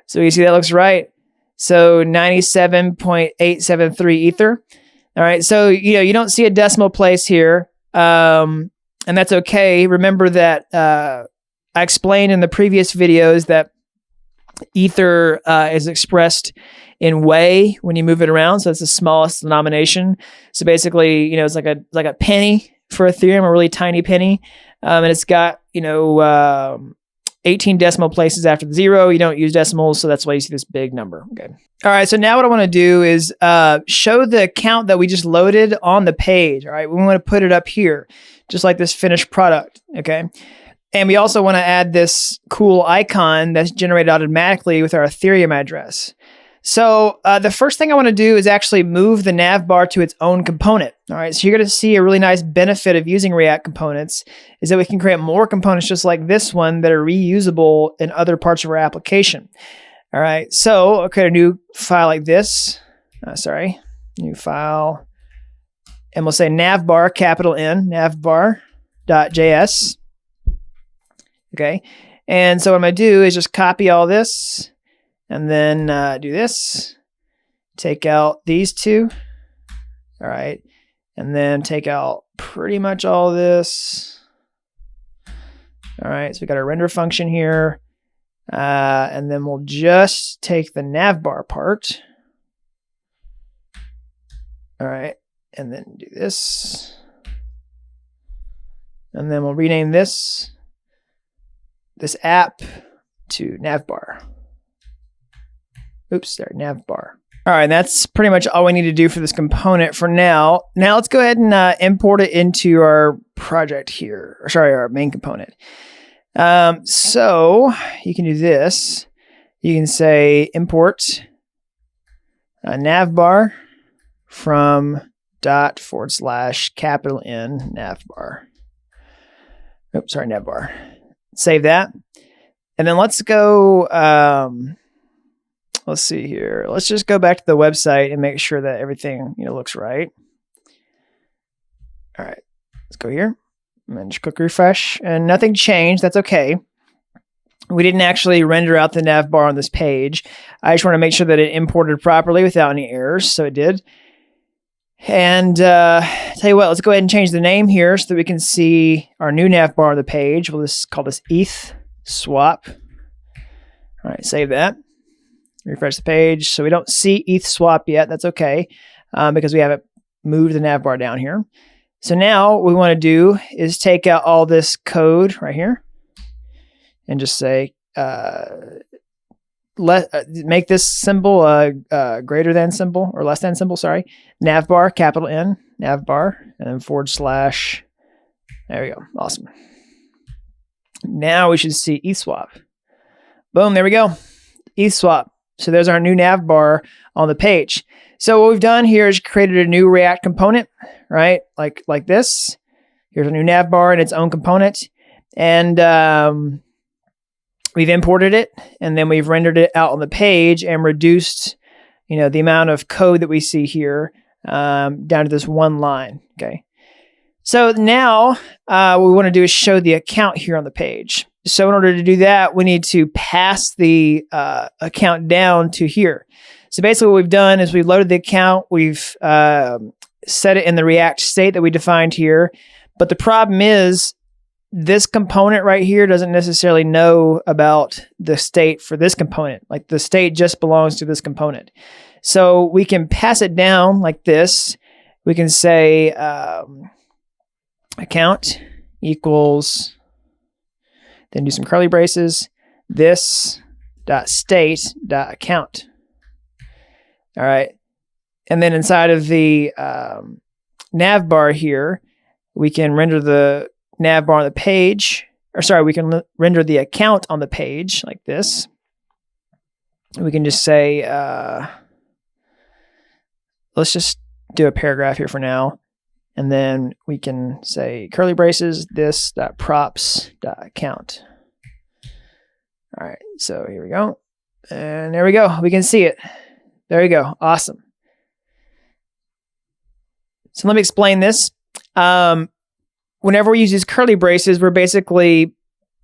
So you see that looks right. So 97.873 ether. All right, so you don't see a decimal place here. And that's okay. Remember that I explained in the previous videos that ether is expressed in way when you move it around. So it's the smallest denomination. So basically, it's like a penny for Ethereum, a really tiny penny. And it's got 18 decimal places after the 0. You don't use decimals, so that's why you see this big number. Okay. All right, so now what I want to do is show the account that we just loaded on the page. All right, we want to put it up here, just like this finished product. Okay, and we also want to add this cool icon that's generated automatically with our Ethereum address. So the first thing I want to do is actually move the nav bar to its own component. All right, so you're going to see a really nice benefit of using React components is that we can create more components just like this one that are reusable in other parts of our application. All right, so I'll create a new file like this. New file. And we'll say navbar, capital N, navbar.js. Okay, and so what I'm going to do is just copy all this. And then do this, take out these two, all right, and then take out pretty much all of this. All right, so we got our render function here, and then we'll just take the navbar part, all right, and then do this, and then we'll rename this app to navbar. Oops, sorry, navbar. All right, that's pretty much all we need to do for this component for now. Now let's go ahead and import it into our project here, our main component. So you can do this. You can say import navbar from /capital N navbar. Oops, sorry, navbar. Save that. And then let's go let's see here. Let's just go back to the website and make sure that everything, looks right. All right, let's go here and then just click refresh, and nothing changed. That's okay. We didn't actually render out the nav bar on this page. I just want to make sure that it imported properly without any errors, so it did. And tell you what, let's go ahead and change the name here so that we can see our new nav bar on the page. We'll just call this ETH swap. All right, save that. Refresh the page. So we don't see ETH swap yet. That's okay, because we haven't moved the nav bar down here. So now what we want to do is take out all this code right here and just say, make this symbol greater than symbol, or less than symbol, sorry. Navbar, capital N, navbar, and then /. There we go. Awesome. Now we should see ETH swap. Boom, there we go. ETH swap. So there's our new navbar on the page. So what we've done here is created a new React component, right? Like this. Here's a new navbar and its own component. And we've imported it, and then we've rendered it out on the page and reduced, the amount of code that we see here down to this one line, okay? So now what we want to do is show the account here on the page. So in order to do that, we need to pass the account down to here. So basically what we've done is we've loaded the account, we've set it in the React state that we defined here, but the problem is this component right here doesn't necessarily know about the state for this component. Like the state just belongs to this component. So we can pass it down like this. We can say account equals, then do some curly braces, this dot state dot account. All right. And then inside of the nav bar here, we can render the nav bar on the page, we can render the account on the page like this. We can just say, let's just do a paragraph here for now. And then we can say curly braces, this dot props dot account. All right, so here we go. And there we go. We can see it. There you go. Awesome. So let me explain this. Whenever we use these curly braces, we're basically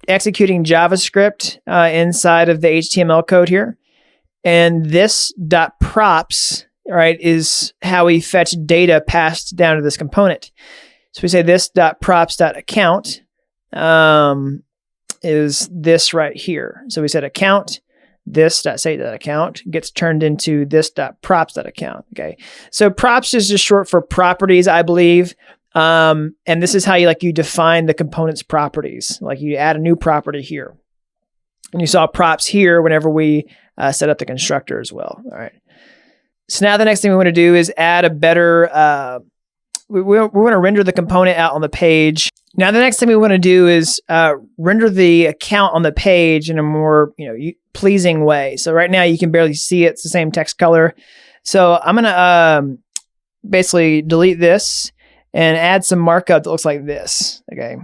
executing JavaScript inside of the HTML code here. And this .props, right, is how we fetch data passed down to this component. So we say this .props.account is this right here. So we said account, this.state.account gets turned into this.props.account. Okay. So props is just short for properties, I believe. And this is how you define the component's properties. Like you add a new property here. And you saw props here whenever we set up the constructor as well. All right. So now the next thing we want to do is add a better, we want to render the component out on the page. Now the next thing we want to do is render the account on the page in a more pleasing way. So right now you can barely see it. It's the same text color. So I'm going to basically delete this and add some markup that looks like this. Okay.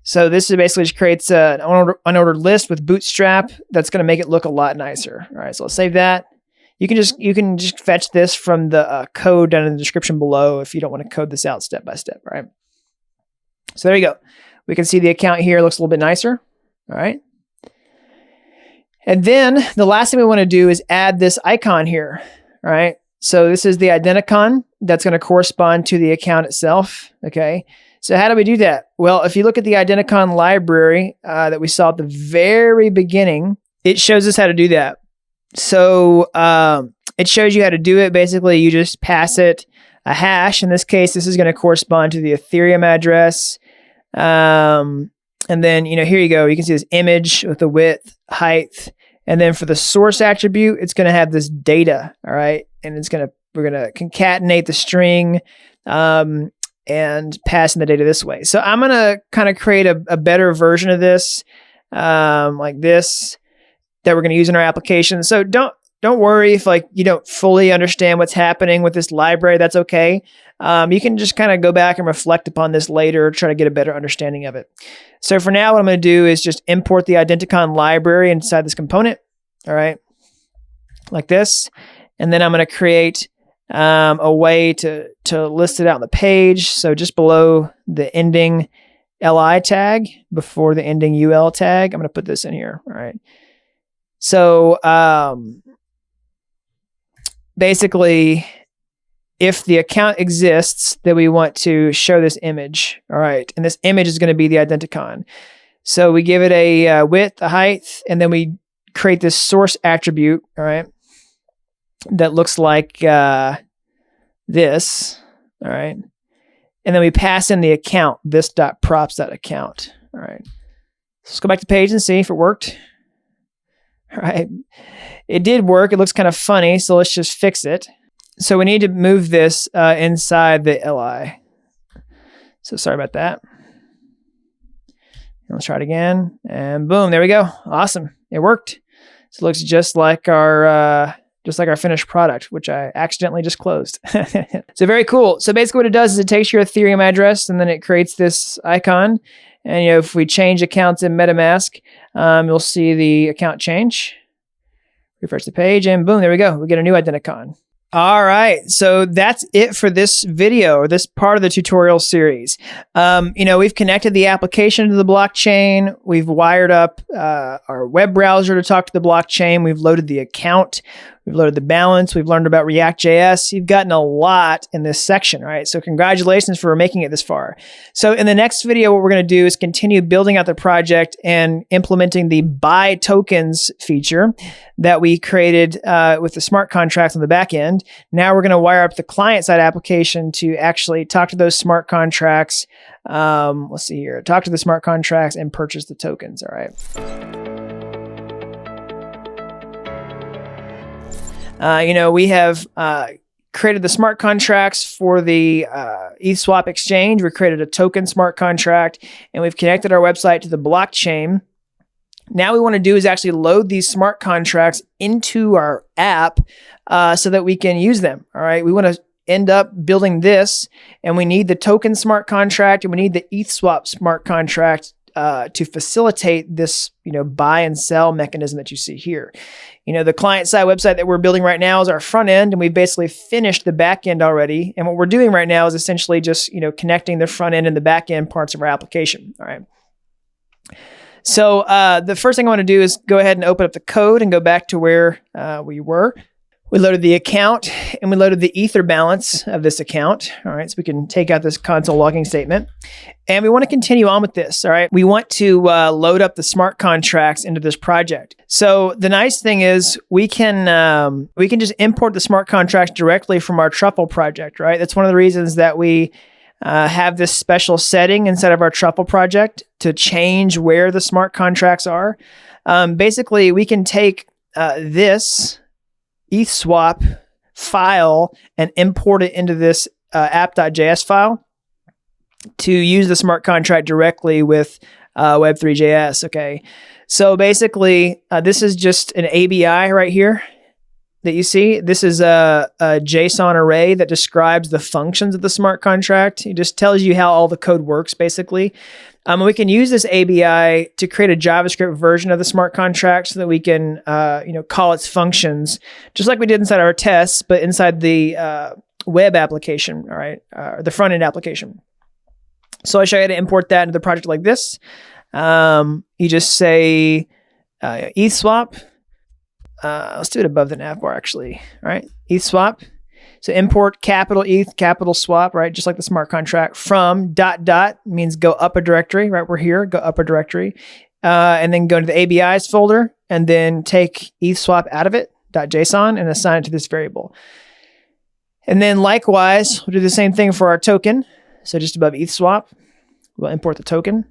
So this is basically just creates an unordered list with Bootstrap that's going to make it look a lot nicer. All right. So let's save that. You can just fetch this from the code down in the description below if you don't want to code this out step by step. Right. So there you go. We can see the account here looks a little bit nicer. All right. And then the last thing we want to do is add this icon here. All right. So this is the identicon that's going to correspond to the account itself. Okay. So how do we do that? Well, if you look at the identicon library that we saw at the very beginning, it shows us how to do that. So it shows you how to do it. Basically, you just pass it a hash. In this case, this is going to correspond to the Ethereum address. And then, here you go. You can see this image with the width, height. And then for the source attribute, it's going to have this data. All right. And we're going to concatenate the string and pass in the data this way. So I'm going to kind of create a better version of this like this that we're going to use in our application. So don't worry if you don't fully understand what's happening with this library. That's okay. You can just kind of go back and reflect upon this later, try to get a better understanding of it. So for now, what I'm going to do is just import the identicon library inside this component. All right. like this. And then I'm going to create a way to list it out on the page. So just below the ending LI tag, before the ending UL tag, I'm going to put this in here. All right. So basically, if the account exists, then we want to show this image. All right. And this image is going to be the identicon. So we give it a width, a height, and then we create this source attribute. All right. That looks like this. All right. And then we pass in the account, this.props.account. All right. Let's go back to the page and see if it worked. All right. It did work. It looks kind of funny. So let's just fix it. So we need to move this inside the LI. So sorry about that. Let's try it again. And boom, there we go. Awesome. It worked. So it looks just like our finished product, which I accidentally just closed. So very cool. So basically what it does is it takes your Ethereum address and then it creates this icon. And if we change accounts in Metamask, you'll see the account change. Refresh the page and boom, there we go. We get a new identicon. All right, so that's it for this video, or this part of the tutorial series. We've connected the application to the blockchain. We've wired up our web browser to talk to the blockchain. We've loaded the account. We've loaded the balance. We've learned about React.js. You've gotten a lot in this section, right? So congratulations for making it this far. So in the next video, what we're going to do is continue building out the project and implementing the buy tokens feature that we created with the smart contracts on the back end. Now we're going to wire up the client-side application to actually talk to those smart contracts. Let's see here. Talk to the smart contracts and purchase the tokens. All right. We have created the smart contracts for the ETH exchange. We created a token smart contract, and we've connected our website to the blockchain. Now we want to do is actually load these smart contracts into our app so that we can use them. All right. We want to end up building this, and we need the token smart contract, and we need the ETH smart contract to facilitate this, buy and sell mechanism that you see here. The client-side website that we're building right now is our front end, and we've basically finished the back end already. And what we're doing right now is essentially just, connecting the front end and the back end parts of our application. All right. So the first thing I want to do is go ahead and open up the code and go back to where we were. We loaded the account and we loaded the Ether balance of this account. All right, so we can take out this console logging statement. And we want to continue on with this. All right, we want to load up the smart contracts into this project. So the nice thing is we can just import the smart contracts directly from our Truffle project. Right, that's one of the reasons that we have this special setting inside of our Truffle project to change where the smart contracts are. Basically, we can take this ETH swap file and import it into this app.js file to use the smart contract directly with Web3.js. Okay, so basically, this is just an ABI right here that you see. This is a JSON array that describes the functions of the smart contract. It just tells you how all the code works, basically. We can use this ABI to create a JavaScript version of the smart contract so that we can, call its functions, just like we did inside our tests, but inside the web application, all right, the front end application. So I'll show you how to import that into the project like this. You just say ETH swap. Let's do it above the nav bar, actually. All right, ETH swap. So import capital ETH, capital swap, right? Just like the smart contract. From ... means go up a directory, right? We're here, go up a directory. And then go to the ABIs folder and then take ETH swap out of it, .json, and assign it to this variable. And then likewise, we'll do the same thing for our token. So just above ETH swap, we'll import the token.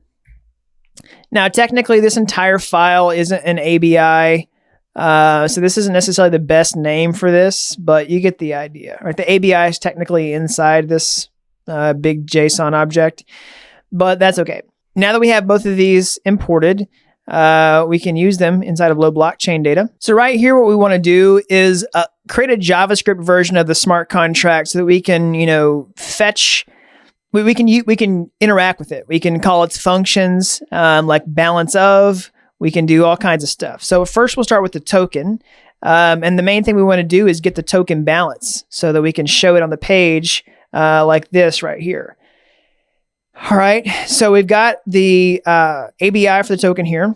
Now, technically, this entire file isn't an ABI. So this isn't necessarily the best name for this, but you get the idea, right? The ABI is technically inside this big JSON object, but that's okay. Now that we have both of these imported, we can use them inside of low blockchain data. So right here, what we want to do is create a JavaScript version of the smart contract so that we can, fetch. We can interact with it. We can call its functions like balance of. We can do all kinds of stuff. So first we'll start with the token. And the main thing we want to do is get the token balance so that we can show it on the page like this right here. All right, so we've got the ABI for the token here,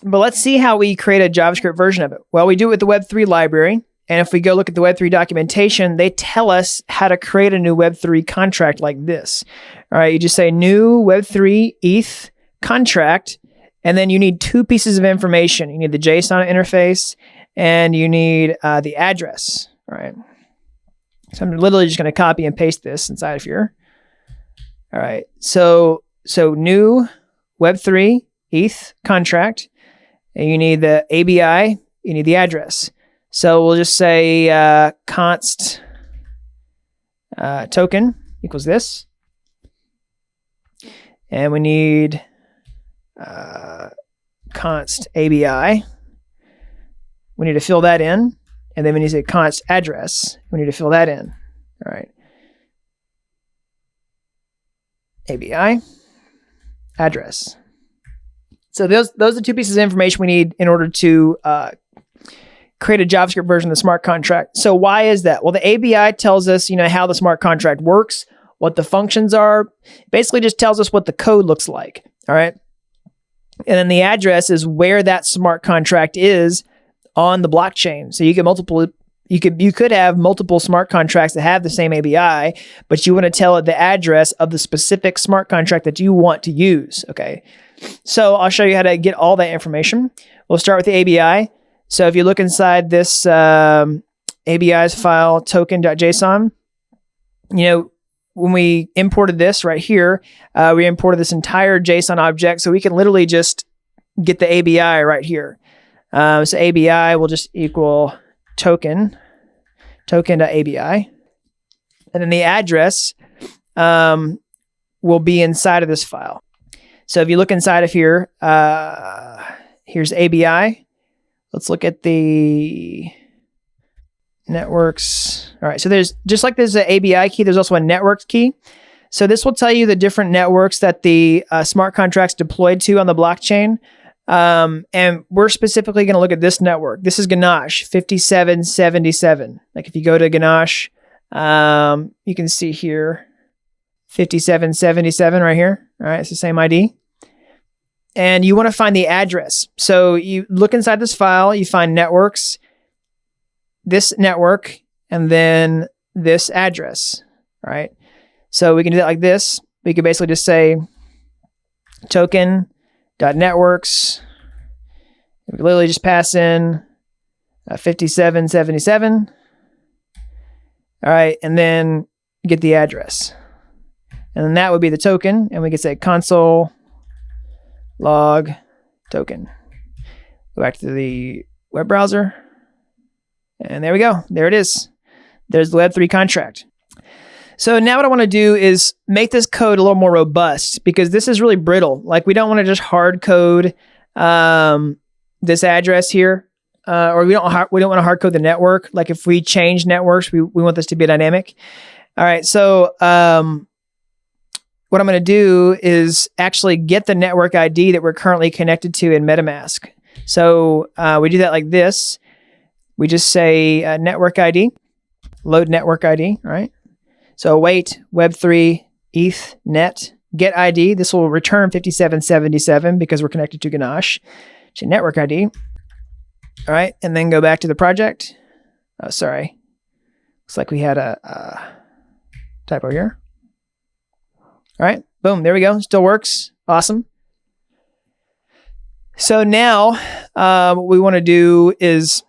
but let's see how we create a JavaScript version of it. Well, we do it with the Web3 library, and if we go look at the Web3 documentation, they tell us how to create a new Web3 contract like this. All right, you just say new Web3 ETH contract, and then you need two pieces of information. You need the JSON interface, and you need the address. All right, so I'm literally just going to copy and paste this inside of here. All right, so new Web3 ETH contract, and you need the ABI, you need the address. So we'll just say const token equals this, and we need const ABI. We need to fill that in, and then we need to say const address. We need to fill that in. All right. ABI, address. So those are the two pieces of information we need in order to create a JavaScript version of the smart contract. So why is that? Well, the ABI tells us, how the smart contract works, what the functions are. Basically just tells us what the code looks like. All right. And then the address is where that smart contract is on the blockchain. So you could have multiple smart contracts that have the same ABI, but you want to tell it the address of the specific smart contract that you want to use. Okay. So I'll show you how to get all that information. We'll start with the ABI. So if you look inside this ABI's file token.json, when we imported this right here, we imported this entire JSON object. So we can literally just get the ABI right here. So ABI will just equal token.ABI. And then the address will be inside of this file. So if you look inside of here, here's ABI. Let's look at the networks. All right, so there's an ABI key, there's also a network key. So this will tell you the different networks that the smart contracts deployed to on the blockchain. And we're specifically going to look at this network. This is Ganache 5777. Like if you go to Ganache, you can see here 5777 right here. All right, it's the same ID. And you want to find the address. So you look inside this file, you find networks, this network, and then this address. All right. So we can do that like this. We could basically just say token.networks. We can literally just pass in 5777. All right. And then get the address. And then that would be the token. And we could say console log token. Go back to the web browser. And there we go. There it is. There's the Web3 contract. So now what I want to do is make this code a little more robust because this is really brittle. Like we don't want to just hard code this address here, or we don't want to hard code the network. Like if we change networks, we want this to be dynamic. All right. So what I'm going to do is actually get the network ID that we're currently connected to in Metamask. So we do that like this. We just say network ID, load network ID, right? So await Web3 ETH net get ID. This will return 5777 because we're connected to Ganache. So network ID. All right, and then go back to the project. Oh, sorry. Looks like we had a typo here. All right, boom, there we go. Still works. Awesome. So now what we want to do is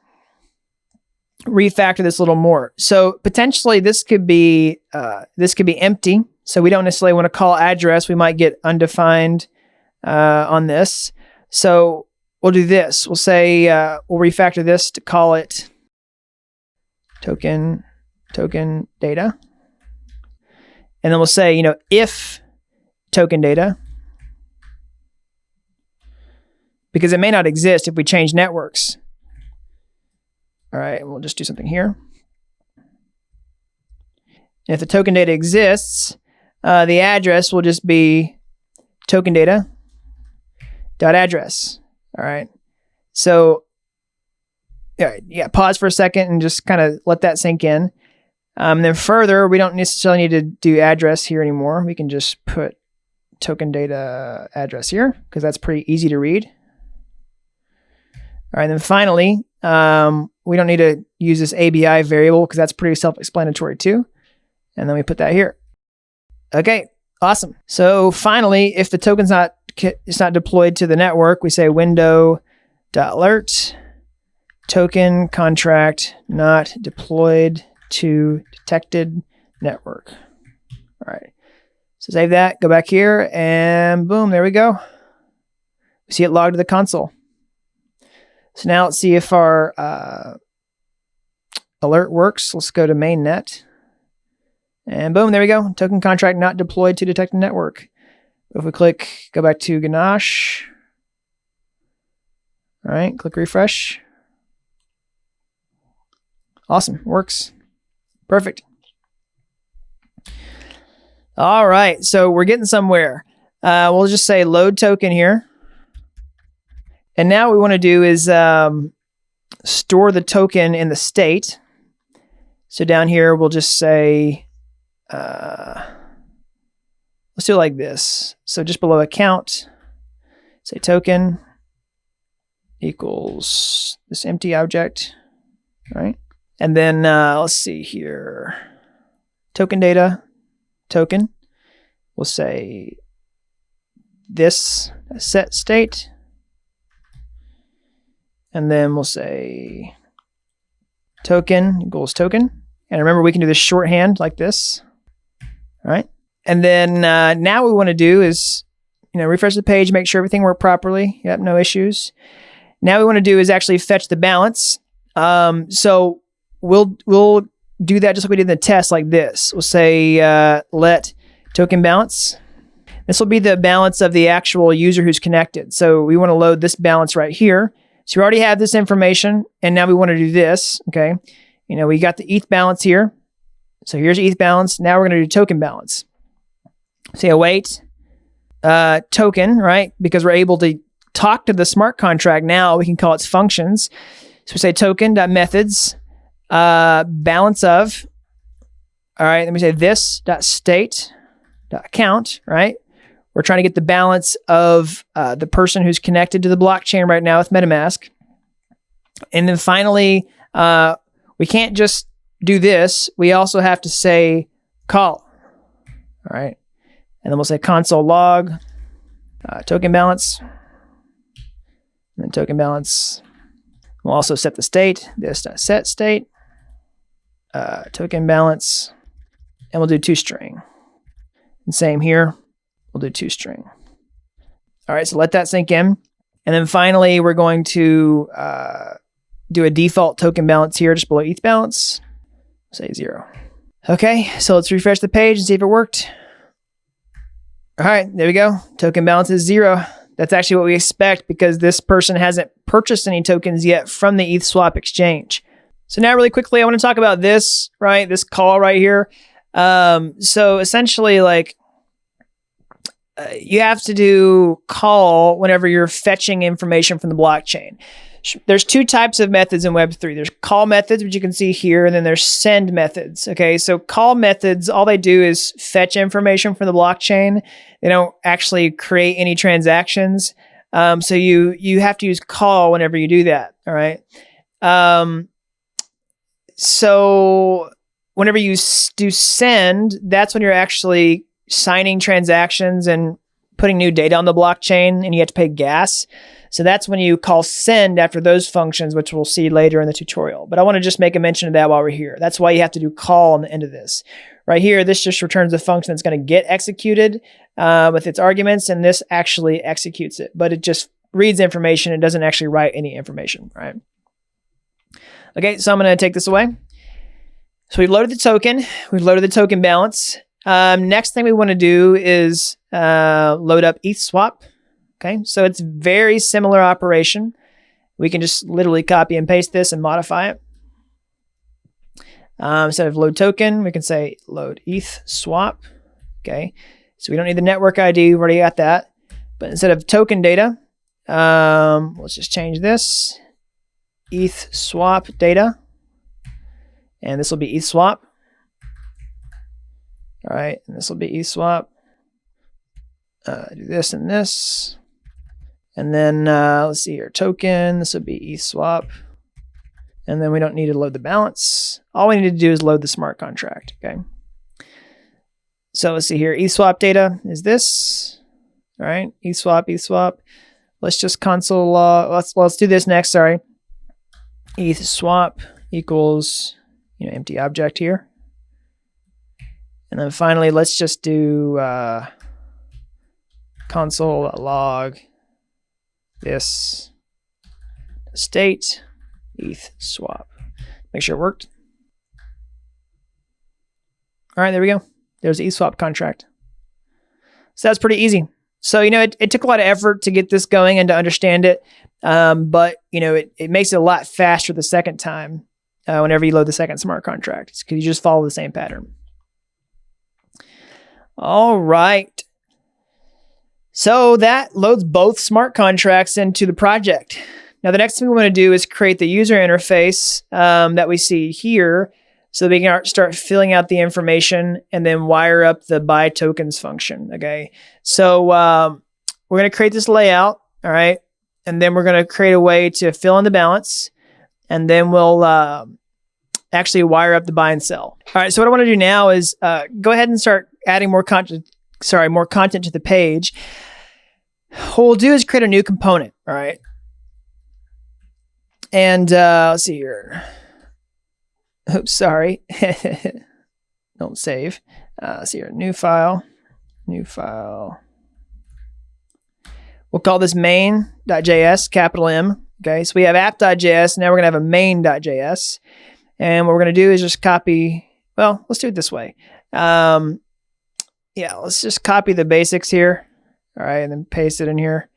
refactor this a little more. So potentially this could be empty. So we don't necessarily want to call address. We might get undefined on this. So we'll do this. We'll say we'll refactor this to call it token data, and then we'll say if token data, because it may not exist if we change networks. All right, we'll just do something here. If the token data exists, the address will just be token data dot address. All right. So yeah, pause for a second and just kind of let that sink in. Then further, we don't necessarily need to do address here anymore. We can just put token data address here because that's pretty easy to read. All right, then finally, we don't need to use this ABI variable because that's pretty self-explanatory too. And then we put that here. Okay, awesome. So finally, if the token's not deployed to the network, we say window.alert token contract not deployed to detected network. All right. So save that, go back here, and boom, there we go. We see it logged to the console. So now let's see if our alert works. Let's go to mainnet. And boom, there we go. Token contract not deployed to detected network. If we click, go back to Ganache. All right, click refresh. Awesome, works. Perfect. All right, so we're getting somewhere. We'll just say load token here. And now what we want to do is store the token in the state. So down here, we'll just say, let's do it like this. So just below account, say token equals this empty object, right? And then let's see here, token data, token. We'll say this set state. And then we'll say token equals token. And remember, we can do this shorthand like this. All right. And then now what we want to do is, refresh the page, make sure everything worked properly. Yep, no issues. Now what we want to do is actually fetch the balance. So we'll do that just like we did in the test like this. We'll say let token balance. This will be the balance of the actual user who's connected. So we want to load this balance right here. So we already have this information, and now we want to do this, okay? We got the ETH balance here. So here's ETH balance. Now we're going to do token balance. Say await token, right? Because we're able to talk to the smart contract now. We can call its functions. So we say token.methods balance of, all right, then we say this.state.account, right? We're trying to get the balance of the person who's connected to the blockchain right now with Metamask. And then finally, we can't just do this. We also have to say call. All right. And then we'll say console log, token balance, and then token balance. We'll also set the state, this.set state, token balance, and we'll do toString. And same here. We'll do toString. All right, so let that sink in. And then finally, we're going to do a default token balance here just below ETH balance. Say 0. Okay, so let's refresh the page and see if it worked. All right, there we go. Token balance is 0. That's actually what we expect because this person hasn't purchased any tokens yet from the ETH swap exchange. So now really quickly, I want to talk about this, right? This call right here. So essentially, you have to do call whenever you're fetching information from the blockchain. There's two types of methods in Web3. There's call methods, which you can see here, and then there's send methods. Okay, so call methods, all they do is fetch information from the blockchain. They don't actually create any transactions. So you have to use call whenever you do that. All right. So whenever you do send, that's when you're actually signing transactions and putting new data on the blockchain, and you have to pay gas. So that's when you call send after those functions, which we'll see later in the tutorial. But I want to just make a mention of that while we're here. That's why you have to do call on the end of this. Right here, this just returns a function that's going to get executed with its arguments, and this actually executes it. But it just reads information. It doesn't actually write any information, right? Okay, so I'm going to take this away. So we've loaded the token. We've loaded the token balance. Next thing we want to do is load up ETH swap. Okay, so it's very similar operation. We can just literally copy and paste this and modify it. Instead of load token, we can say load ETH swap. Okay, so we don't need the network ID. We've already got that. But instead of token data, let's just change this. ETH swap data, and this will be ETH swap. All right, and this will be ETH swap. Do this and this. And then let's see here, token, this would be ETH swap. And then we don't need to load the balance. All we need to do is load the smart contract, okay? So let's see here, ETH swap data is this. All right, ETH swap, ETH swap. Let's just console log, let's do this next, sorry. ETH swap equals, empty object here. And then finally, let's just do console log this state ETH swap. Make sure it worked. All right, there we go. There's the ETH swap contract. So that's pretty easy. So, it took a lot of effort to get this going and to understand it. But, it makes it a lot faster the second time whenever you load the second smart contract, because you just follow the same pattern. All right. So that loads both smart contracts into the project. Now, the next thing we want to do is create the user interface that we see here so that we can start filling out the information and then wire up the buy tokens function, okay? So we're going to create this layout, all right? And then we're going to create a way to fill in the balance, and then we'll actually wire up the buy and sell. All right, so what I want to do now is go ahead and start adding more content to the page. What we'll do is create a new component, all right? And let's see here. Oops, sorry. Don't save. Let's see here, new file. We'll call this main.js, capital M. Okay, so we have app.js, now we're gonna have a main.js. And what we're gonna do is just copy, well, let's do it this way. Yeah, let's just copy the basics here. All right, and then paste it in here.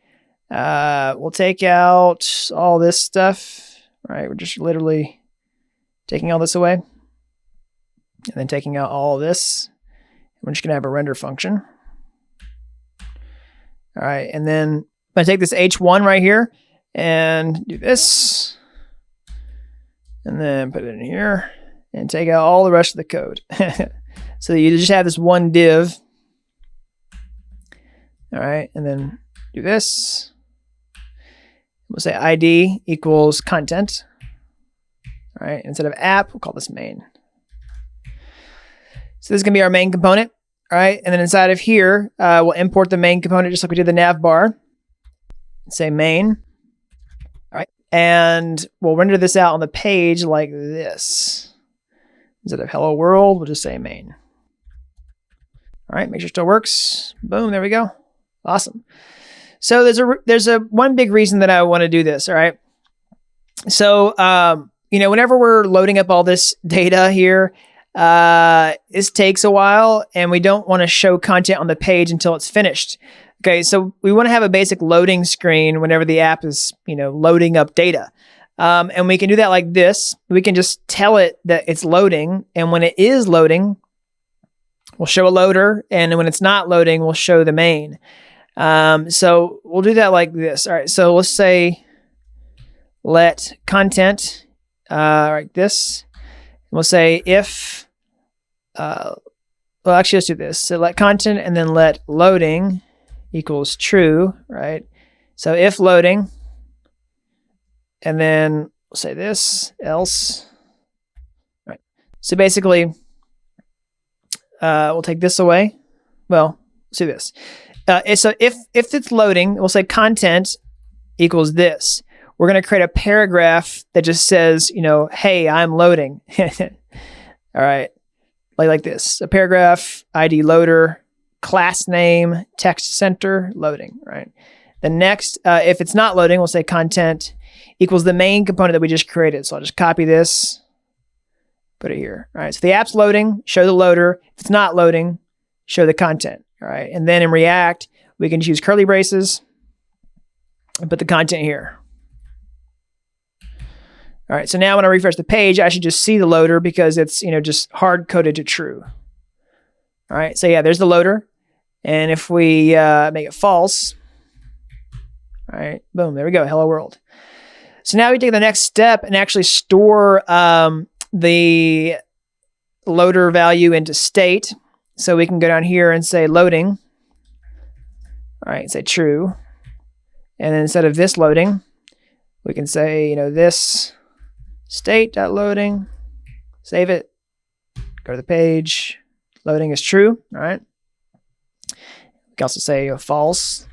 We'll take out all this stuff. All right, we're just literally taking all this away. And then taking out all this. We're just gonna have a render function. All right, and then I'm gonna take this H1 right here and do this. And then put it in here and take out all the rest of the code. So that you just have this one div. All right, and then do this. We'll say ID equals content. All right, instead of app, we'll call this main. So this is gonna be our main component. All right, and then inside of here, we'll import the main component just like we did the nav bar. Say main. All right, and we'll render this out on the page like this. Instead of hello world, we'll just say main. All right, make sure it still works. Boom, there we go. Awesome. So there's a one big reason that I want to do this. All right. So whenever we're loading up all this data here, this takes a while, and we don't want to show content on the page until it's finished. Okay, so we want to have a basic loading screen whenever the app is loading up data. And we can do that like this. We can just tell it that it's loading, and when it is loading, we'll show a loader, and when it's not loading, we'll show the main. So we'll do that like this. All right, so let's say let content like this. We'll say if, well, actually, let's do this. So let content and then let loading equals true, right? So if loading, and then we'll say this, else. Right. So basically, we'll take this away. Well, let's do this. So if it's loading, we'll say content equals this. We're going to create a paragraph that just says, hey, I'm loading. All right. Like this. A paragraph, ID loader, class name, text center, loading, right? The next, if it's not loading, we'll say content equals the main component that we just created. So I'll just copy this, put it here. All right. So the app's loading, show the loader. If it's not loading, show the content. All right. And then in React, we can choose curly braces and put the content here. All right, so now when I refresh the page, I should just see the loader because it's, just hard-coded to true. All right, so yeah, there's the loader. And if we make it false, all right, boom, there we go, hello world. So now we take the next step and actually store the loader value into state. So we can go down here and say loading. All right, say true. And then instead of this loading, we can say, this state.loading, save it, go to the page, loading is true, all right? We can also say false,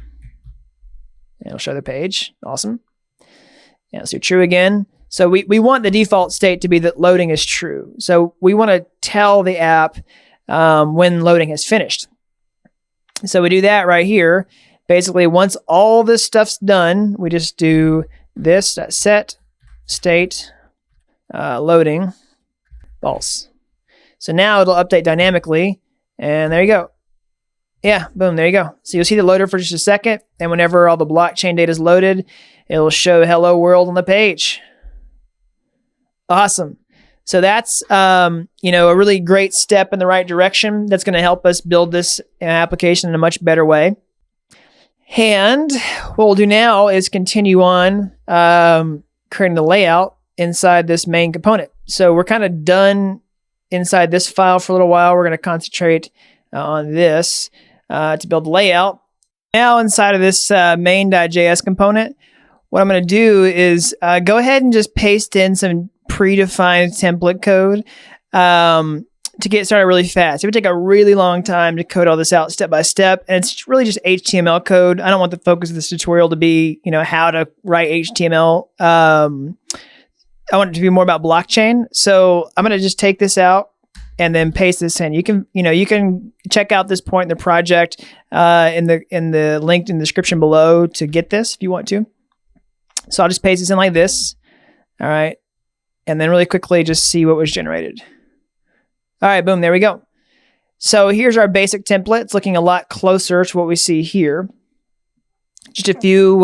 and it'll show the page, awesome. And let's do true again. So we want the default state to be that loading is true. So we want to tell the app when loading has finished. So we do that right here. Basically, once all this stuff's done, we just do this set state loading false. So now it'll update dynamically, and there you go. Yeah, boom, there you go. So you'll see the loader for just a second, and whenever all the blockchain data is loaded, it'll show hello world on the page. Awesome. So that's a really great step in the right direction that's going to help us build this application in a much better way. And what we'll do now is continue on creating the layout inside this main component. So we're kind of done inside this file for a little while. We're going to concentrate on this to build the layout. Now inside of this main.js component, what I'm going to do is go ahead and just paste in some predefined template code to get started really fast. It would take a really long time to code all this out step by step, and it's really just HTML code. I don't want the focus of this tutorial to be, how to write HTML. I want it to be more about blockchain. So I'm going to just take this out and then paste this in. You can check out this point in the project in the link in the description below to get this if you want to. So I'll just paste this in like this. All right. And then really quickly just see what was generated. All right, boom, there we go. So here's our basic template. It's looking a lot closer to what we see here. Just a few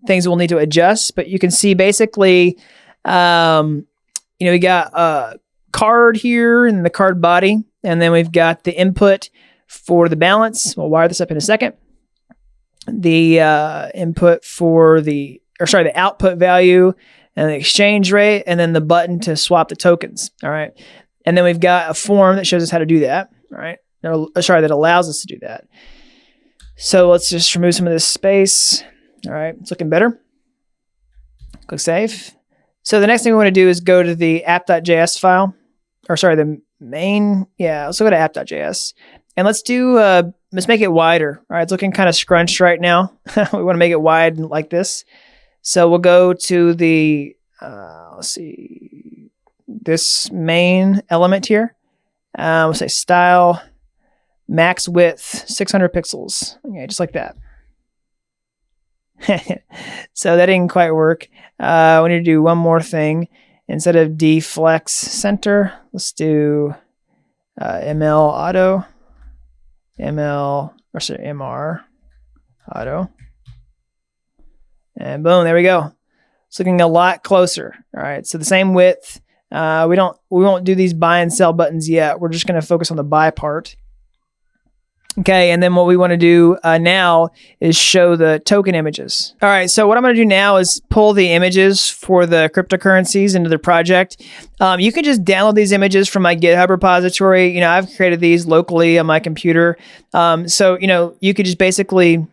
things we'll need to adjust, but you can see basically, we got a card here and the card body, and then we've got the input for the balance. We'll wire this up in a second. The the output value and the exchange rate, and then the button to swap the tokens. All right. And then we've got a form that shows us how to do that. All right. That allows us to do that. So let's just remove some of this space. All right. It's looking better. Click save. So the next thing we want to do is go to the app.js file, the main. Yeah. Let's go to app.js and let's make it wider. All right. It's looking kind of scrunched right now. We want to make it wide like this. So we'll go to the, this main element here. We'll say style, max width, 600 pixels. Okay, just like that. So that didn't quite work. We need to do one more thing. Instead of deflex center, let's do MR auto. And boom, there we go. It's looking a lot closer. All right, so the same width. We won't do these buy and sell buttons yet. We're just going to focus on the buy part. Okay, and then what we want to do now is show the token images. All right, so what I'm going to do now is pull the images for the cryptocurrencies into the project. You can just download these images from my GitHub repository. I've created these locally on my computer. So you could just basically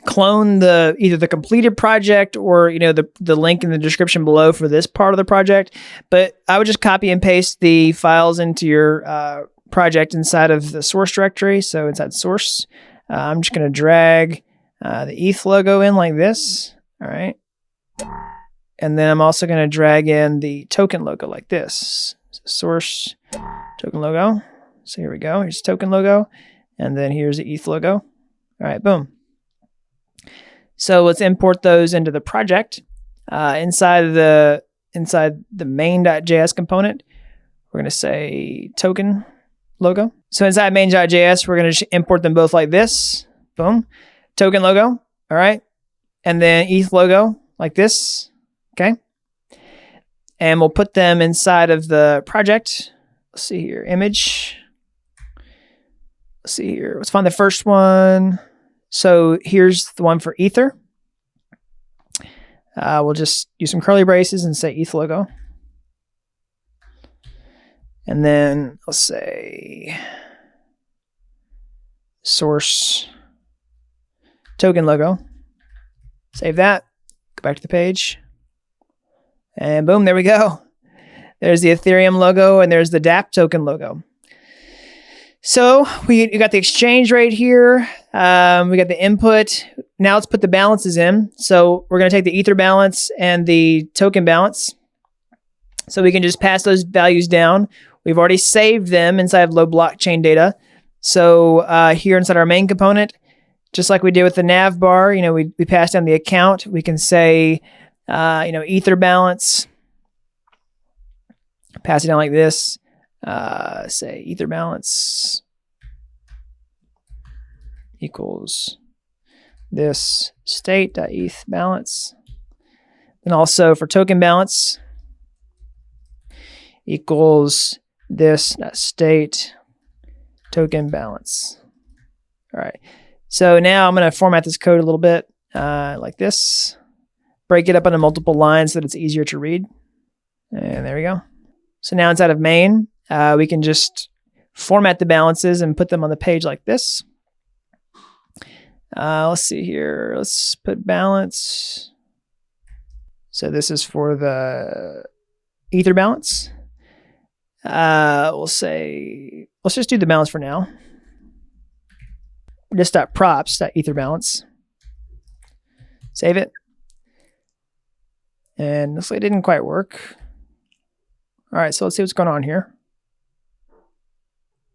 clone either the completed project or the link in the description below for this part of the project. But I would just copy and paste the files into your project inside of the source directory. So inside source, I'm just going to drag the ETH logo in like this. All right. And then I'm also going to drag in the token logo like this. So source token logo. So here we go. Here's the token logo. And then here's the ETH logo. All right, boom. So let's import those into the project. Inside the main.js component, we're going to say token logo. So inside main.js, we're going to import them both like this. Boom. Token logo. All right. And then ETH logo like this. Okay. And we'll put them inside of the project. Let's see here. Image. Let's see here. Let's find the first one. So here's the one for Ether. We'll just use some curly braces and say ETH logo. And then I'll say source token logo. Save that. Go back to the page. And boom, there we go. There's the Ethereum logo and there's the Dapp token logo. So we got the exchange rate here. We got the input. Now let's put the balances in. So we're going to take the Ether balance and the token balance. So we can just pass those values down. We've already saved them inside of low blockchain data. So here inside our main component, just like we did with the nav bar, we pass down the account. We can say, Ether balance. Pass it down like this. Say Ether balance equals this state.eth balance. And also for token balance equals this state token balance. All right. So now I'm going to format this code a little bit like this. Break it up into multiple lines so that it's easier to read. And there we go. So now inside of main, we can just format the balances and put them on the page like this. Let's see here. Let's put balance. So this is for the Ether balance. We'll say, let's just do the balance for now. Just.props.ether balance. Save it. And this didn't quite work. All right, so let's see what's going on here.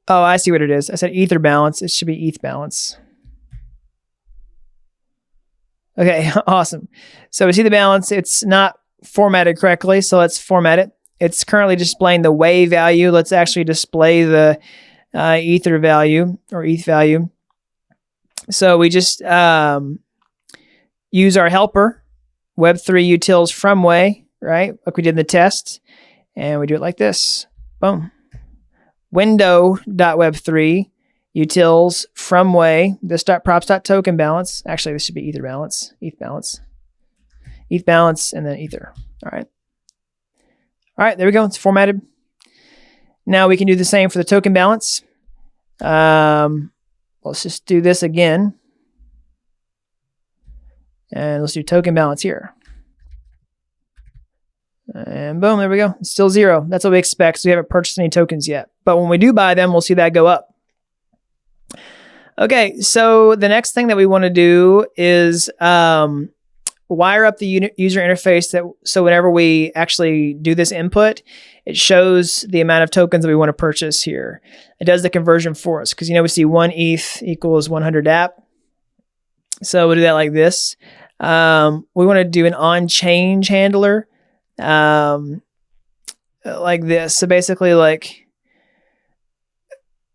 Oh, I see what it is. I said Ether balance. It should be ETH balance. Okay, awesome. So we see the balance. It's not formatted correctly, so let's format it. It's currently displaying the wave value. Let's actually display the Ether value or ETH value. So we just use our helper, Web3 utils from way, right? Like we did in the test. And we do it like this. Boom. Window.web3 utils from way, this.props.token balance. Actually, this should be Ether balance, ETH balance. ETH balance and then Ether. All right. All right, there we go. It's formatted. Now we can do the same for the token balance. Let's just do this again. And let's do token balance here. And boom, there we go. It's still 0. That's what we expect. So we haven't purchased any tokens yet. But when we do buy them, we'll see that go up. Okay, so the next thing that we want to do is wire up the user interface so whenever we actually do this input, it shows the amount of tokens that we want to purchase here. It does the conversion for us because we see 1 ETH equals 100 Dapp. So we'll do that like this. We want to do an on-change handler. Like this. So basically,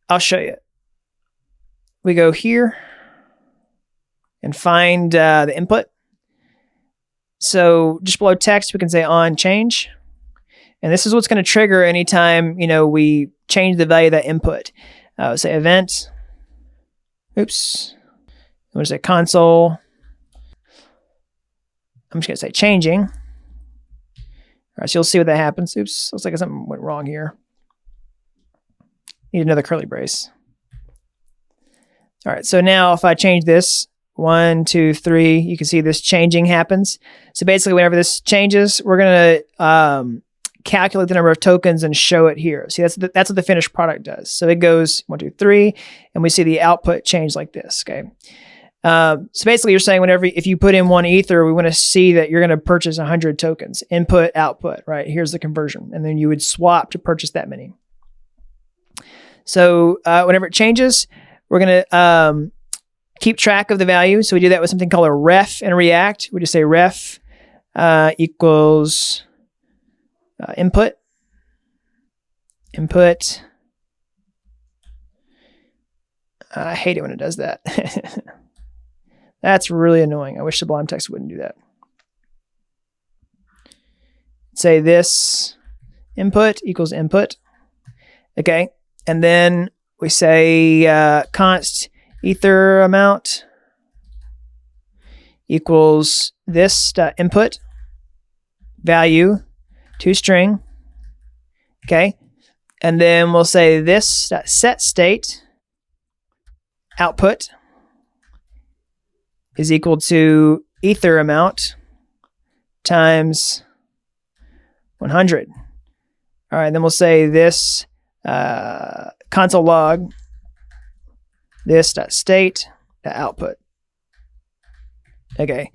I'll show you. We go here and find the input. So just below text, we can say on change. And this is what's going to trigger anytime, we change the value of that input. Say event. Oops. I'm going to say console. I'm just going to say changing. All right, so you'll see what that happens. Oops, looks like something went wrong here. Need another curly brace. All right, so now if I change this, 1, 2, 3, you can see this changing happens. So basically, whenever this changes, we're going to calculate the number of tokens and show it here. See, that's what the finished product does. So it goes 1, 2, 3, and we see the output change like this. Okay. So basically, you're saying if you put in 1 Ether, we want to see that you're going to purchase 100 tokens. Input, output, right? Here's the conversion, and then you would swap to purchase that many. So whenever it changes, we're going to keep track of the value. So we do that with something called a ref in React. We just say ref equals input. I hate it when it does that. That's really annoying. I wish Sublime Text wouldn't do that. Say this input equals input. Okay. And then we say const ether amount equals this input. value to string. Okay. And then we'll say this set state output is equal to ether amount times 100. All right, then we'll say this console log this state output. Okay,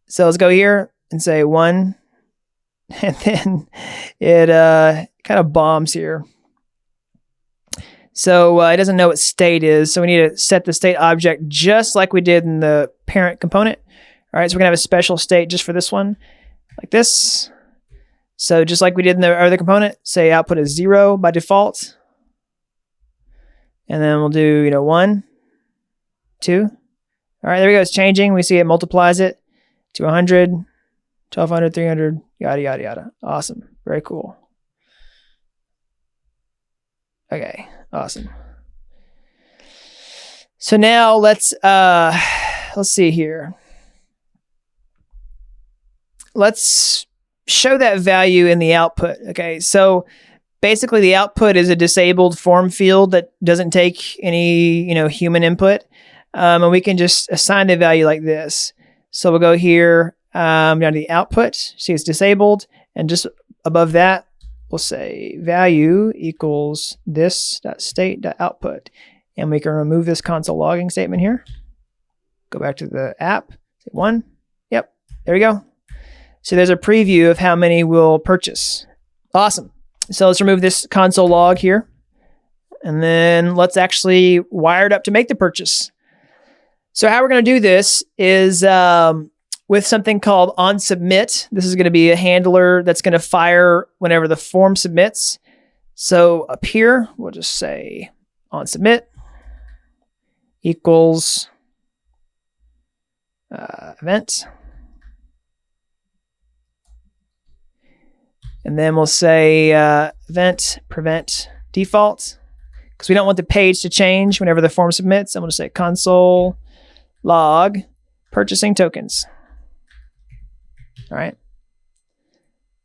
so let's go here and say 1, and then it kind of bombs here. So it doesn't know what state is, so we need to set the state object just like we did in the parent component. All right, so we're gonna have a special state just for this one, like this. So just like we did in the other component, say output is 0 by default. And then we'll do, 1, 2. All right, there we go, it's changing. We see it multiplies it to 100, 1200, 300, yada, yada, yada. Awesome, very cool. Okay, awesome. So now let's see here. Let's show that value in the output. Okay, so basically the output is a disabled form field that doesn't take any, human input. And we can just assign the value like this. So we'll go here down to the output. See, it's disabled, and just above that, we'll say value equals this.state.output. And we can remove this console logging statement here. Go back to the app, say 1. Yep, there we go. So there's a preview of how many we'll purchase. Awesome. So let's remove this console log here. And then let's actually wire it up to make the purchase. So how we're going to do this is with something called onSubmit. This is going to be a handler that's going to fire whenever the form submits. So up here, we'll just say onSubmit equals event. And then we'll say event prevent default, because we don't want the page to change whenever the form submits. I'm going to say console log purchasing tokens. All right.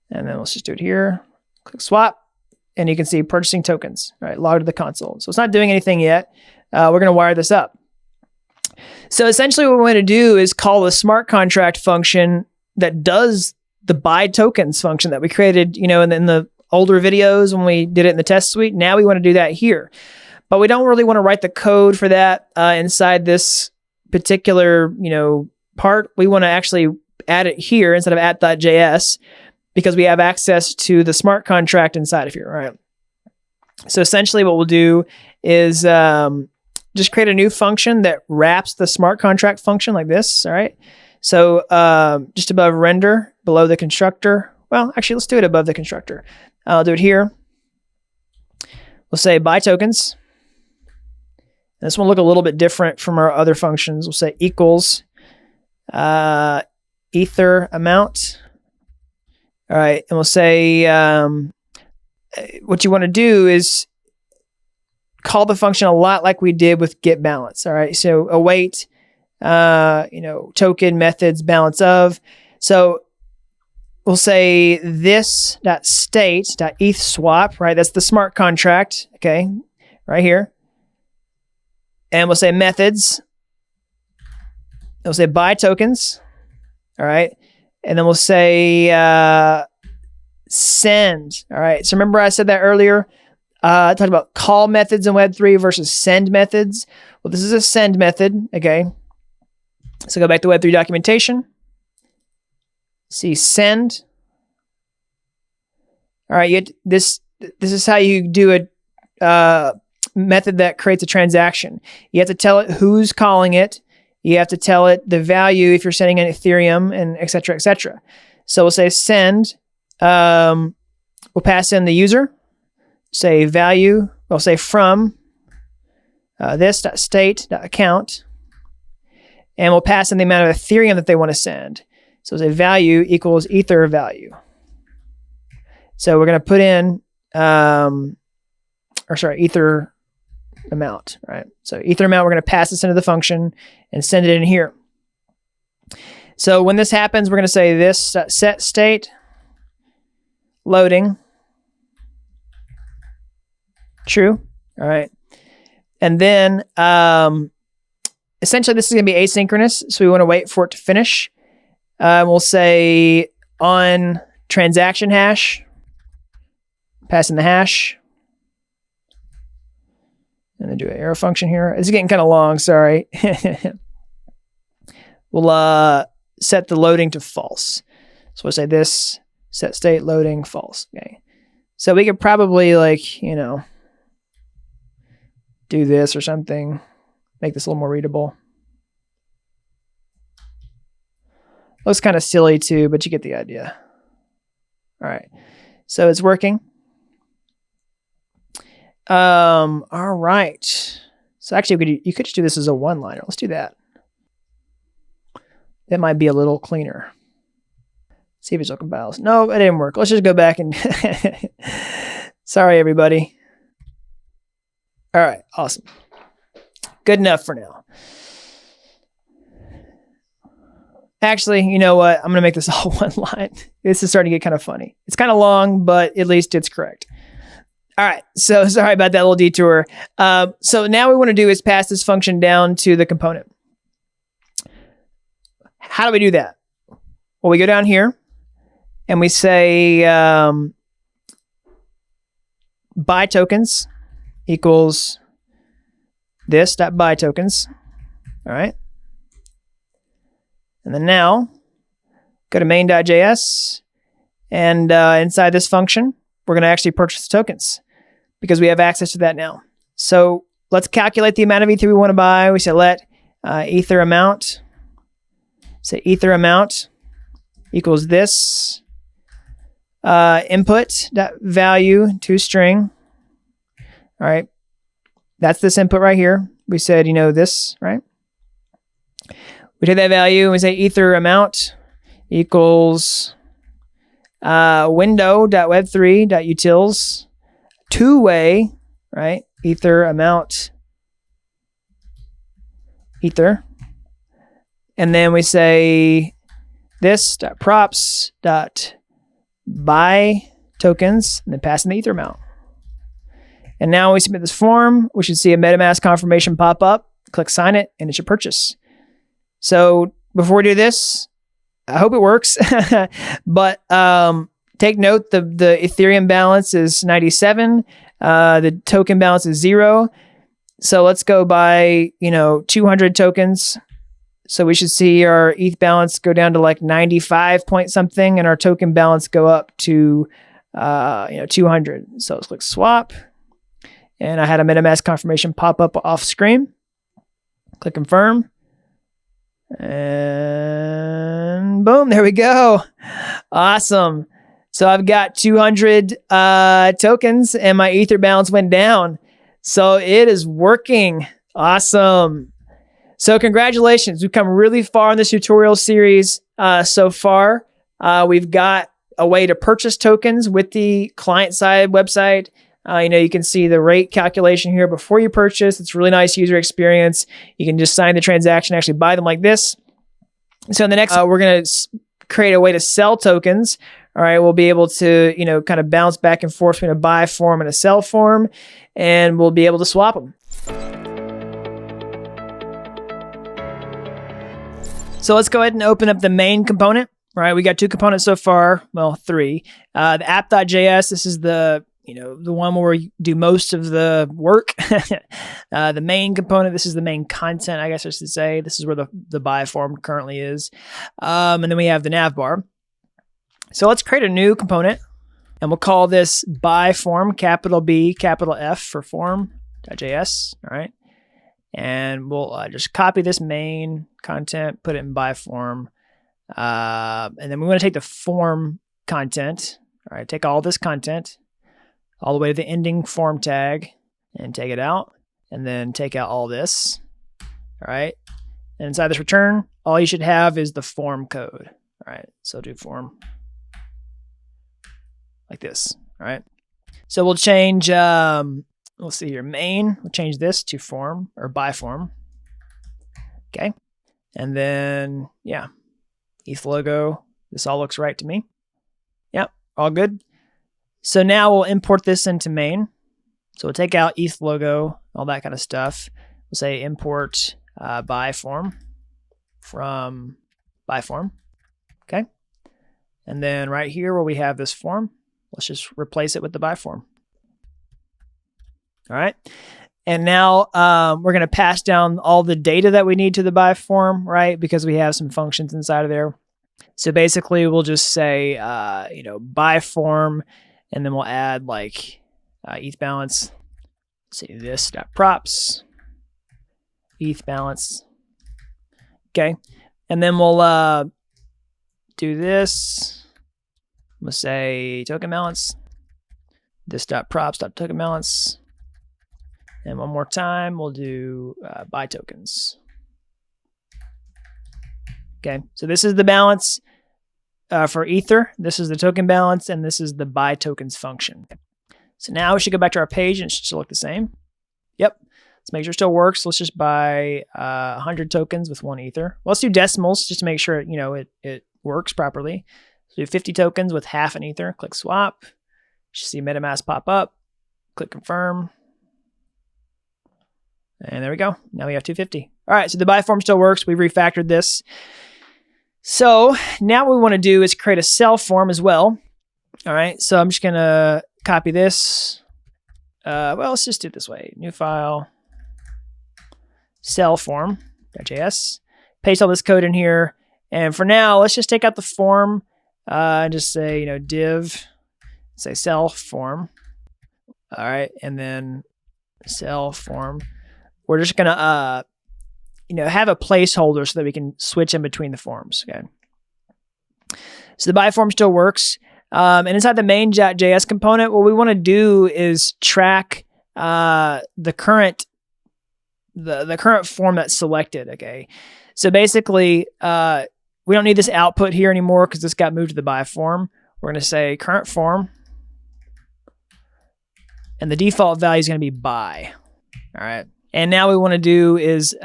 And then let's just do it here. Click swap, and you can see purchasing tokens. All right, log to the console. So it's not doing anything yet. We're going to wire this up. So essentially what we're going to do is call the smart contract function that does the buy tokens function that we created, in the older videos when we did it in the test suite. Now we want to do that here, but we don't really want to write the code for that inside this particular, part. We want to actually add it here instead of at.js, because we have access to the smart contract inside of here. All right. So essentially what we'll do is just create a new function that wraps the smart contract function like this. All right. So just above render, below the constructor. Well, actually, let's do it above the constructor. I'll do it here. We'll say buy tokens. This one will look a little bit different from our other functions. We'll say equals ether amount. All right, and we'll say what you want to do is call the function a lot like we did with get balance. All right, so await, token methods balance of. So we'll say this.state.eth swap, right? That's the smart contract, okay, right here. And we'll say methods. We'll say buy tokens, all right? And then we'll say send, all right? So remember I said that earlier? I talked about call methods in Web3 versus send methods. Well, this is a send method, okay? So go back to Web3 documentation. See send. All right, this is how you do a method that creates a transaction. You have to tell it who's calling it. You have to tell it the value if you're sending an Ethereum, and et cetera, et cetera. So we'll say send. We'll pass in the user. Say value. We'll say from this.state.account. And we'll pass in the amount of Ethereum that they want to send. So we'll say value equals ether value. So we're going to put in, ether amount, right? So ether amount, we're going to pass this into the function and send it in here. So when this happens, we're going to say this set state loading. True. All right. And then essentially this is going to be asynchronous. So we want to wait for it to finish. We'll say on transaction hash, pass in the hash. And then do an arrow function here. It's getting kind of long, sorry. We'll set the loading to false. So we'll say this, set state loading false. Okay. So we could probably like, you know, do this or something. Make this a little more readable. Looks kind of silly too, but you get the idea. All right. So it's working. All right. So actually, you could just do this as a one-liner. Let's do that. That might be a little cleaner. See if it still compiles. No, it didn't work. Let's just go back and... Sorry, everybody. All right. Awesome. Good enough for now. Actually, you know what? I'm going to make this all one line. This is starting to get kind of funny. It's kind of long, but at least it's correct. All right, so sorry about that little detour. So now what we want to do is pass this function down to the component. How do we do that? Well, we go down here and we say buy tokens equals this dot buy tokens. All right. And then now go to main.js and inside this function, we're going to actually purchase the tokens, because we have access to that now. So let's calculate the amount of ether we want to buy. We say let ether amount, say ether amount equals this input dot value to string. All right, that's this input right here. We said, you know, this, right? We take that value and we say ether amount equals window.web3.utils two-way, right? Ether amount ether. And then we say this dot props dot buy tokens and then pass in the ether amount. And now when we submit this form, we should see a Metamask confirmation pop up, click sign it, and it should purchase. So before we do this, I hope it works, but take note, the Ethereum balance is 97. The token balance is 0. So let's go buy, 200 tokens. So we should see our ETH balance go down to like 95 point something, and our token balance go up to 200. So let's click swap, and I had a MetaMask confirmation pop up off screen. Click confirm. And boom, there we go. Awesome. So I've got 200 tokens and my ether balance went down. So it is working. Awesome. So congratulations. We've come really far in this tutorial series so far. We've got a way to purchase tokens with the client-side website. You can see the rate calculation here before you purchase. It's a really nice user experience. You can just sign the transaction, actually buy them like this. So in the next, we're going to create a way to sell tokens. All right, we'll be able to, kind of bounce back and forth between a buy form and a sell form, and we'll be able to swap them. So let's go ahead and open up the main component. All right, we got 2 components so far. Well, 3. The app.js, this is the one where we do most of the work. The main component, this is the main content, I guess I should say. This is where the buy form currently is. And then we have the nav bar. So let's create a new component, and we'll call this buy form, capital B, capital F for form.js. All right. And we'll just copy this main content, put it in buy form. And then we want to take the form content. All right. Take all this content all the way to the ending form tag and take it out, and then take out all this. All right. And inside this return, all you should have is the form code. All right. So do form like this. All right. So we'll change, let's see here, main. We'll change this to form or buy form. Okay. And then, ETH logo. This all looks right to me. Yep. All good. So now we'll import this into main. So we'll take out ETH logo, all that kind of stuff. We'll say import buy form from buy form. Okay. And then right here where we have this form, let's just replace it with the buy form. All right. And now we're going to pass down all the data that we need to the buy form, right? Because we have some functions inside of there. So basically we'll just say, buy form, and then we'll add like ETH balance. Say this dot props, ETH balance. Okay. And then we'll do this. We'll say token balance, this dot props dot token balance. And one more time, we'll do buy tokens. Okay, so this is the balance for Ether. This is the token balance, and this is the buy tokens function. So now we should go back to our page, and it should still look the same. Yep, let's make sure it still works. Let's just buy 100 tokens with 1 Ether. Well, let's do decimals just to make sure it works properly. So do 50 tokens with half an Ether. Click swap. You should see Metamask pop up. Click confirm. And there we go. Now we have 250. All right, so the buy form still works. We've refactored this. So now what we want to do is create a sell form as well. All right, so I'm just going to copy this. Well, let's just do it this way. New file, sell form.js. Paste all this code in here. And for now, let's just take out the form and just say, div, say sell form. All right, and then sell form. We're just going to, have a placeholder so that we can switch in between the forms. Okay. So the buy form still works. And inside the main.js component, what we want to do is track the current form that's selected. Okay. So basically, we don't need this output here anymore because this got moved to the buy form. We're going to say current form, and the default value is going to be buy. All right. And now what we want to do is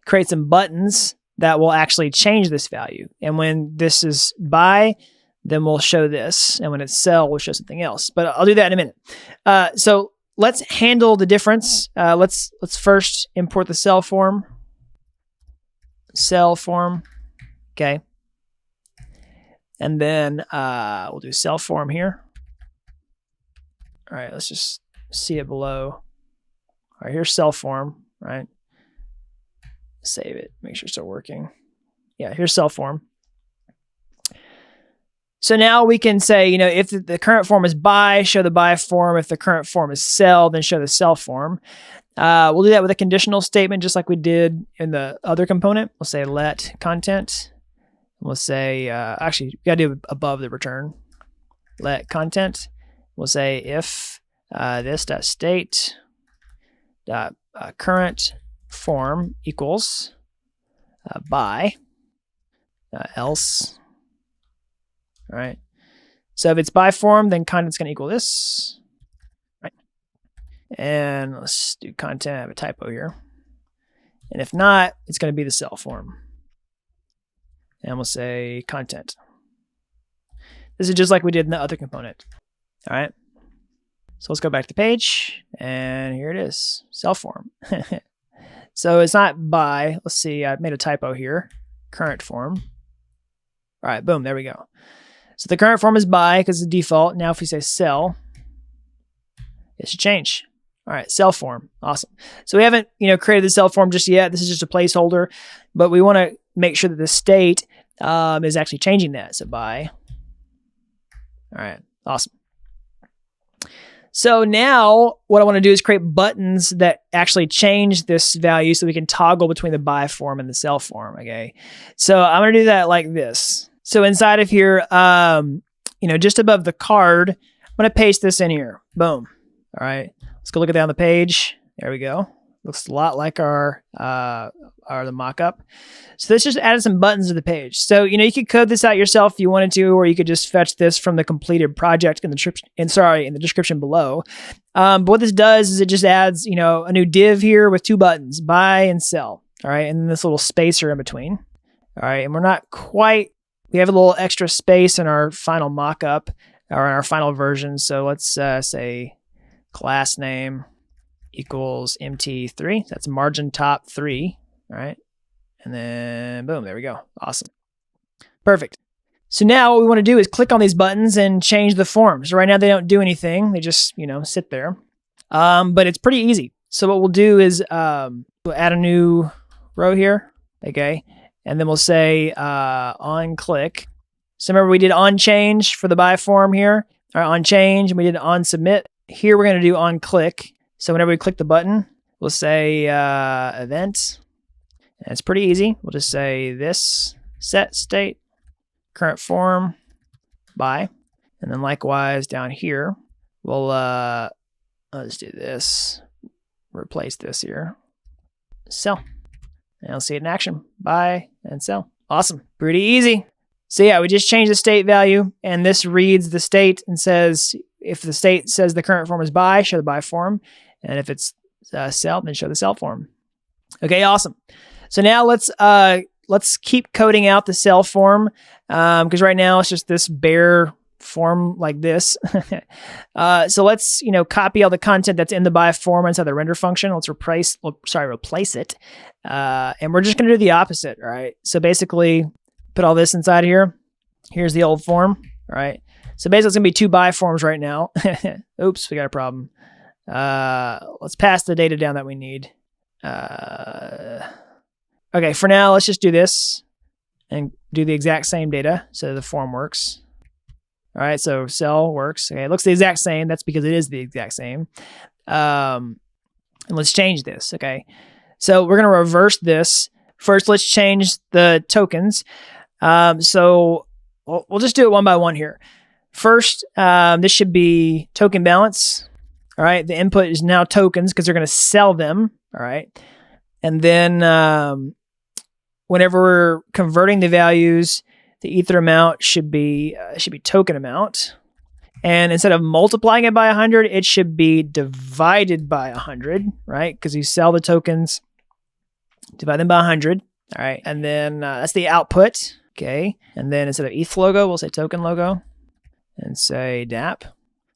create some buttons that will actually change this value. And when this is buy, then we'll show this. And when it's sell, we'll show something else. But I'll do that in a minute. So let's handle the difference. Let's first import the sell form. Sell form. Okay. And then we'll do sell form here. All right, let's just see it below. All right, here's sell form, right? Save it, make sure it's still working. Yeah, here's sell form. So now we can say, if the current form is buy, show the buy form. If the current form is sell, then show the sell form. We'll do that with a conditional statement, just like we did in the other component. We'll say let content. We'll say, actually, we gotta do above the return. Let content. We'll say if this.state current form equals buy else. All right. So if it's buy form, then content's going to equal this. Right. And let's do content. I have a typo here. And if not, it's going to be the sell form. And we'll say content. This is just like we did in the other component. All right. So let's go back to the page, and here it is, sell form. So it's not buy. Let's see, I made a typo here. Current form. All right, boom, there we go. So the current form is buy because it's the default. Now if we say sell, it should change. All right, sell form, awesome. So we haven't, created the sell form just yet. This is just a placeholder, but we want to make sure that the state is actually changing that. So buy. All right, awesome. So now what I want to do is create buttons that actually change this value so we can toggle between the buy form and the sell form, okay? So I'm going to do that like this. So inside of here, just above the card, I'm going to paste this in here. Boom. All right. Let's go look at that on the page. There we go. Looks a lot like the mock-up. So let's just add some buttons to the page. So, you could code this out yourself if you wanted to, or you could just fetch this from the completed project in the description below. But what this does is it just adds, a new div here with 2 buttons, buy and sell. All right. And then this little spacer in between. All right. And we have a little extra space in our final mock-up. or in our final version. So let's say class name equals MT3. That's margin top 3, all right? And then boom, there we go. Awesome. Perfect. So now what we want to do is click on these buttons and change the form. So right now they don't do anything. They just, sit there. But it's pretty easy. So what we'll do is we'll add a new row here, okay? And then we'll say on click. So remember we did on change for the by form here, or on change, and we did on submit. Here we're going to do on click. So whenever we click the button, we'll say event. And it's pretty easy. We'll just say this set state, current form, by. And then likewise down here, we'll let's do this. Replace this here. Sell. And you'll see it in action. Buy and sell. Awesome. Pretty easy. So yeah, we just changed the state value, and this reads the state and says, if the state says the current form is buy, show the buy form. And if it's sell, then show the sell form. Okay, awesome. So now let's keep coding out the sell form, because right now it's just this bare form like this. So let's copy all the content that's in the buy form inside the render function. Let's replace it, and we're just going to do the opposite. All right. So basically, put all this inside here. Here's the old form. All right. So basically, it's going to be 2 buy forms right now. Oops, we got a problem. Let's pass the data down that we need. Okay, for now, let's just do this and do the exact same data so the form works. All right, so sell works. Okay, it looks the exact same. That's because it is the exact same. And let's change this, okay? So we're going to reverse this. First, let's change the tokens. So we'll just do it one by one here. First, this should be token balance. All right, the input is now tokens because they're going to sell them. All right, and then whenever we're converting the values, the ether amount should be token amount. And instead of multiplying it by 100, it should be divided by 100, right? Because you sell the tokens, divide them by 100. All right, and then that's the output. Okay, and then instead of ETH logo, we'll say token logo and say Dapp.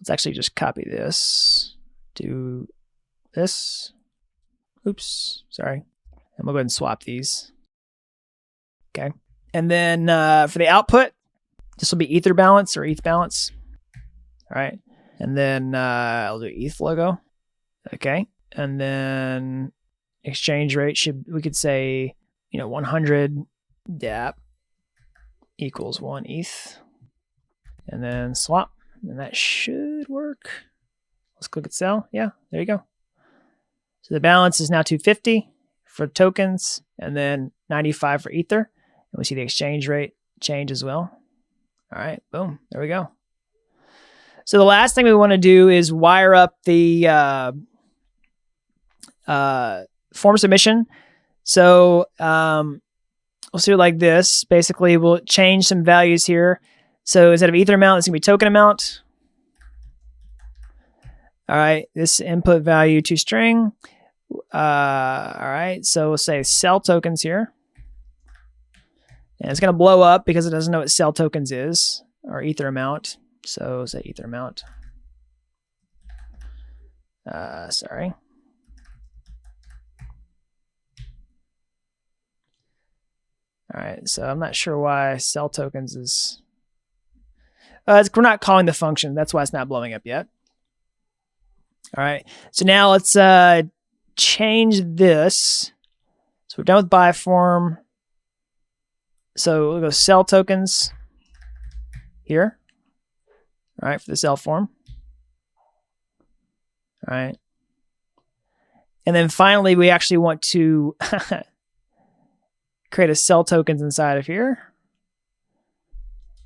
Let's actually just copy this, do this. Oops, sorry. And we'll go ahead and swap these. Okay. And then for the output, this will be ether balance or ETH balance. All right. And then I'll do ETH logo. Okay. And then exchange rate we could say, 100 Dapp equals 1 ETH. And then swap. And that should work. Let's click at sell. Yeah, there you go. So the balance is now 250 for tokens and then 95 for ether. And we see the exchange rate change as well. All right, boom, there we go. So the last thing we want to do is wire up the form submission. So we'll do it like this. Basically, we'll change some values here. So instead of ether amount, it's going to be token amount. All right, this input value to string. All right, so we'll say sell tokens here. And it's going to blow up because it doesn't know what sell tokens is, or ether amount. So say ether amount. Sorry. All right, so I'm not sure why sell tokens is... we're not calling the function. That's why it's not blowing up yet. All right, so now let's change this. So we're done with buy form. So we'll go sell tokens here. All right, for the sell form. All right. And then finally, we actually want to create a sell tokens inside of here.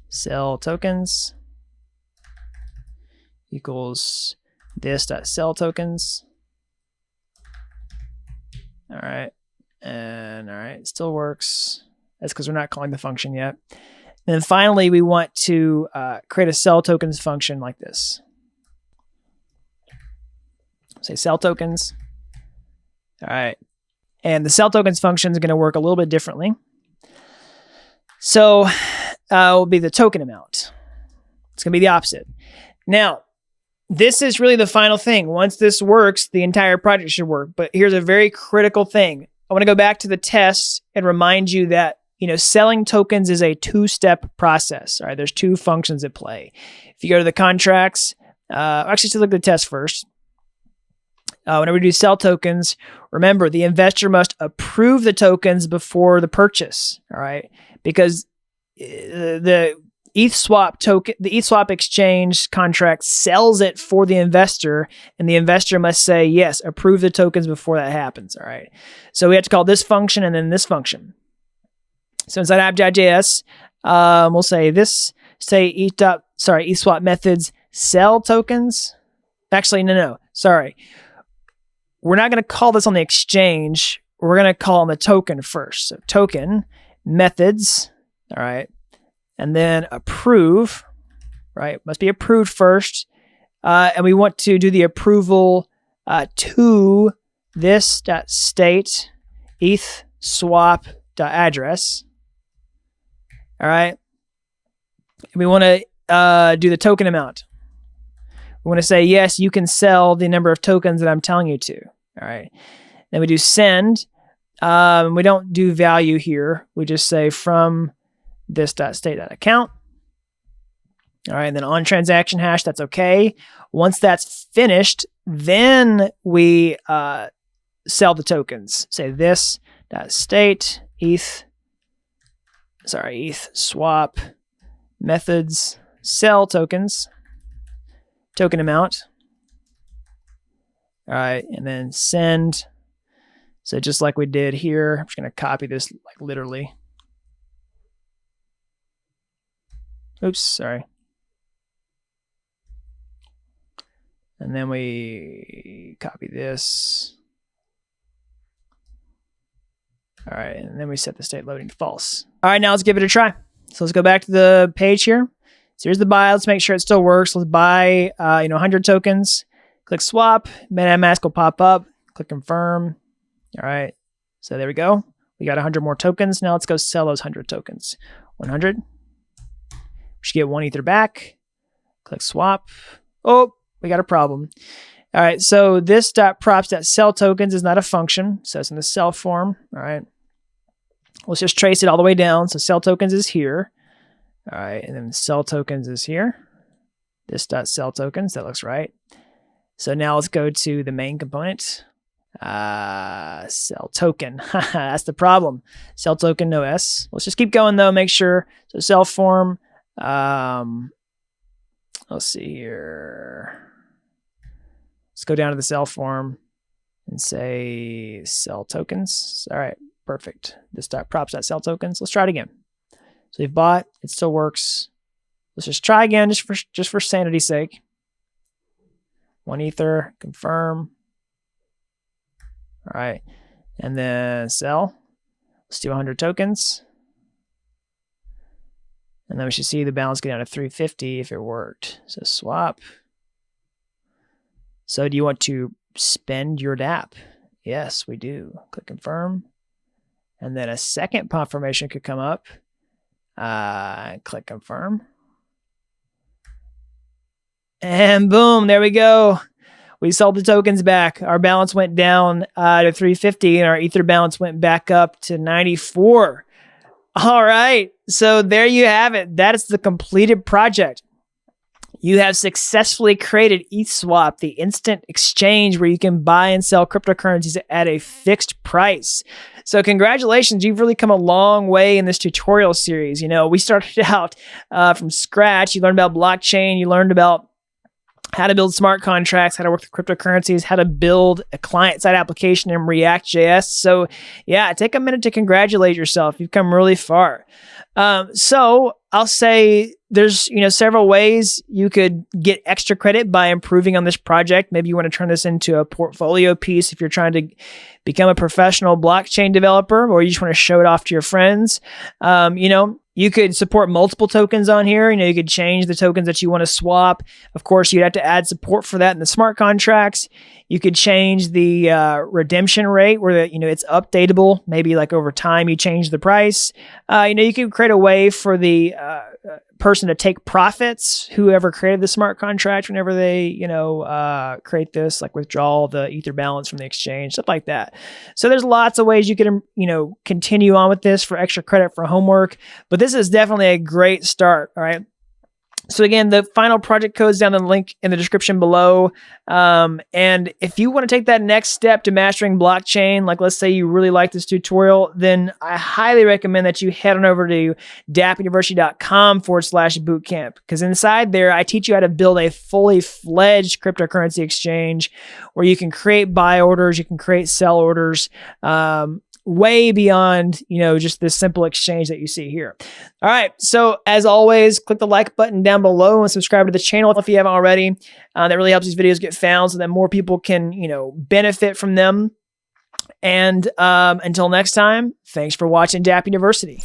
Sell tokens equals this.sell tokens. All right. And all right, it still works. That's because we're not calling the function yet. And then finally, we want to create a sell tokens function like this. Say sell tokens. All right. And the sell tokens function is going to work a little bit differently. So it will be the token amount. It's going to be the opposite. Now, this is really the final thing. Once this works, the entire project should work. But here's a very critical thing. I want to go back to the test and remind you that, selling tokens is a two-step process. All right, there's two functions at play. If you go to the contracts, actually, let's look at the test first. Whenever we do sell tokens, remember the investor must approve the tokens before the purchase. All right, because the ETH swap token, the ETH swap exchange contract sells it for the investor, and the investor must say, yes, approve the tokens before that happens. All right. So we have to call this function and then this function. So inside app.js, we'll say this, say ETH swap methods sell tokens. Actually, no, sorry. We're not going to call this on the exchange. We're going to call on the token first. So token methods. All right. And then approve, right? Must be approved first. And we want to do the approval to this.state ETH swap.address. All right. And we want to do the token amount. We want to say, yes, you can sell the number of tokens that I'm telling you to. All right. Then we do send. We don't do value here. We just say from this.state.account. All right, and then on transaction hash, that's okay. Once that's finished, then we sell the tokens. Say this.state ETH swap methods sell tokens, token amount. All right, and then send. So just like we did here, I'm just going to copy this like literally. Oops, sorry. And then we copy this. All right, and then we set the state loading to false. All right, now let's give it a try. So let's go back to the page here. So here's the buy. Let's make sure it still works. Let's buy 100 tokens. Click swap. Metamask will pop up. Click confirm. All right, so there we go. We got 100 more tokens. Now let's go sell those 100 tokens. 100. We should get 1 Ether back. Click swap. Oh, we got a problem. All right, so this.props.sell tokens is not a function, so it's in the sell form. All right, let's just trace it all the way down. So sell tokens is here. All right, and then sell tokens is here. This.sell tokens, that looks right. So now let's go to the main component. Sell token. That's the problem. Sell token, no S. Let's just keep going though, make sure. So sell form. Let's see here. Let's go down to the sell form and say sell tokens. All right, perfect. This.props.sell tokens. Let's try it again. So we've bought, it still works. Let's just try again, just for sanity's sake. 1 Ether, confirm. All right, and then sell. Let's do 100 tokens. And then we should see the balance get down to 350 if it worked. So swap. So do you want to spend your Dapp? Yes, we do. Click confirm. And then a second confirmation could come up. Click confirm. And boom, there we go. We sold the tokens back. Our balance went down to 350 and our Ether balance went back up to 94. All right, so there you have it. That is the completed project. You have successfully created ETH Swap, the instant exchange where you can buy and sell cryptocurrencies at a fixed price. So congratulations, you've really come a long way in this tutorial series. We started out from scratch. You learned about blockchain. You learned about how to build smart contracts, how to work with cryptocurrencies, how to build a client-side application in React.js. So yeah, take a minute to congratulate yourself. You've come really far. So I'll say there's several ways you could get extra credit by improving on this project. Maybe you want to turn this into a portfolio piece if you're trying to become a professional blockchain developer, or you just want to show it off to your friends. You could support multiple tokens on here. You could change the tokens that you want to swap. Of course, you'd have to add support for that in the smart contracts. You could change the redemption rate where it's updatable. Maybe like over time you change the price. You could create a way for the person to take profits, whoever created the smart contract, whenever they, create this, like withdraw the Ether balance from the exchange, stuff like that. So there's lots of ways you can, continue on with this for extra credit for homework, but this is definitely a great start. All right. So again, the final project code is down in the link in the description below. And if you want to take that next step to mastering blockchain, like let's say you really like this tutorial, then I highly recommend that you head on over to dappuniversity.com/bootcamp, because inside there, I teach you how to build a fully fledged cryptocurrency exchange where you can create buy orders, you can create sell orders, way beyond, just this simple exchange that you see here. All right. So as always, click the like button down below and subscribe to the channel if you haven't already. That really helps these videos get found so that more people can, benefit from them. And until next time, thanks for watching Dapp University.